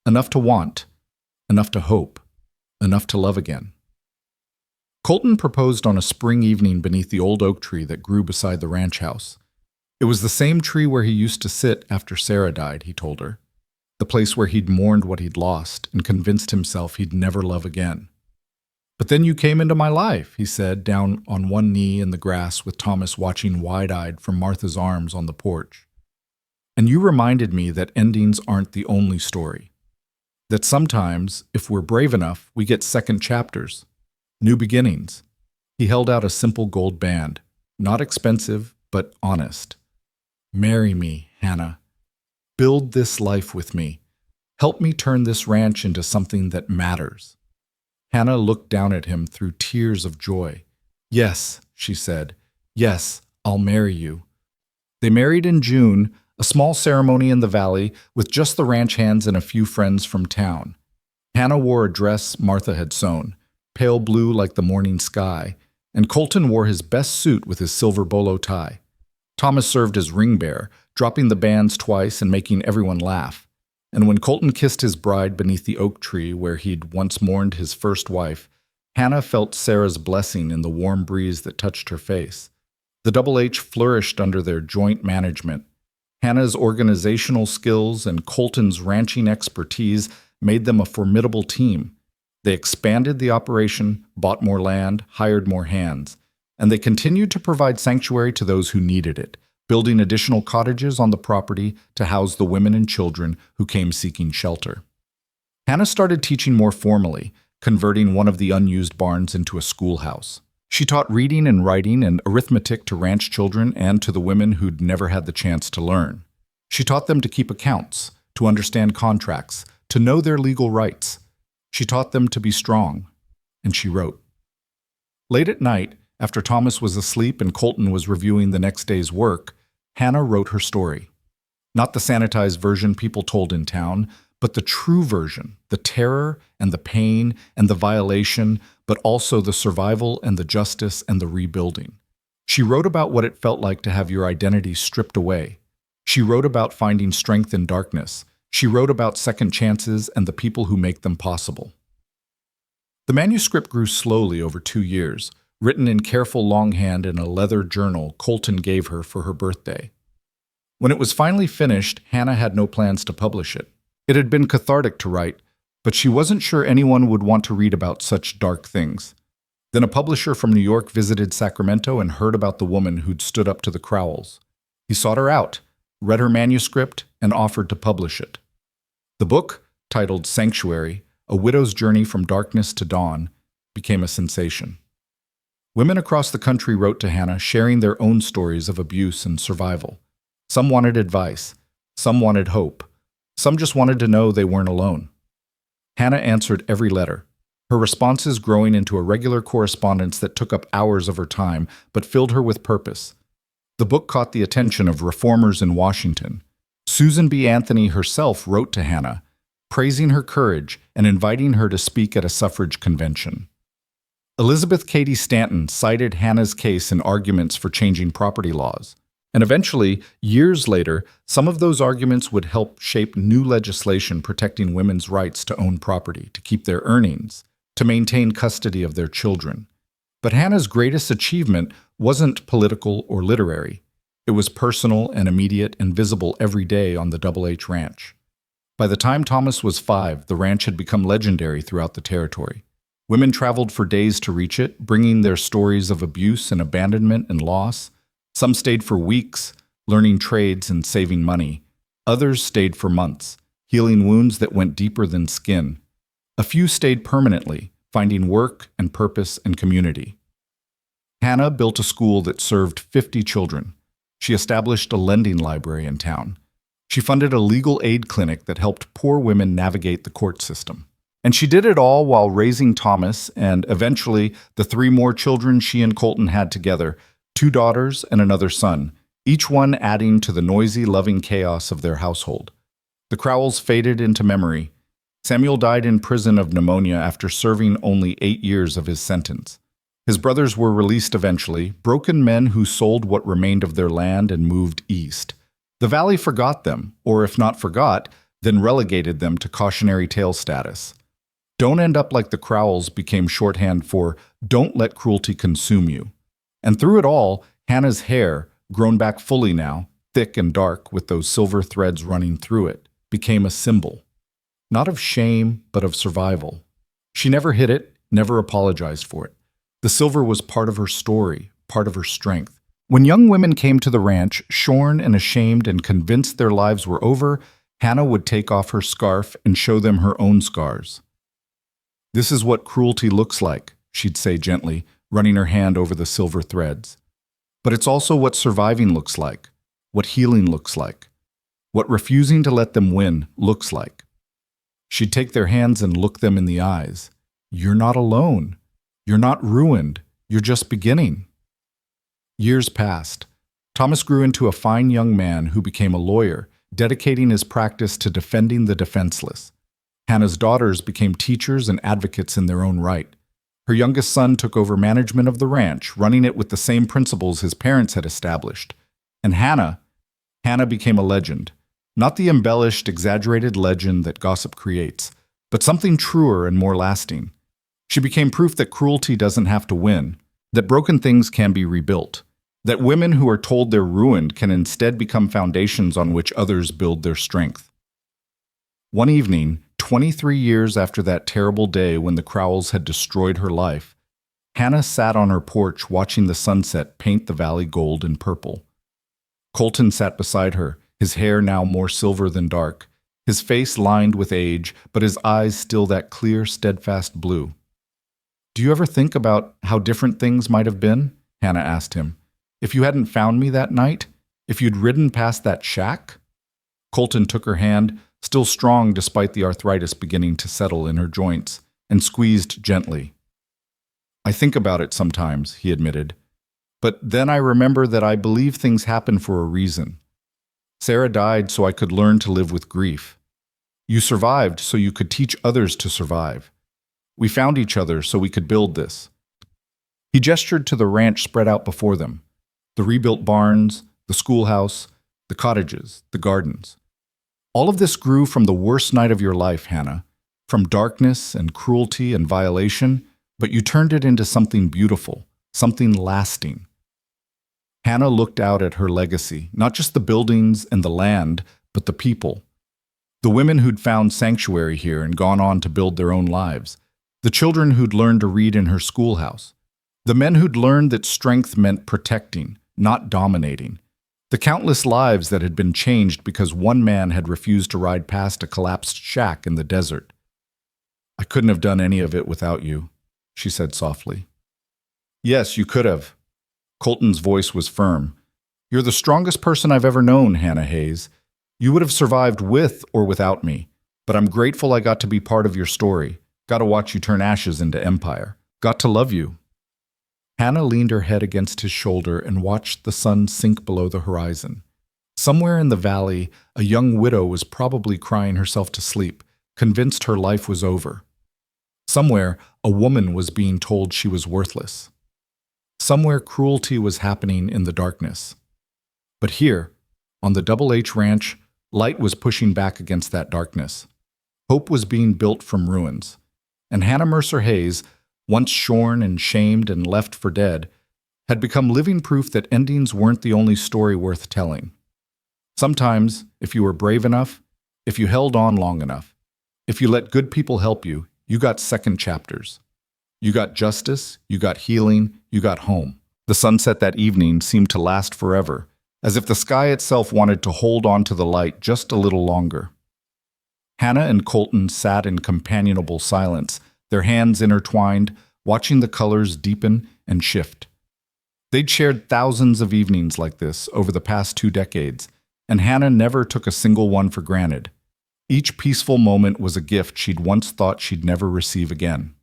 Enough to want, enough to hope, enough to love again. Colton proposed on a spring evening beneath the old oak tree that grew beside the ranch house. It was the same tree where he used to sit after Sarah died, he told her. The place where he'd mourned what he'd lost and convinced himself he'd never love again. But then you came into my life, he said, down on one knee in the grass with Thomas watching wide-eyed from Martha's arms on the porch. And you reminded me that endings aren't the only story. That sometimes, if we're brave enough, we get second chapters, new beginnings. He held out a simple gold band, not expensive, but honest. Marry me, Hannah. Build this life with me. Help me turn this ranch into something that matters. Hannah looked down at him through tears of joy. Yes, she said. Yes, I'll marry you. They married in June, a small ceremony in the valley with just the ranch hands and a few friends from town. Hannah wore a dress Martha had sewn, pale blue like the morning sky, and Colton wore his best suit with his silver bolo tie. Thomas served as ring bearer, dropping the bands twice and making everyone laugh. And when Colton kissed his bride beneath the oak tree where he'd once mourned his first wife, Hannah felt Sarah's blessing in the warm breeze that touched her face. The Double H flourished under their joint management. Hannah's organizational skills and Colton's ranching expertise made them a formidable team. They expanded the operation, bought more land, hired more hands, and they continued to provide sanctuary to those who needed it, building additional cottages on the property to house the women and children who came seeking shelter. Hannah started teaching more formally, converting one of the unused barns into a schoolhouse. She taught reading and writing and arithmetic to ranch children and to the women who'd never had the chance to learn. She taught them to keep accounts, to understand contracts, to know their legal rights. She taught them to be strong, and she wrote. Late at night, after Thomas was asleep and Colton was reviewing the next day's work, Hannah wrote her story. Not the sanitized version people told in town, but the true version, the terror and the pain and the violation, but also the survival and the justice and the rebuilding. She wrote about what it felt like to have your identity stripped away. She wrote about finding strength in darkness. She wrote about second chances and the people who make them possible. The manuscript grew slowly over 2 years, written in careful longhand in a leather journal Colton gave her for her birthday. When it was finally finished, Hannah had no plans to publish it. It had been cathartic to write, but she wasn't sure anyone would want to read about such dark things. Then a publisher from New York visited Sacramento and heard about the woman who'd stood up to the Crowells. He sought her out, read her manuscript, and offered to publish it. The book, titled Sanctuary, A Widow's Journey from Darkness to Dawn, became a sensation. Women across the country wrote to Hannah, sharing their own stories of abuse and survival. Some wanted advice. Some wanted hope. Some just wanted to know they weren't alone. Hannah answered every letter, her responses growing into a regular correspondence that took up hours of her time but filled her with purpose. The book caught the attention of reformers in Washington. Susan B. Anthony herself wrote to Hannah, praising her courage and inviting her to speak at a suffrage convention. Elizabeth Cady Stanton cited Hannah's case in arguments for changing property laws. And eventually, years later, some of those arguments would help shape new legislation protecting women's rights to own property, to keep their earnings, to maintain custody of their children. But Hannah's greatest achievement wasn't political or literary. It was personal and immediate and visible every day on the Double H Ranch. By the time Thomas was 5, the ranch had become legendary throughout the territory. Women traveled for days to reach it, bringing their stories of abuse and abandonment and loss. Some stayed for weeks, learning trades and saving money. Others stayed for months, healing wounds that went deeper than skin. A few stayed permanently, finding work and purpose and community. Hannah built a school that served 50 children. She established a lending library in town. She funded a legal aid clinic that helped poor women navigate the court system. And she did it all while raising Thomas and, eventually, the 3 more children she and Colton had together, 2 daughters and another son, each one adding to the noisy, loving chaos of their household. The Crowells faded into memory. Samuel died in prison of pneumonia after serving only 8 years of his sentence. His brothers were released eventually, broken men who sold what remained of their land and moved east. The valley forgot them, or if not forgot, then relegated them to cautionary tale status. Don't end up like the Crowells became shorthand for don't let cruelty consume you. And through it all, Hannah's hair, grown back fully now, thick and dark with those silver threads running through it, became a symbol. Not of shame, but of survival. She never hid it, never apologized for it. The silver was part of her story, part of her strength, When young women came to the ranch, shorn and ashamed and convinced their lives were over, Hannah would take off her scarf and show them her own scars. "This is what cruelty looks like," she'd say gently, running her hand over the silver threads. "But it's also what surviving looks like, what healing looks like, what refusing to let them win looks like." She'd take their hands and look them in the eyes. "You're not alone. You're not ruined. You're just beginning." Years passed. Thomas grew into a fine young man who became a lawyer, dedicating his practice to defending the defenseless. Hannah's daughters became teachers and advocates in their own right. Her youngest son took over management of the ranch, running it with the same principles his parents had established. And Hannah became a legend. Not the embellished, exaggerated legend that gossip creates, but something truer and more lasting. She became proof that cruelty doesn't have to win, that broken things can be rebuilt, that women who are told they're ruined can instead become foundations on which others build their strength. One evening, 23 years after that terrible day when the Crowells had destroyed her life, Hannah sat on her porch watching the sunset paint the valley gold and purple. Colton sat beside her, his hair now more silver than dark, his face lined with age, but his eyes still that clear, steadfast blue. "Do you ever think about how different things might have been?" Hannah asked him. "If you hadn't found me that night? If you'd ridden past that shack?" Colton took her hand, still strong despite the arthritis beginning to settle in her joints, and squeezed gently. "I think about it sometimes," he admitted. "But then I remember that I believe things happen for a reason. Sarah died so I could learn to live with grief. You survived so you could teach others to survive. We found each other so we could build this." He gestured to the ranch spread out before them, the rebuilt barns, the schoolhouse, the cottages, the gardens. "All of this grew from the worst night of your life, Hannah, from darkness and cruelty and violation, but you turned it into something beautiful, something lasting." Hannah looked out at her legacy, not just the buildings and the land, but the people. The women who'd found sanctuary here and gone on to build their own lives. The children who'd learned to read in her schoolhouse. The men who'd learned that strength meant protecting, not dominating. The countless lives that had been changed because one man had refused to ride past a collapsed shack in the desert. "I couldn't have done any of it without you," she said softly. "Yes, you could have." Colton's voice was firm. "You're the strongest person I've ever known, Hannah Hayes. You would have survived with or without me, but I'm grateful I got to be part of your story, got to watch you turn ashes into empire, got to love you." Hannah leaned her head against his shoulder and watched the sun sink below the horizon. Somewhere in the valley, a young widow was probably crying herself to sleep, convinced her life was over. Somewhere, a woman was being told she was worthless. Somewhere, cruelty was happening in the darkness. But here, on the Double H Ranch, light was pushing back against that darkness. Hope was being built from ruins. And Hannah Mercer Hayes, once shorn and shamed and left for dead, had become living proof that endings weren't the only story worth telling. Sometimes, if you were brave enough, if you held on long enough, if you let good people help you, you got second chapters. You got justice, you got healing, you got home. The sunset that evening seemed to last forever, as if the sky itself wanted to hold on to the light just a little longer. Hannah and Colton sat in companionable silence, their hands intertwined, watching the colors deepen and shift. They'd shared thousands of evenings like this over the past 2 decades, and Hannah never took a single one for granted. Each peaceful moment was a gift she'd once thought she'd never receive again.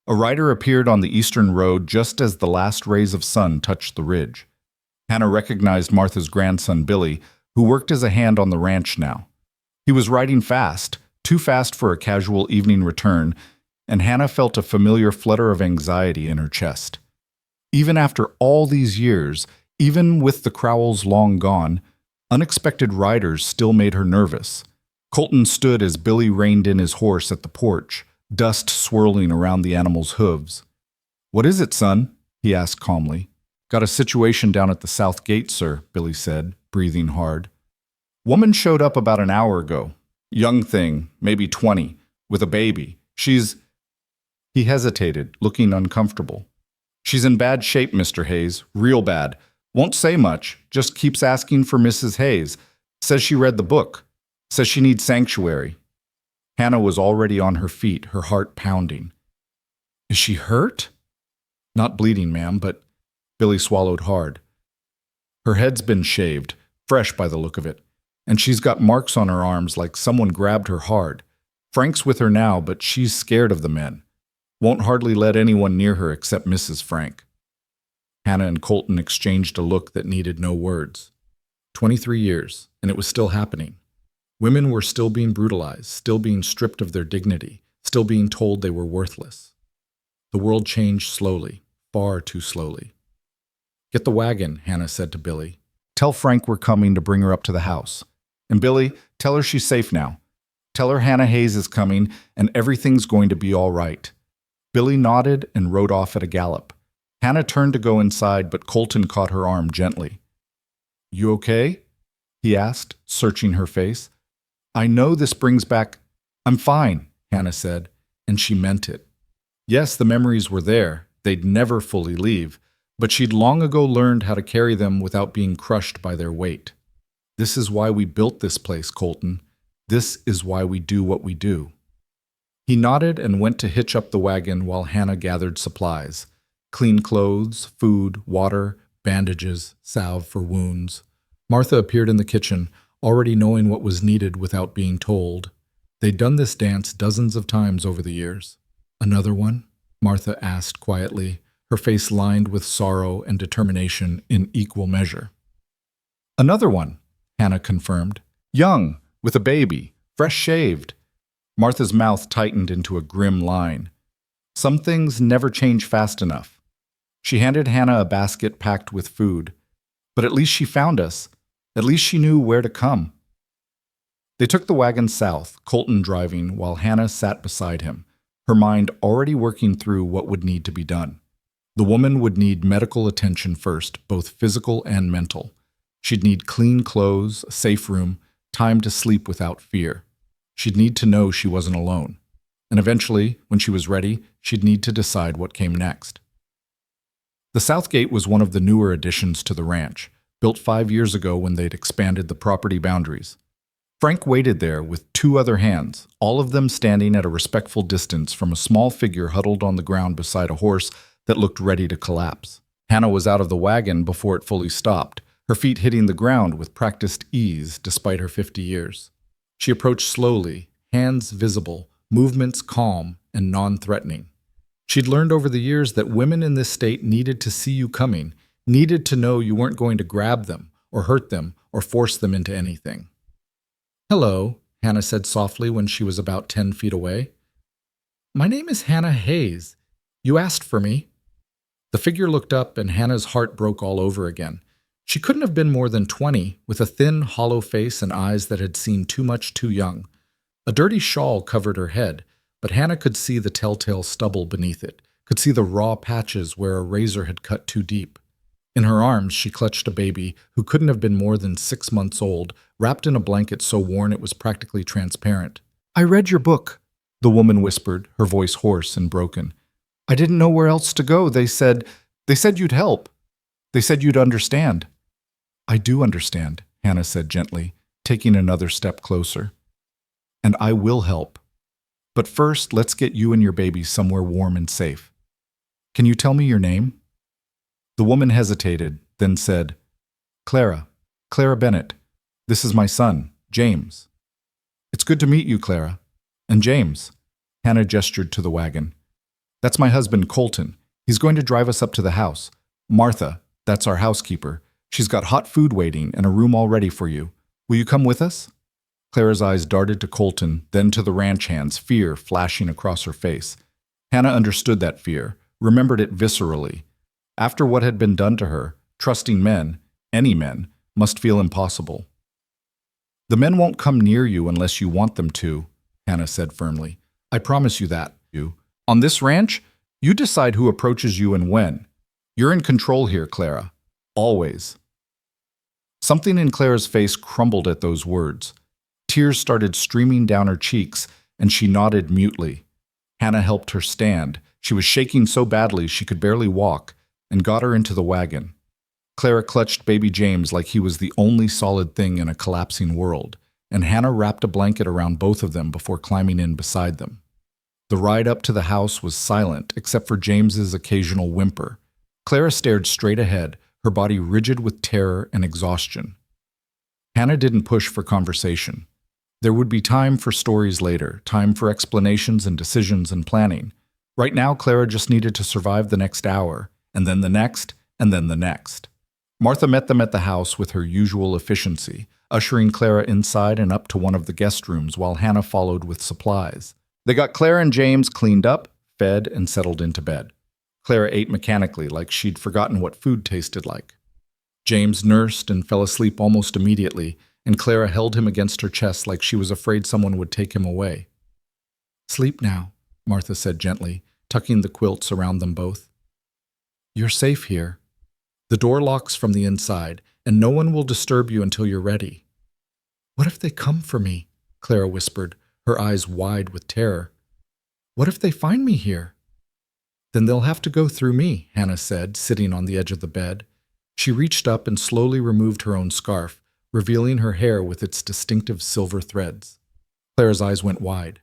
A rider appeared on the eastern road just as the last rays of sun touched the ridge. Hannah recognized Martha's grandson, Billy, who worked as a hand on the ranch now. He was riding fast, too fast for a casual evening return, and Hannah felt a familiar flutter of anxiety in her chest. Even after all these years, even with the Crowells long gone, unexpected riders still made her nervous. Colton stood as Billy reined in his horse at the porch, dust swirling around the animal's hooves. "What is it, son?" he asked calmly. "Got a situation down at the south gate, sir," Billy said, breathing hard. "Woman showed up about an hour ago. Young thing, maybe 20, with a baby. She's—" He hesitated, looking uncomfortable. "She's in bad shape, Mr. Hayes, real bad. Won't say much, just keeps asking for Mrs. Hayes. Says she read the book. Says she needs sanctuary. Hannah was already on her feet, her heart pounding. Is she hurt? Not bleeding, ma'am, but Billy swallowed hard. Her head's been shaved, fresh by the look of it, and she's got marks on her arms like someone grabbed her hard. Frank's with her now, but she's scared of the men. Won't hardly let anyone near her except Mrs. Frank. Hannah and Colton exchanged a look that needed no words. 23 years, and it was still happening. Women were still being brutalized, still being stripped of their dignity, still being told they were worthless. The world changed slowly, far too slowly. Get the wagon, Hannah said to Billy. Tell Frank we're coming to bring her up to the house. And Billy, tell her she's safe now. Tell her Hannah Hayes is coming and everything's going to be all right. Billy nodded and rode off at a gallop. Hannah turned to go inside, but Colton caught her arm gently. You okay? He asked, searching her face. I know this brings back... I'm fine, Hannah said, and she meant it. Yes, the memories were there. They'd never fully leave, but she'd long ago learned how to carry them without being crushed by their weight. This is why we built this place, Colton. This is why we do what we do. He nodded and went to hitch up the wagon while Hannah gathered supplies. Clean clothes, food, water, bandages, salve for wounds. Martha appeared in the kitchen, already knowing what was needed without being told. They'd done this dance dozens of times over the years. Another one? Martha asked quietly, her face lined with sorrow and determination in equal measure. Another one, Hannah confirmed. Young, with a baby, fresh shaved. Martha's mouth tightened into a grim line. Some things never change fast enough. She handed Hannah a basket packed with food. But at least she found us. At least she knew where to come. They took the wagon south, Colton driving, while Hannah sat beside him, her mind already working through what would need to be done. The woman would need medical attention first, both physical and mental. She'd need clean clothes, a safe room, time to sleep without fear. She'd need to know she wasn't alone. And eventually, when she was ready, she'd need to decide what came next. The South Gate was one of the newer additions to the ranch, built 5 years ago when they'd expanded the property boundaries. Frank waited there with 2 other hands, all of them standing at a respectful distance from a small figure huddled on the ground beside a horse that looked ready to collapse. Hannah was out of the wagon before it fully stopped, her feet hitting the ground with practiced ease despite her 50 years. She approached slowly, hands visible, movements calm and non-threatening. She'd learned over the years that women in this state needed to see you coming, needed to know you weren't going to grab them or hurt them or force them into anything. Hello, Hannah said softly when she was about 10 feet away. My name is Hannah Hayes. You asked for me. The figure looked up and Hannah's heart broke all over again. She couldn't have been more than 20, with a thin, hollow face and eyes that had seemed too much too young. A dirty shawl covered her head, but Hannah could see the telltale stubble beneath it, could see the raw patches where a razor had cut too deep. In her arms, she clutched a baby who couldn't have been more than 6 months old, wrapped in a blanket so worn it was practically transparent. I read your book, the woman whispered, her voice hoarse and broken. I didn't know where else to go. They said you'd help. They said you'd understand. I do understand, Hannah said gently, taking another step closer. And I will help. But first, let's get you and your baby somewhere warm and safe. Can you tell me your name? The woman hesitated, then said, Clara Bennett. This is my son, James. It's good to meet you, Clara. And James. Hannah gestured to the wagon. That's my husband, Colton. He's going to drive us up to the house. Martha, that's our housekeeper. She's got hot food waiting and a room all ready for you. Will you come with us? Clara's eyes darted to Colton, then to the ranch hands, fear flashing across her face. Hannah understood that fear, remembered it viscerally. After what had been done to her, trusting men, any men, must feel impossible. The men won't come near you unless you want them to, Hannah said firmly. I promise you that. On this ranch, you decide who approaches you and when. You're in control here, Clara. Always. Something in Clara's face crumbled at those words. Tears started streaming down her cheeks, and she nodded mutely. Hannah helped her stand. She was shaking so badly she could barely walk, and got her into the wagon. Clara clutched baby James like he was the only solid thing in a collapsing world, and Hannah wrapped a blanket around both of them before climbing in beside them. The ride up to the house was silent except for James's occasional whimper. Clara stared straight ahead, her body rigid with terror and exhaustion. Hannah didn't push for conversation. There would be time for stories later, time for explanations and decisions and planning. Right now, Clara just needed to survive the next hour, and then the next, and then the next. Martha met them at the house with her usual efficiency, ushering Clara inside and up to one of the guest rooms while Hannah followed with supplies. They got Clara and James cleaned up, fed, and settled into bed. Clara ate mechanically, like she'd forgotten what food tasted like. James nursed and fell asleep almost immediately, and Clara held him against her chest like she was afraid someone would take him away. "Sleep now," Martha said gently, tucking the quilts around them both. "You're safe here. The door locks from the inside, and no one will disturb you until you're ready." "What if they come for me?" Clara whispered, her eyes wide with terror. "What if they find me here?" "Then they'll have to go through me," Hannah said, sitting on the edge of the bed. She reached up and slowly removed her own scarf, revealing her hair with its distinctive silver threads. Clara's eyes went wide.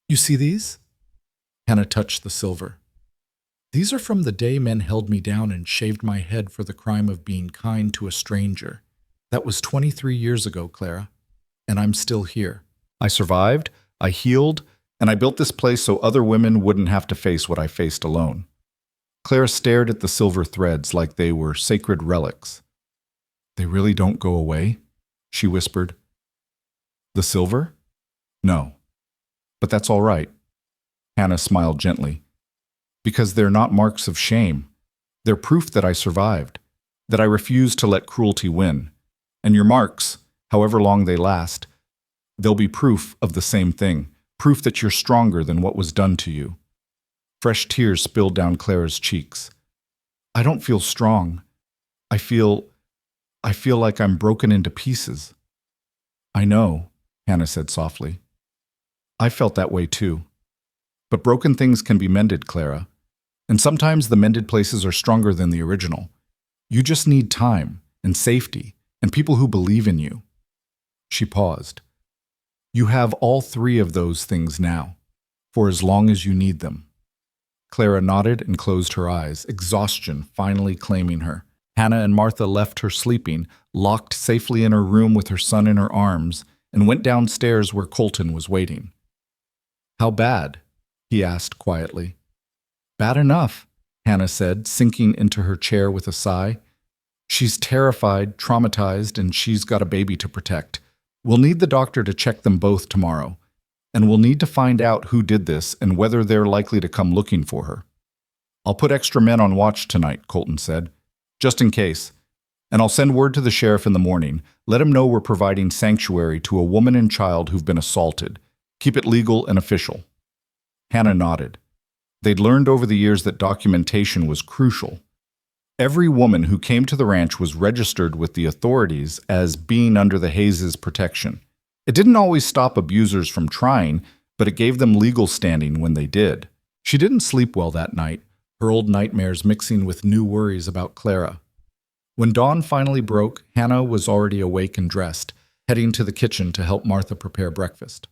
"You see these?" Hannah touched the silver. "These are from the day men held me down and shaved my head for the crime of being kind to a stranger. That was 23 years ago, Clara, and I'm still here. I survived, I healed, and I built this place so other women wouldn't have to face what I faced alone." Clara stared at the silver threads like they were sacred relics. "They really don't go away?" she whispered. "The silver? No. But that's all right." Hannah smiled gently. "Because they're not marks of shame. They're proof that I survived, that I refused to let cruelty win. And your marks, however long they last, they'll be proof of the same thing, proof that you're stronger than what was done to you." Fresh tears spilled down Clara's cheeks. "I don't feel strong. I feel like I'm broken into pieces." "I know," Hannah said softly. "I felt that way too. But broken things can be mended, Clara. And sometimes the mended places are stronger than the original. You just need time and safety and people who believe in you." She paused. "You have all three of those things now, for as long as you need them." Clara nodded and closed her eyes, exhaustion finally claiming her. Hannah and Martha left her sleeping, locked safely in her room with her son in her arms, and went downstairs where Colton was waiting. "How bad?" he asked quietly. "Bad enough," Hannah said, sinking into her chair with a sigh. "She's terrified, traumatized, and she's got a baby to protect. We'll need the doctor to check them both tomorrow. And we'll need to find out who did this and whether they're likely to come looking for her." "I'll put extra men on watch tonight," Colton said, "just in case. And I'll send word to the sheriff in the morning. Let him know we're providing sanctuary to a woman and child who've been assaulted. Keep it legal and official." Hannah nodded. They'd learned over the years that documentation was crucial. Every woman who came to the ranch was registered with the authorities as being under the Hayes' protection. It didn't always stop abusers from trying, but it gave them legal standing when they did. She didn't sleep well that night, her old nightmares mixing with new worries about Clara. When dawn finally broke, Hannah was already awake and dressed, heading to the kitchen to help Martha prepare breakfast.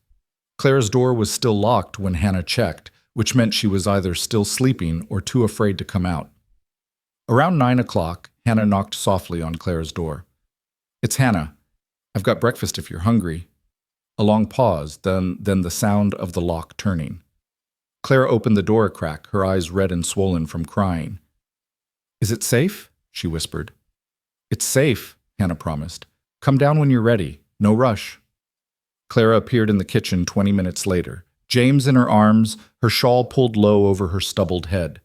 Clara's door was still locked when Hannah checked, which meant she was either still sleeping or too afraid to come out. Around 9 o'clock, Hannah knocked softly on Clara's door. "It's Hannah. I've got breakfast if you're hungry." A long pause, then the sound of the lock turning. Clara opened the door a crack, her eyes red and swollen from crying. "Is it safe?" she whispered. "It's safe," Hannah promised. "Come down when you're ready. No rush." Clara appeared in the kitchen 20 minutes later, James in her arms, her shawl pulled low over her stubbled head.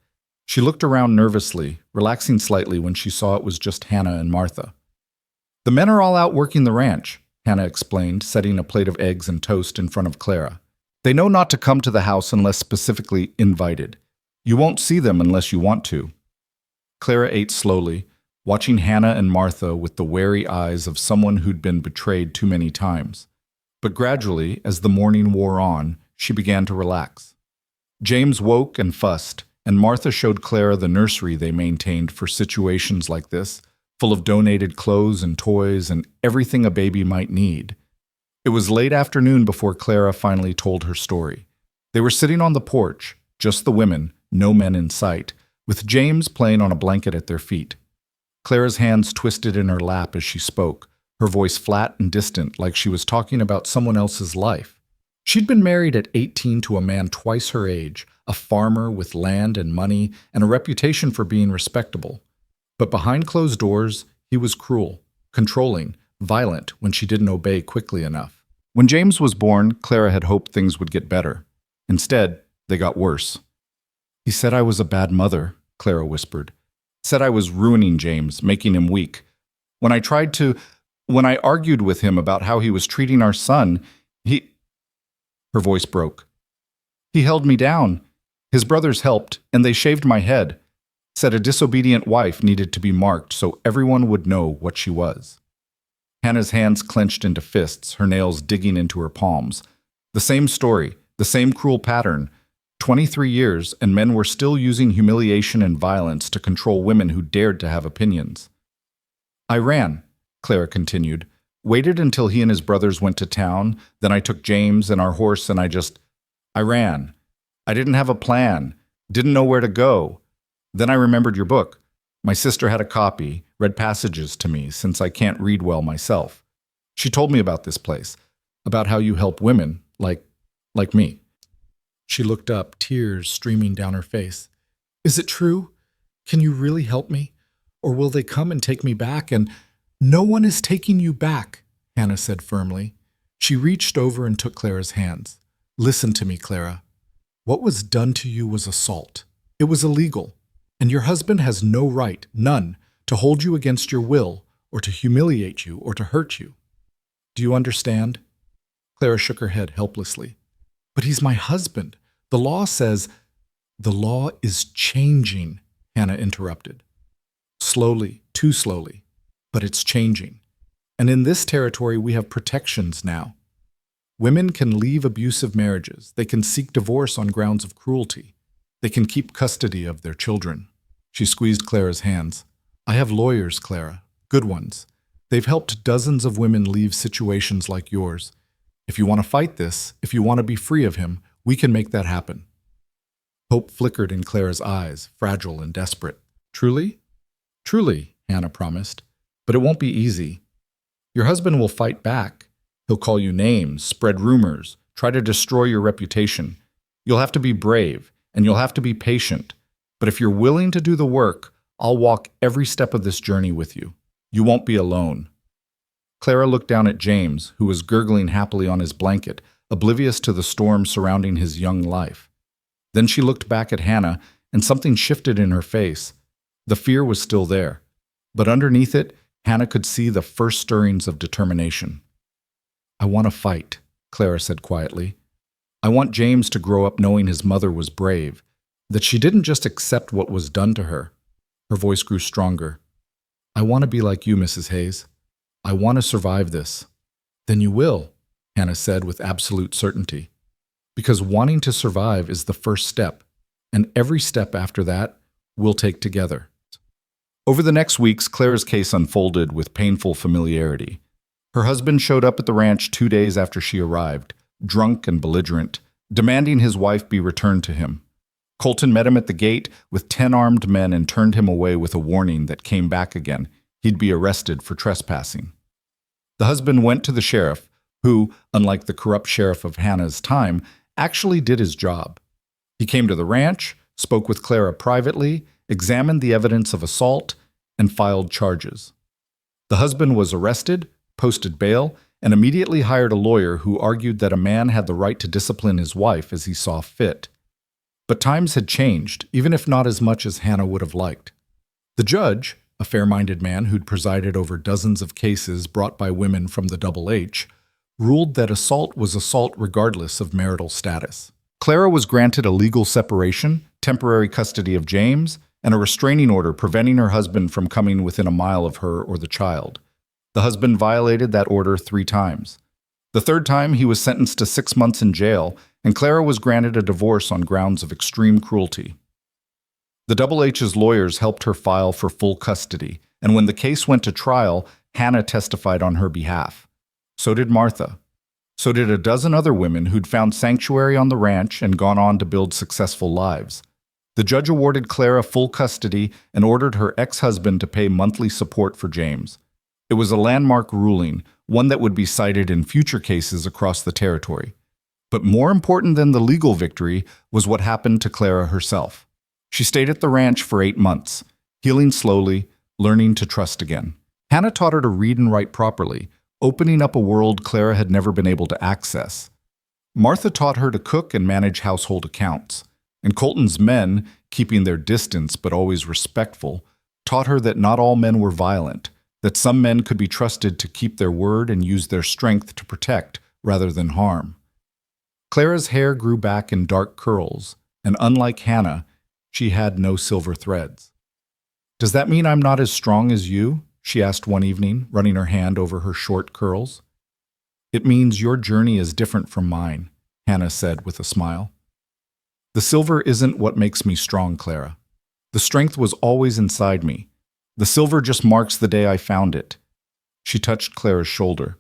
She looked around nervously, relaxing slightly when she saw it was just Hannah and Martha. "The men are all out working the ranch," Hannah explained, setting a plate of eggs and toast in front of Clara. "They know not to come to the house unless specifically invited. You won't see them unless you want to." Clara ate slowly, watching Hannah and Martha with the wary eyes of someone who'd been betrayed too many times. But gradually, as the morning wore on, she began to relax. James woke and fussed, and Martha showed Clara the nursery they maintained for situations like this, full of donated clothes and toys and everything a baby might need. It was late afternoon before Clara finally told her story. They were sitting on the porch, just the women, no men in sight, with James playing on a blanket at their feet. Clara's hands twisted in her lap as she spoke, her voice flat and distant like she was talking about someone else's life. She'd been married at 18 to a man twice her age, a farmer with land and money and a reputation for being respectable. But behind closed doors, he was cruel, controlling, violent when she didn't obey quickly enough. When James was born, Clara had hoped things would get better. Instead, they got worse. "He said I was a bad mother," Clara whispered. "Said I was ruining James, making him weak. When I argued with him about how he was treating our son, Her voice broke. "He held me down. His brothers helped, and they shaved my head. Said a disobedient wife needed to be marked so everyone would know what she was." Hannah's hands clenched into fists, her nails digging into her palms. The same story, the same cruel pattern. 23 years, and men were still using humiliation and violence to control women who dared to have opinions. "I ran," Clara continued. "Waited until he and his brothers went to town, then I took James and our horse and I ran. I didn't have a plan, didn't know where to go. Then I remembered your book. My sister had a copy, read passages to me since I can't read well myself. She told me about this place, about how you help women like me." She looked up, tears streaming down her face. "Is it true? Can you really help me? Or will they come and take me back and—" "No one is taking you back," Hannah said firmly. She reached over and took Clara's hands. "Listen to me, Clara. What was done to you was assault. It was illegal. And your husband has no right, none, to hold you against your will, or to humiliate you, or to hurt you. Do you understand?" Clara shook her head helplessly. "But he's my husband. The law says—" "The law is changing," Hannah interrupted. "Slowly, too slowly. But it's changing. And in this territory, we have protections now. Women can leave abusive marriages. They can seek divorce on grounds of cruelty. They can keep custody of their children." She squeezed Clara's hands. "I have lawyers, Clara, good ones. They've helped dozens of women leave situations like yours. If you want to fight this, if you want to be free of him, we can make that happen." Hope flickered in Clara's eyes, fragile and desperate. "Truly?" "Truly," Hannah promised. "But it won't be easy. Your husband will fight back. He'll call you names, spread rumors, try to destroy your reputation. You'll have to be brave, and you'll have to be patient. But if you're willing to do the work, I'll walk every step of this journey with you. You won't be alone." Clara looked down at James, who was gurgling happily on his blanket, oblivious to the storm surrounding his young life. Then she looked back at Hannah, and something shifted in her face. The fear was still there, but underneath it, Hannah could see the first stirrings of determination. "I want to fight," Clara said quietly. "I want James to grow up knowing his mother was brave, that she didn't just accept what was done to her." Her voice grew stronger. "I want to be like you, Mrs. Hayes. I want to survive this." "Then you will," Hannah said with absolute certainty. "Because wanting to survive is the first step, and every step after that we'll take together." Over the next weeks, Clara's case unfolded with painful familiarity. Her husband showed up at the ranch 2 days after she arrived, drunk and belligerent, demanding his wife be returned to him. Colton met him at the gate with 10 armed men and turned him away with a warning that came back again. He'd be arrested for trespassing. The husband went to the sheriff, who, unlike the corrupt sheriff of Hannah's time, actually did his job. He came to the ranch, spoke with Clara privately, examined the evidence of assault, and filed charges. The husband was arrested, posted bail, and immediately hired a lawyer who argued that a man had the right to discipline his wife as he saw fit. But times had changed, even if not as much as Hannah would have liked. The judge, a fair-minded man who'd presided over dozens of cases brought by women from the Double H, ruled that assault was assault regardless of marital status. Clara was granted a legal separation, temporary custody of James, and a restraining order preventing her husband from coming within a mile of her or the child. The husband violated that order 3 times. The 3rd time, he was sentenced to 6 months in jail, and Clara was granted a divorce on grounds of extreme cruelty. The Double H's lawyers helped her file for full custody, and when the case went to trial, Hannah testified on her behalf. So did Martha. So did a dozen other women who'd found sanctuary on the ranch and gone on to build successful lives. The judge awarded Clara full custody and ordered her ex-husband to pay monthly support for James. It was a landmark ruling, one that would be cited in future cases across the territory. But more important than the legal victory was what happened to Clara herself. She stayed at the ranch for 8 months, healing slowly, learning to trust again. Hannah taught her to read and write properly, opening up a world Clara had never been able to access. Martha taught her to cook and manage household accounts. And Colton's men, keeping their distance but always respectful, taught her that not all men were violent, that some men could be trusted to keep their word and use their strength to protect rather than harm. Clara's hair grew back in dark curls, and unlike Hannah, she had no silver threads. "Does that mean I'm not as strong as you?" she asked one evening, running her hand over her short curls. "It means your journey is different from mine," Hannah said with a smile. "The silver isn't what makes me strong, Clara. The strength was always inside me. The silver just marks the day I found it." She touched Clara's shoulder.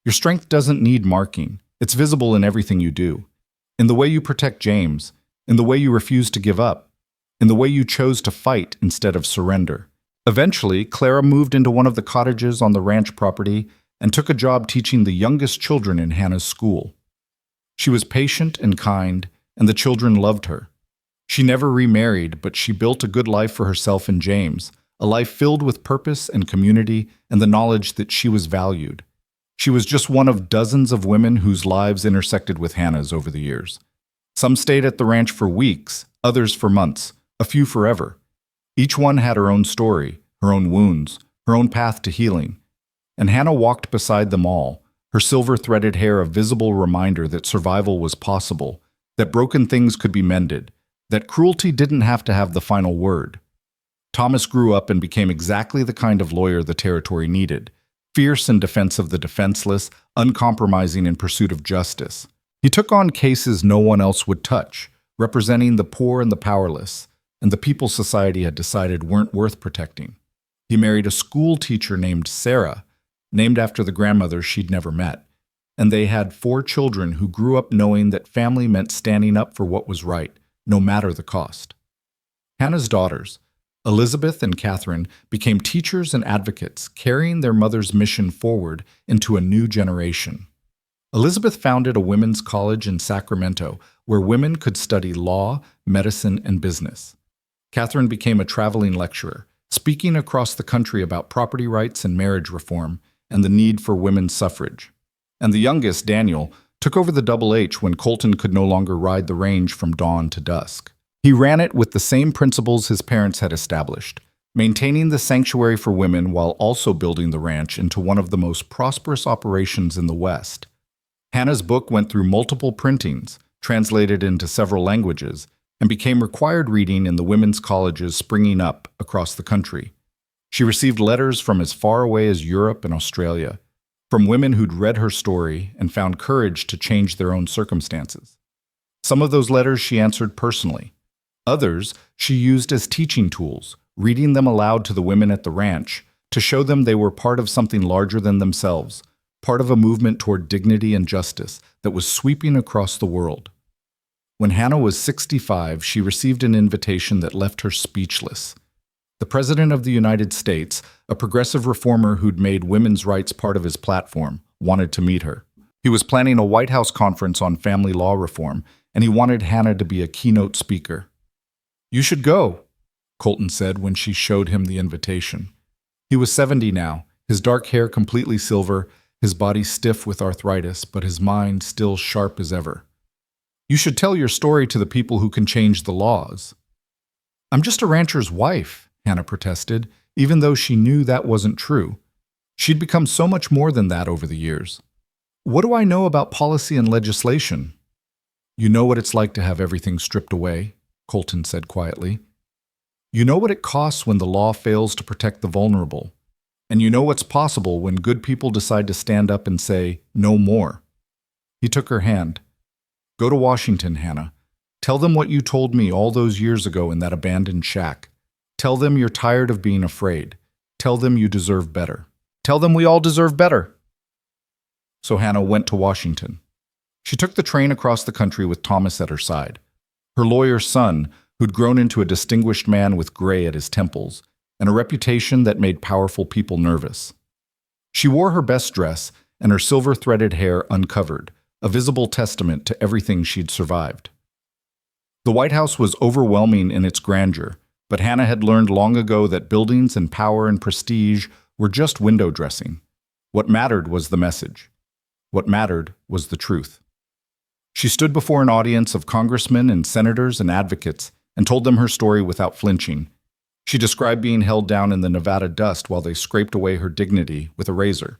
"Your strength doesn't need marking. It's visible in everything you do. In the way you protect James, in the way you refuse to give up, in the way you chose to fight instead of surrender." Eventually, Clara moved into one of the cottages on the ranch property and took a job teaching the youngest children in Hannah's school. She was patient and kind, and the children loved her. She never remarried, but she built a good life for herself and James, a life filled with purpose and community and the knowledge that she was valued. She was just one of dozens of women whose lives intersected with Hannah's over the years. Some stayed at the ranch for weeks, others for months, a few forever. Each one had her own story, her own wounds, her own path to healing. And Hannah walked beside them all, her silver-threaded hair a visible reminder that survival was possible, that broken things could be mended, that cruelty didn't have to have the final word. Thomas grew up and became exactly the kind of lawyer the territory needed, fierce in defense of the defenseless, uncompromising in pursuit of justice. He took on cases no one else would touch, representing the poor and the powerless, and the people society had decided weren't worth protecting. He married a school teacher named Sarah, named after the grandmother she'd never met, and they had 4 children who grew up knowing that family meant standing up for what was right, no matter the cost. Hannah's daughters, Elizabeth and Catherine, became teachers and advocates, carrying their mother's mission forward into a new generation. Elizabeth founded a women's college in Sacramento where women could study law, medicine, and business. Catherine became a traveling lecturer, speaking across the country about property rights and marriage reform and the need for women's suffrage. And the youngest, Daniel, took over the Double H when Colton could no longer ride the range from dawn to dusk. He ran it with the same principles his parents had established, maintaining the sanctuary for women while also building the ranch into one of the most prosperous operations in the West. Hannah's book went through multiple printings, translated into several languages, and became required reading in the women's colleges springing up across the country. She received letters from as far away as Europe and Australia, from women who'd read her story and found courage to change their own circumstances. Some of those letters she answered personally. Others she used as teaching tools, reading them aloud to the women at the ranch to show them they were part of something larger than themselves, part of a movement toward dignity and justice that was sweeping across the world. When Hannah was 65, she received an invitation that left her speechless. The President of the United States, a progressive reformer who'd made women's rights part of his platform, wanted to meet her. He was planning a White House conference on family law reform, and he wanted Hannah to be a keynote speaker. "You should go," Colton said when she showed him the invitation. He was 70 now, his dark hair completely silver, his body stiff with arthritis, but his mind still sharp as ever. "You should tell your story to the people who can change the laws." "I'm just a rancher's wife," Hannah protested, even though she knew that wasn't true. She'd become so much more than that over the years. "What do I know about policy and legislation?" "You know what it's like to have everything stripped away," Colton said quietly. "You know what it costs when the law fails to protect the vulnerable. And you know what's possible when good people decide to stand up and say, 'No more.'" He took her hand. "Go to Washington, Hannah. Tell them what you told me all those years ago in that abandoned shack. Tell them you're tired of being afraid. Tell them you deserve better. Tell them we all deserve better. So Hannah went to Washington. She took the train across the country with Thomas at her side. Her lawyer's son, who'd grown into a distinguished man with gray at his temples, and a reputation that made powerful people nervous. She wore her best dress and her silver-threaded hair uncovered, a visible testament to everything she'd survived. The White House was overwhelming in its grandeur, but Hannah had learned long ago that buildings and power and prestige were just window dressing. What mattered was the message. What mattered was the truth. She stood before an audience of congressmen and senators and advocates and told them her story without flinching. She described being held down in the Nevada dust while they scraped away her dignity with a razor.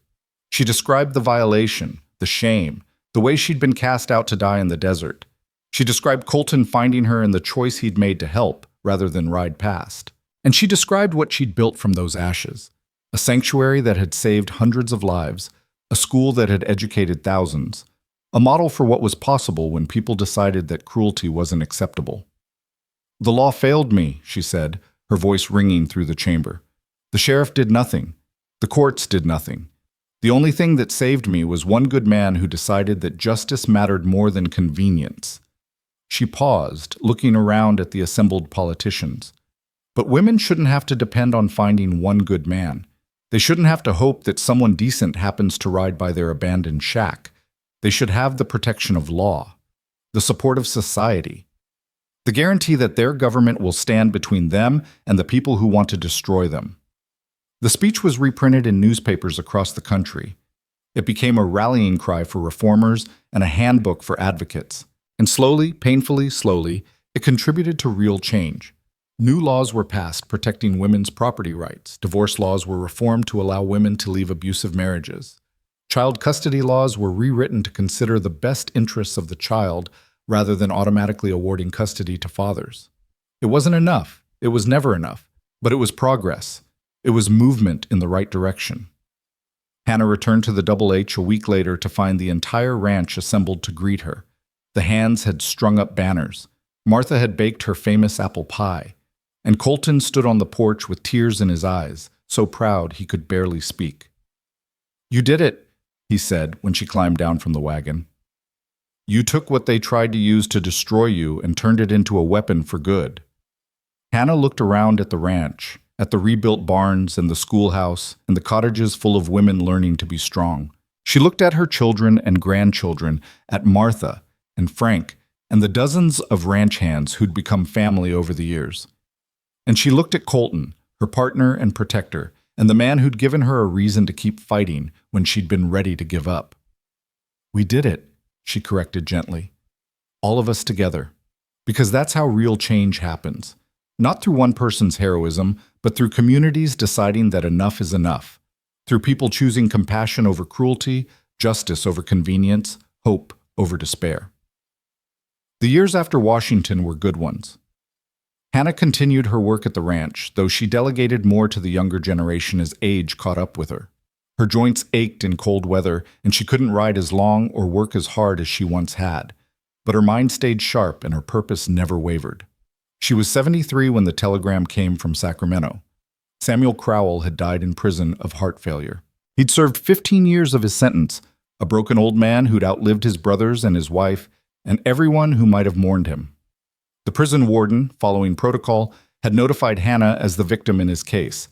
She described the violation, the shame, the way she'd been cast out to die in the desert. She described Colton finding her and the choice he'd made to help rather than ride past. And she described what she'd built from those ashes. A sanctuary that had saved hundreds of lives, a school that had educated thousands, a model for what was possible when people decided that cruelty wasn't acceptable. "The law failed me," she said, her voice ringing through the chamber. "The sheriff did nothing. The courts did nothing. The only thing that saved me was one good man who decided that justice mattered more than convenience." She paused, looking around at the assembled politicians. But women shouldn't have to depend on finding one good man. They shouldn't have to hope that someone decent happens to ride by their abandoned shack. They should have the protection of law, the support of society, the guarantee that their government will stand between them and the people who want to destroy them. The speech was reprinted in newspapers across the country. It became a rallying cry for reformers and a handbook for advocates. And slowly, painfully slowly, it contributed to real change. New laws were passed protecting women's property rights. Divorce laws were reformed to allow women to leave abusive marriages. Child custody laws were rewritten to consider the best interests of the child rather than automatically awarding custody to fathers. It wasn't enough. It was never enough. But it was progress. It was movement in the right direction. Hannah returned to the Double H a week later to find the entire ranch assembled to greet her. The hands had strung up banners. Martha had baked her famous apple pie. And Colton stood on the porch with tears in his eyes, so proud he could barely speak. "You did it," he said when she climbed down from the wagon. "You took what they tried to use to destroy you and turned it into a weapon for good." Hannah looked around at the ranch, at the rebuilt barns and the schoolhouse and the cottages full of women learning to be strong. She looked at her children and grandchildren, at Martha and Frank and the dozens of ranch hands who'd become family over the years. And she looked at Colton, her partner and protector, and the man who'd given her a reason to keep fighting when she'd been ready to give up. "We did it," she corrected gently. "All of us together. Because that's how real change happens. Not through one person's heroism, but through communities deciding that enough is enough. Through people choosing compassion over cruelty, justice over convenience, hope over despair." The years after Washington were good ones. Hannah continued her work at the ranch, though she delegated more to the younger generation as age caught up with her. Her joints ached in cold weather, and she couldn't ride as long or work as hard as she once had. But her mind stayed sharp and her purpose never wavered. She was 73 when the telegram came from Sacramento. Samuel Crowell had died in prison of heart failure. He'd served 15 years of his sentence, a broken old man who'd outlived his brothers and his wife, and everyone who might have mourned him. The prison warden, following protocol, had notified Hannah as the victim in his case.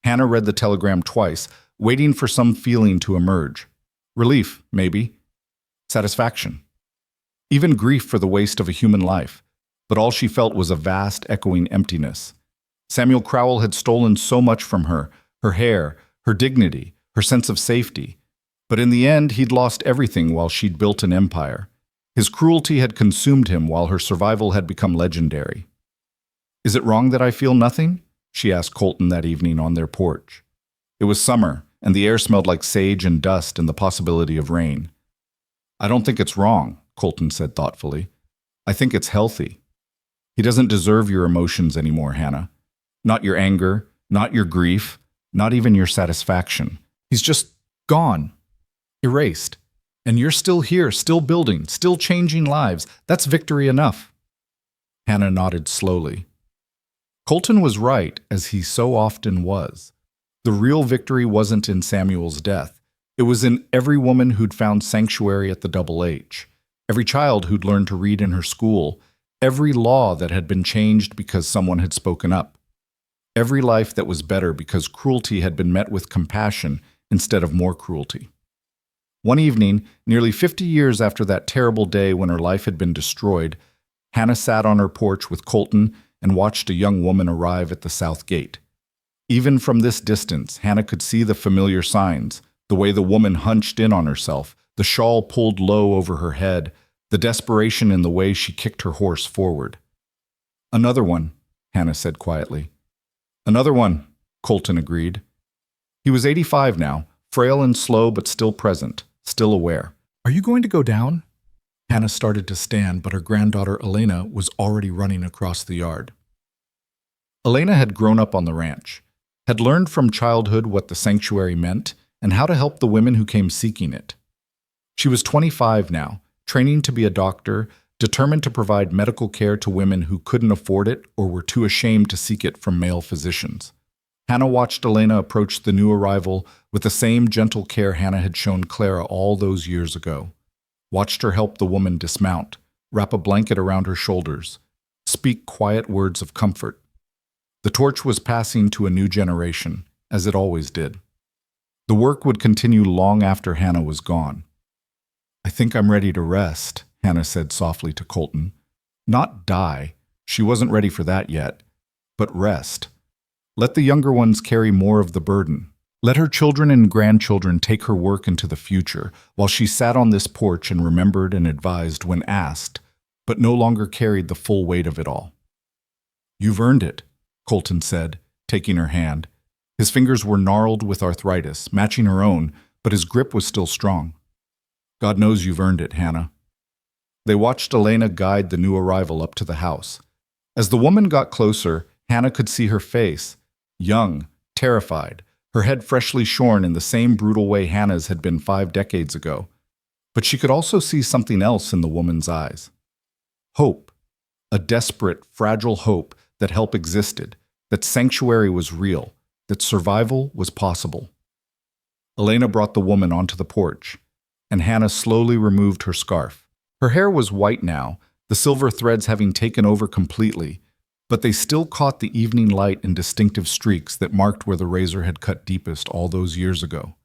Hannah read the telegram twice, waiting for some feeling to emerge. Relief, maybe. Satisfaction. Even grief for the waste of a human life. But all she felt was a vast, echoing emptiness. Samuel Crowell had stolen so much from her, her hair, her dignity, her sense of safety. But in the end, he'd lost everything while she'd built an empire. His cruelty had consumed him while her survival had become legendary. "Is it wrong that I feel nothing?" she asked Colton that evening on their porch. It was summer, and the air smelled like sage and dust and the possibility of rain. "I don't think it's wrong," Colton said thoughtfully. "I think it's healthy. He doesn't deserve your emotions anymore, Hannah. Not your anger, not your grief, not even your satisfaction. He's just gone, erased. And you're still here, still building, still changing lives. That's victory enough." Hannah nodded slowly. Colton was right, as he so often was. The real victory wasn't in Samuel's death. It was in every woman who'd found sanctuary at the Double H, every child who'd learned to read in her school, every law that had been changed because someone had spoken up, every life that was better because cruelty had been met with compassion instead of more cruelty. One evening, nearly 50 years after that terrible day when her life had been destroyed, Hannah sat on her porch with Colton and watched a young woman arrive at the south gate. Even from this distance, Hannah could see the familiar signs, the way the woman hunched in on herself, the shawl pulled low over her head, the desperation in the way she kicked her horse forward. "Another one," Hannah said quietly. "Another one," Colton agreed. He was 85 now, frail and slow but still present, still aware. "Are you going to go down?" Hannah started to stand, but her granddaughter Elena was already running across the yard. Elena had grown up on the ranch, had learned from childhood what the sanctuary meant and how to help the women who came seeking it. She was 25 now, training to be a doctor, determined to provide medical care to women who couldn't afford it or were too ashamed to seek it from male physicians. Hannah watched Elena approach the new arrival with the same gentle care Hannah had shown Clara all those years ago. Watched her help the woman dismount, wrap a blanket around her shoulders, speak quiet words of comfort. The torch was passing to a new generation, as it always did. The work would continue long after Hannah was gone. "I think I'm ready to rest," Hannah said softly to Colton. Not die, she wasn't ready for that yet, but rest. Let the younger ones carry more of the burden. Let her children and grandchildren take her work into the future, while she sat on this porch and remembered and advised when asked, but no longer carried the full weight of it all. "You've earned it," Colton said, taking her hand. His fingers were gnarled with arthritis, matching her own, but his grip was still strong. "God knows you've earned it, Hannah." They watched Elena guide the new arrival up to the house. As the woman got closer, Hannah could see her face, young, terrified, her head freshly shorn in the same brutal way Hannah's had been 5 decades ago. But she could also see something else in the woman's eyes. Hope, a desperate, fragile hope that help existed, that sanctuary was real, that survival was possible. Elena brought the woman onto the porch, and Hannah slowly removed her scarf. Her hair was white now, the silver threads having taken over completely, but they still caught the evening light in distinctive streaks that marked where the razor had cut deepest all those years ago.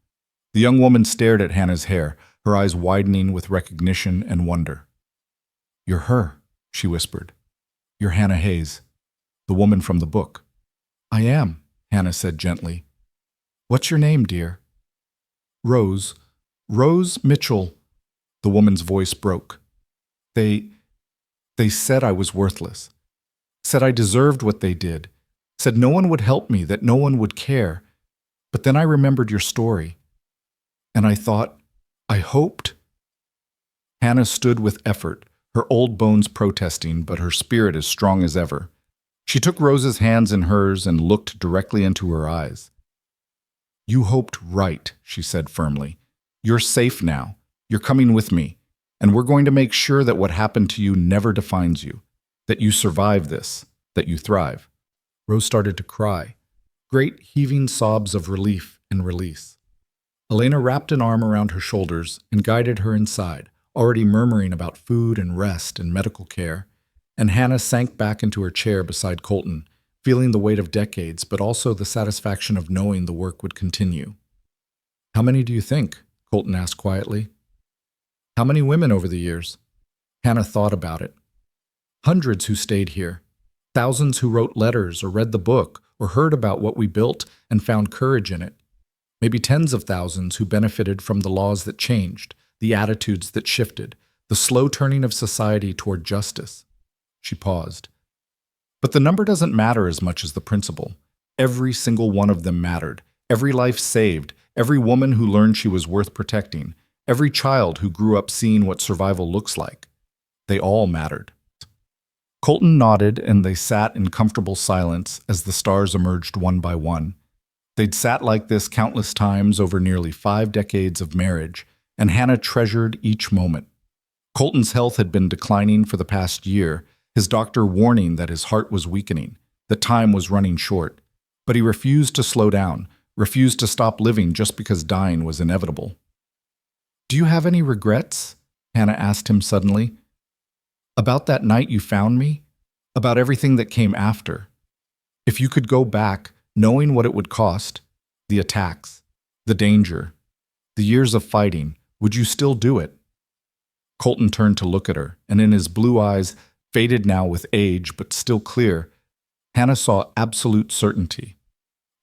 The young woman stared at Hannah's hair, her eyes widening with recognition and wonder. "You're her," she whispered. "You're Hannah Hayes, the woman from the book." "I am," Hannah said gently. "What's your name, dear?" "Rose. Rose Mitchell." The woman's voice broke. They said I was worthless. Said I deserved what they did. Said no one would help me, that no one would care. But then I remembered your story. And I thought, I hoped. Hannah stood with effort, her old bones protesting, but her spirit as strong as ever. She took Rose's hands in hers and looked directly into her eyes. "You hoped right," she said firmly. "You're safe now. You're coming with me. And we're going to make sure that what happened to you never defines you. That you survive this. That you thrive." Rose started to cry. Great heaving sobs of relief and release. Elena wrapped an arm around her shoulders and guided her inside, already murmuring about food and rest and medical care. And Hannah sank back into her chair beside Colton, feeling the weight of decades, but also the satisfaction of knowing the work would continue. "How many do you think?" Colton asked quietly. "How many women over the years?" Hannah thought about it. "Hundreds who stayed here. Thousands who wrote letters or read the book or heard about what we built and found courage in it. Maybe tens of thousands who benefited from the laws that changed, the attitudes that shifted, the slow turning of society toward justice." She paused. "But the number doesn't matter as much as the principle. Every single one of them mattered. Every life saved, every woman who learned she was worth protecting, every child who grew up seeing what survival looks like. They all mattered." Colton nodded, and they sat in comfortable silence as the stars emerged one by one. They'd sat like this countless times over nearly 5 decades of marriage, and Hannah treasured each moment. Colton's health had been declining for the past year, his doctor warning that his heart was weakening, that time was running short. But he refused to slow down, refused to stop living just because dying was inevitable. "Do you have any regrets?" Hannah asked him suddenly. "About that night you found me? About everything that came after? If you could go back, knowing what it would cost, the attacks, the danger, the years of fighting, would you still do it?" Colton turned to look at her, and in his blue eyes, faded now with age but still clear, Hannah saw absolute certainty.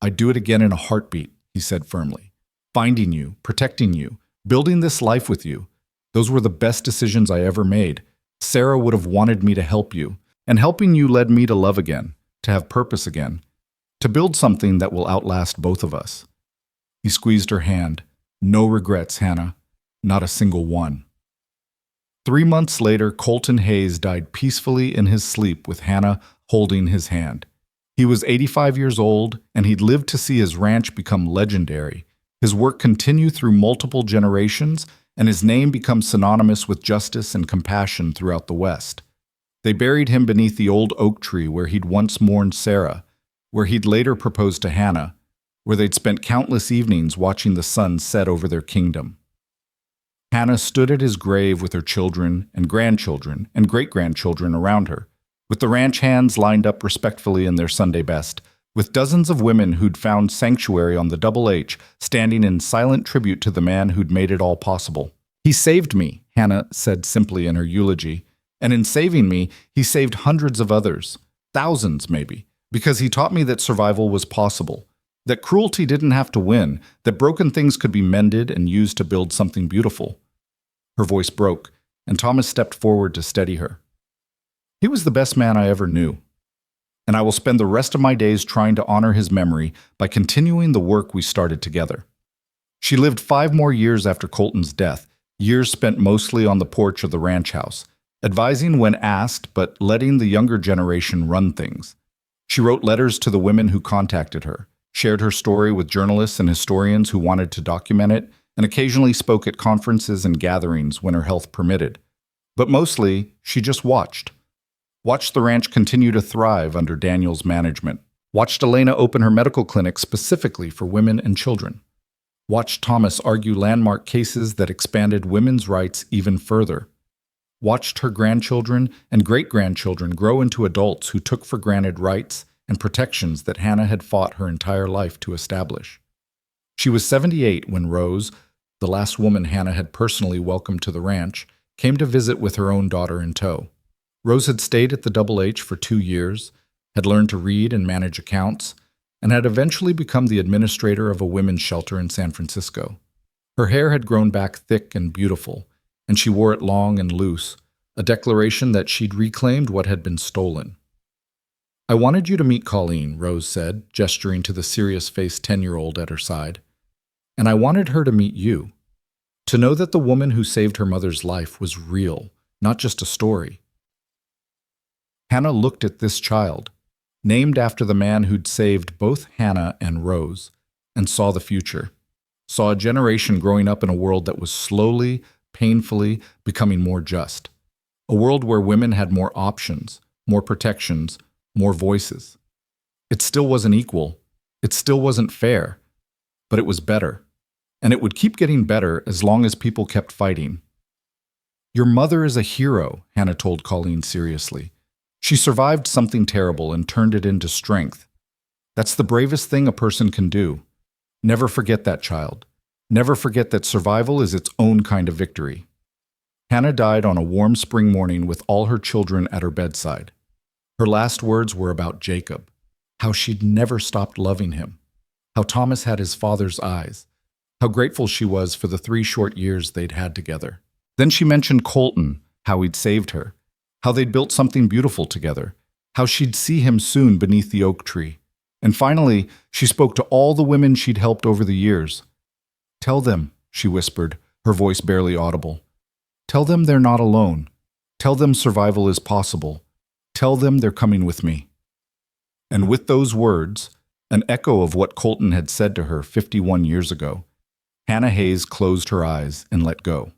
"I'd do it again in a heartbeat," he said firmly. "Finding you, protecting you, building this life with you, those were the best decisions I ever made. Sarah would have wanted me to help you, and helping you led me to love again, to have purpose again, to build something that will outlast both of us." He squeezed her hand. "No regrets, Hannah. Not a single one." 3 months later, Colton Hayes died peacefully in his sleep with Hannah holding his hand. He was 85 years old, and he'd lived to see his ranch become legendary, his work continue through multiple generations, and his name become synonymous with justice and compassion throughout the West. They buried him beneath the old oak tree where he'd once mourned Sarah, where he'd later proposed to Hannah, where they'd spent countless evenings watching the sun set over their kingdom. Hannah stood at his grave with her children and grandchildren and great-grandchildren around her, with the ranch hands lined up respectfully in their Sunday best, with dozens of women who'd found sanctuary on the Double H standing in silent tribute to the man who'd made it all possible. "He saved me," Hannah said simply in her eulogy, "and in saving me, he saved hundreds of others, thousands maybe, because he taught me that survival was possible, that cruelty didn't have to win, that broken things could be mended and used to build something beautiful." Her voice broke, and Thomas stepped forward to steady her. "He was the best man I ever knew, and I will spend the rest of my days trying to honor his memory by continuing the work we started together." She lived 5 more years after Colton's death, years spent mostly on the porch of the ranch house, advising when asked but letting the younger generation run things. She wrote letters to the women who contacted her, shared her story with journalists and historians who wanted to document it, and occasionally spoke at conferences and gatherings when her health permitted. But mostly, she just watched the ranch continue to thrive under Daniel's management, watched Elena open her medical clinic specifically for women and children, watched Thomas argue landmark cases that expanded women's rights even further, watched her grandchildren and great-grandchildren grow into adults who took for granted rights and protections that Hannah had fought her entire life to establish. She was 78 when Rose, the last woman Hannah had personally welcomed to the ranch, came to visit with her own daughter in tow. Rose had stayed at the Double H for 2 years, had learned to read and manage accounts, and had eventually become the administrator of a women's shelter in San Francisco. Her hair had grown back thick and beautiful, and she wore it long and loose, a declaration that she'd reclaimed what had been stolen. "I wanted you to meet Colleen," Rose said, gesturing to the serious-faced 10-year-old at her side. "And I wanted her to meet you, to know that the woman who saved her mother's life was real, not just a story." Hannah looked at this child, named after the man who'd saved both Hannah and Rose, and saw the future, saw a generation growing up in a world that was slowly, painfully becoming more just, a world where women had more options, more protections, more voices. It still wasn't equal, it still wasn't fair, but it was better, and it would keep getting better as long as people kept fighting. "Your mother is a hero," Hannah told Colleen seriously. "She survived something terrible and turned it into strength. That's the bravest thing a person can do. Never forget that, child. Never forget that survival is its own kind of victory." Hannah died on a warm spring morning with all her children at her bedside. Her last words were about Jacob, how she'd never stopped loving him, how Thomas had his father's eyes, how grateful she was for the 3 short years they'd had together. Then she mentioned Colton, how he'd saved her, how they'd built something beautiful together, how she'd see him soon beneath the oak tree. And finally, she spoke to all the women she'd helped over the years. "Tell them," she whispered, her voice barely audible. "Tell them they're not alone. Tell them survival is possible. Tell them they're coming with me." And with those words, an echo of what Colton had said to her 51 years ago, Hannah Hayes closed her eyes and let go.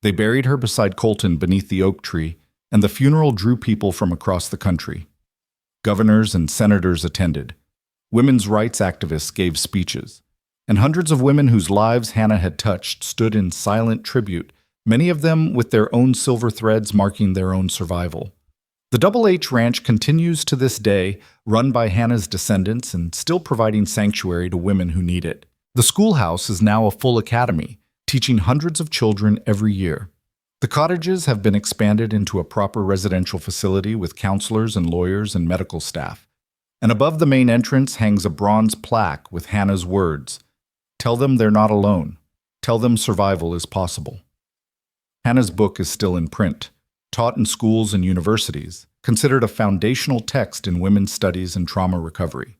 They buried her beside Colton beneath the oak tree, and the funeral drew people from across the country. Governors and senators attended. Women's rights activists gave speeches, and hundreds of women whose lives Hannah had touched stood in silent tribute, many of them with their own silver threads marking their own survival. The Double H Ranch continues to this day, run by Hannah's descendants and still providing sanctuary to women who need it. The schoolhouse is now a full academy, teaching hundreds of children every year. The cottages have been expanded into a proper residential facility with counselors and lawyers and medical staff. And above the main entrance hangs a bronze plaque with Hannah's words, "Tell them they're not alone. Tell them survival is possible." Hannah's book is still in print, taught in schools and universities, considered a foundational text in women's studies and trauma recovery.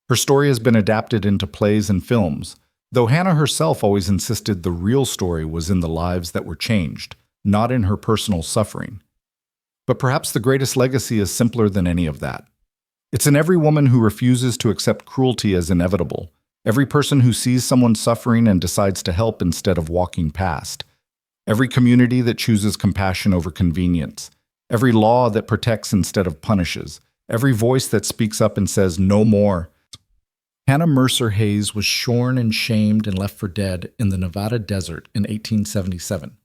Her story has been adapted into plays and films, though Hannah herself always insisted the real story was in the lives that were changed, not in her personal suffering. But perhaps the greatest legacy is simpler than any of that. It's in every woman who refuses to accept cruelty as inevitable, every person who sees someone suffering and decides to help instead of walking past, every community that chooses compassion over convenience, every law that protects instead of punishes, every voice that speaks up and says no more. Hannah Mercer Hayes was shorn and shamed and left for dead in the Nevada desert in 1877.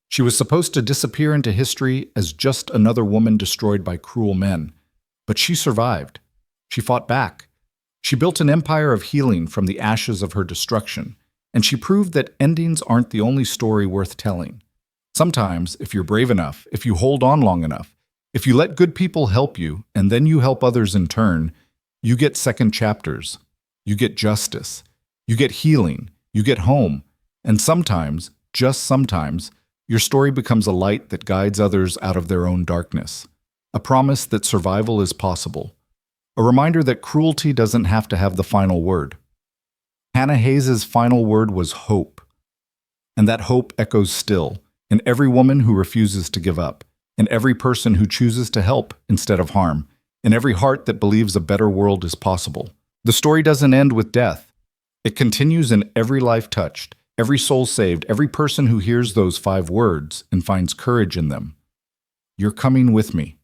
She was supposed to disappear into history as just another woman destroyed by cruel men. But she survived. She fought back. She built an empire of healing from the ashes of her destruction, and she proved that endings aren't the only story worth telling. Sometimes, if you're brave enough, if you hold on long enough, if you let good people help you, and then you help others in turn, you get second chapters. You get justice. You get healing. You get home. And sometimes, just sometimes, your story becomes a light that guides others out of their own darkness. A promise that survival is possible. A reminder that cruelty doesn't have to have the final word. Hannah Hayes' final word was hope. And that hope echoes still in every woman who refuses to give up, in every person who chooses to help instead of harm, in every heart that believes a better world is possible. The story doesn't end with death. It continues in every life touched, every soul saved, every person who hears those 5 words and finds courage in them. You're coming with me.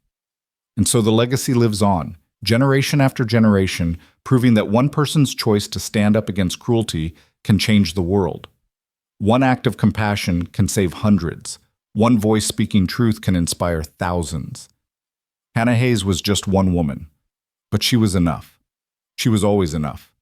And so the legacy lives on, generation after generation, proving that one person's choice to stand up against cruelty can change the world. One act of compassion can save hundreds. One voice speaking truth can inspire thousands. Hannah Hayes was just one woman, but she was enough. She was always enough.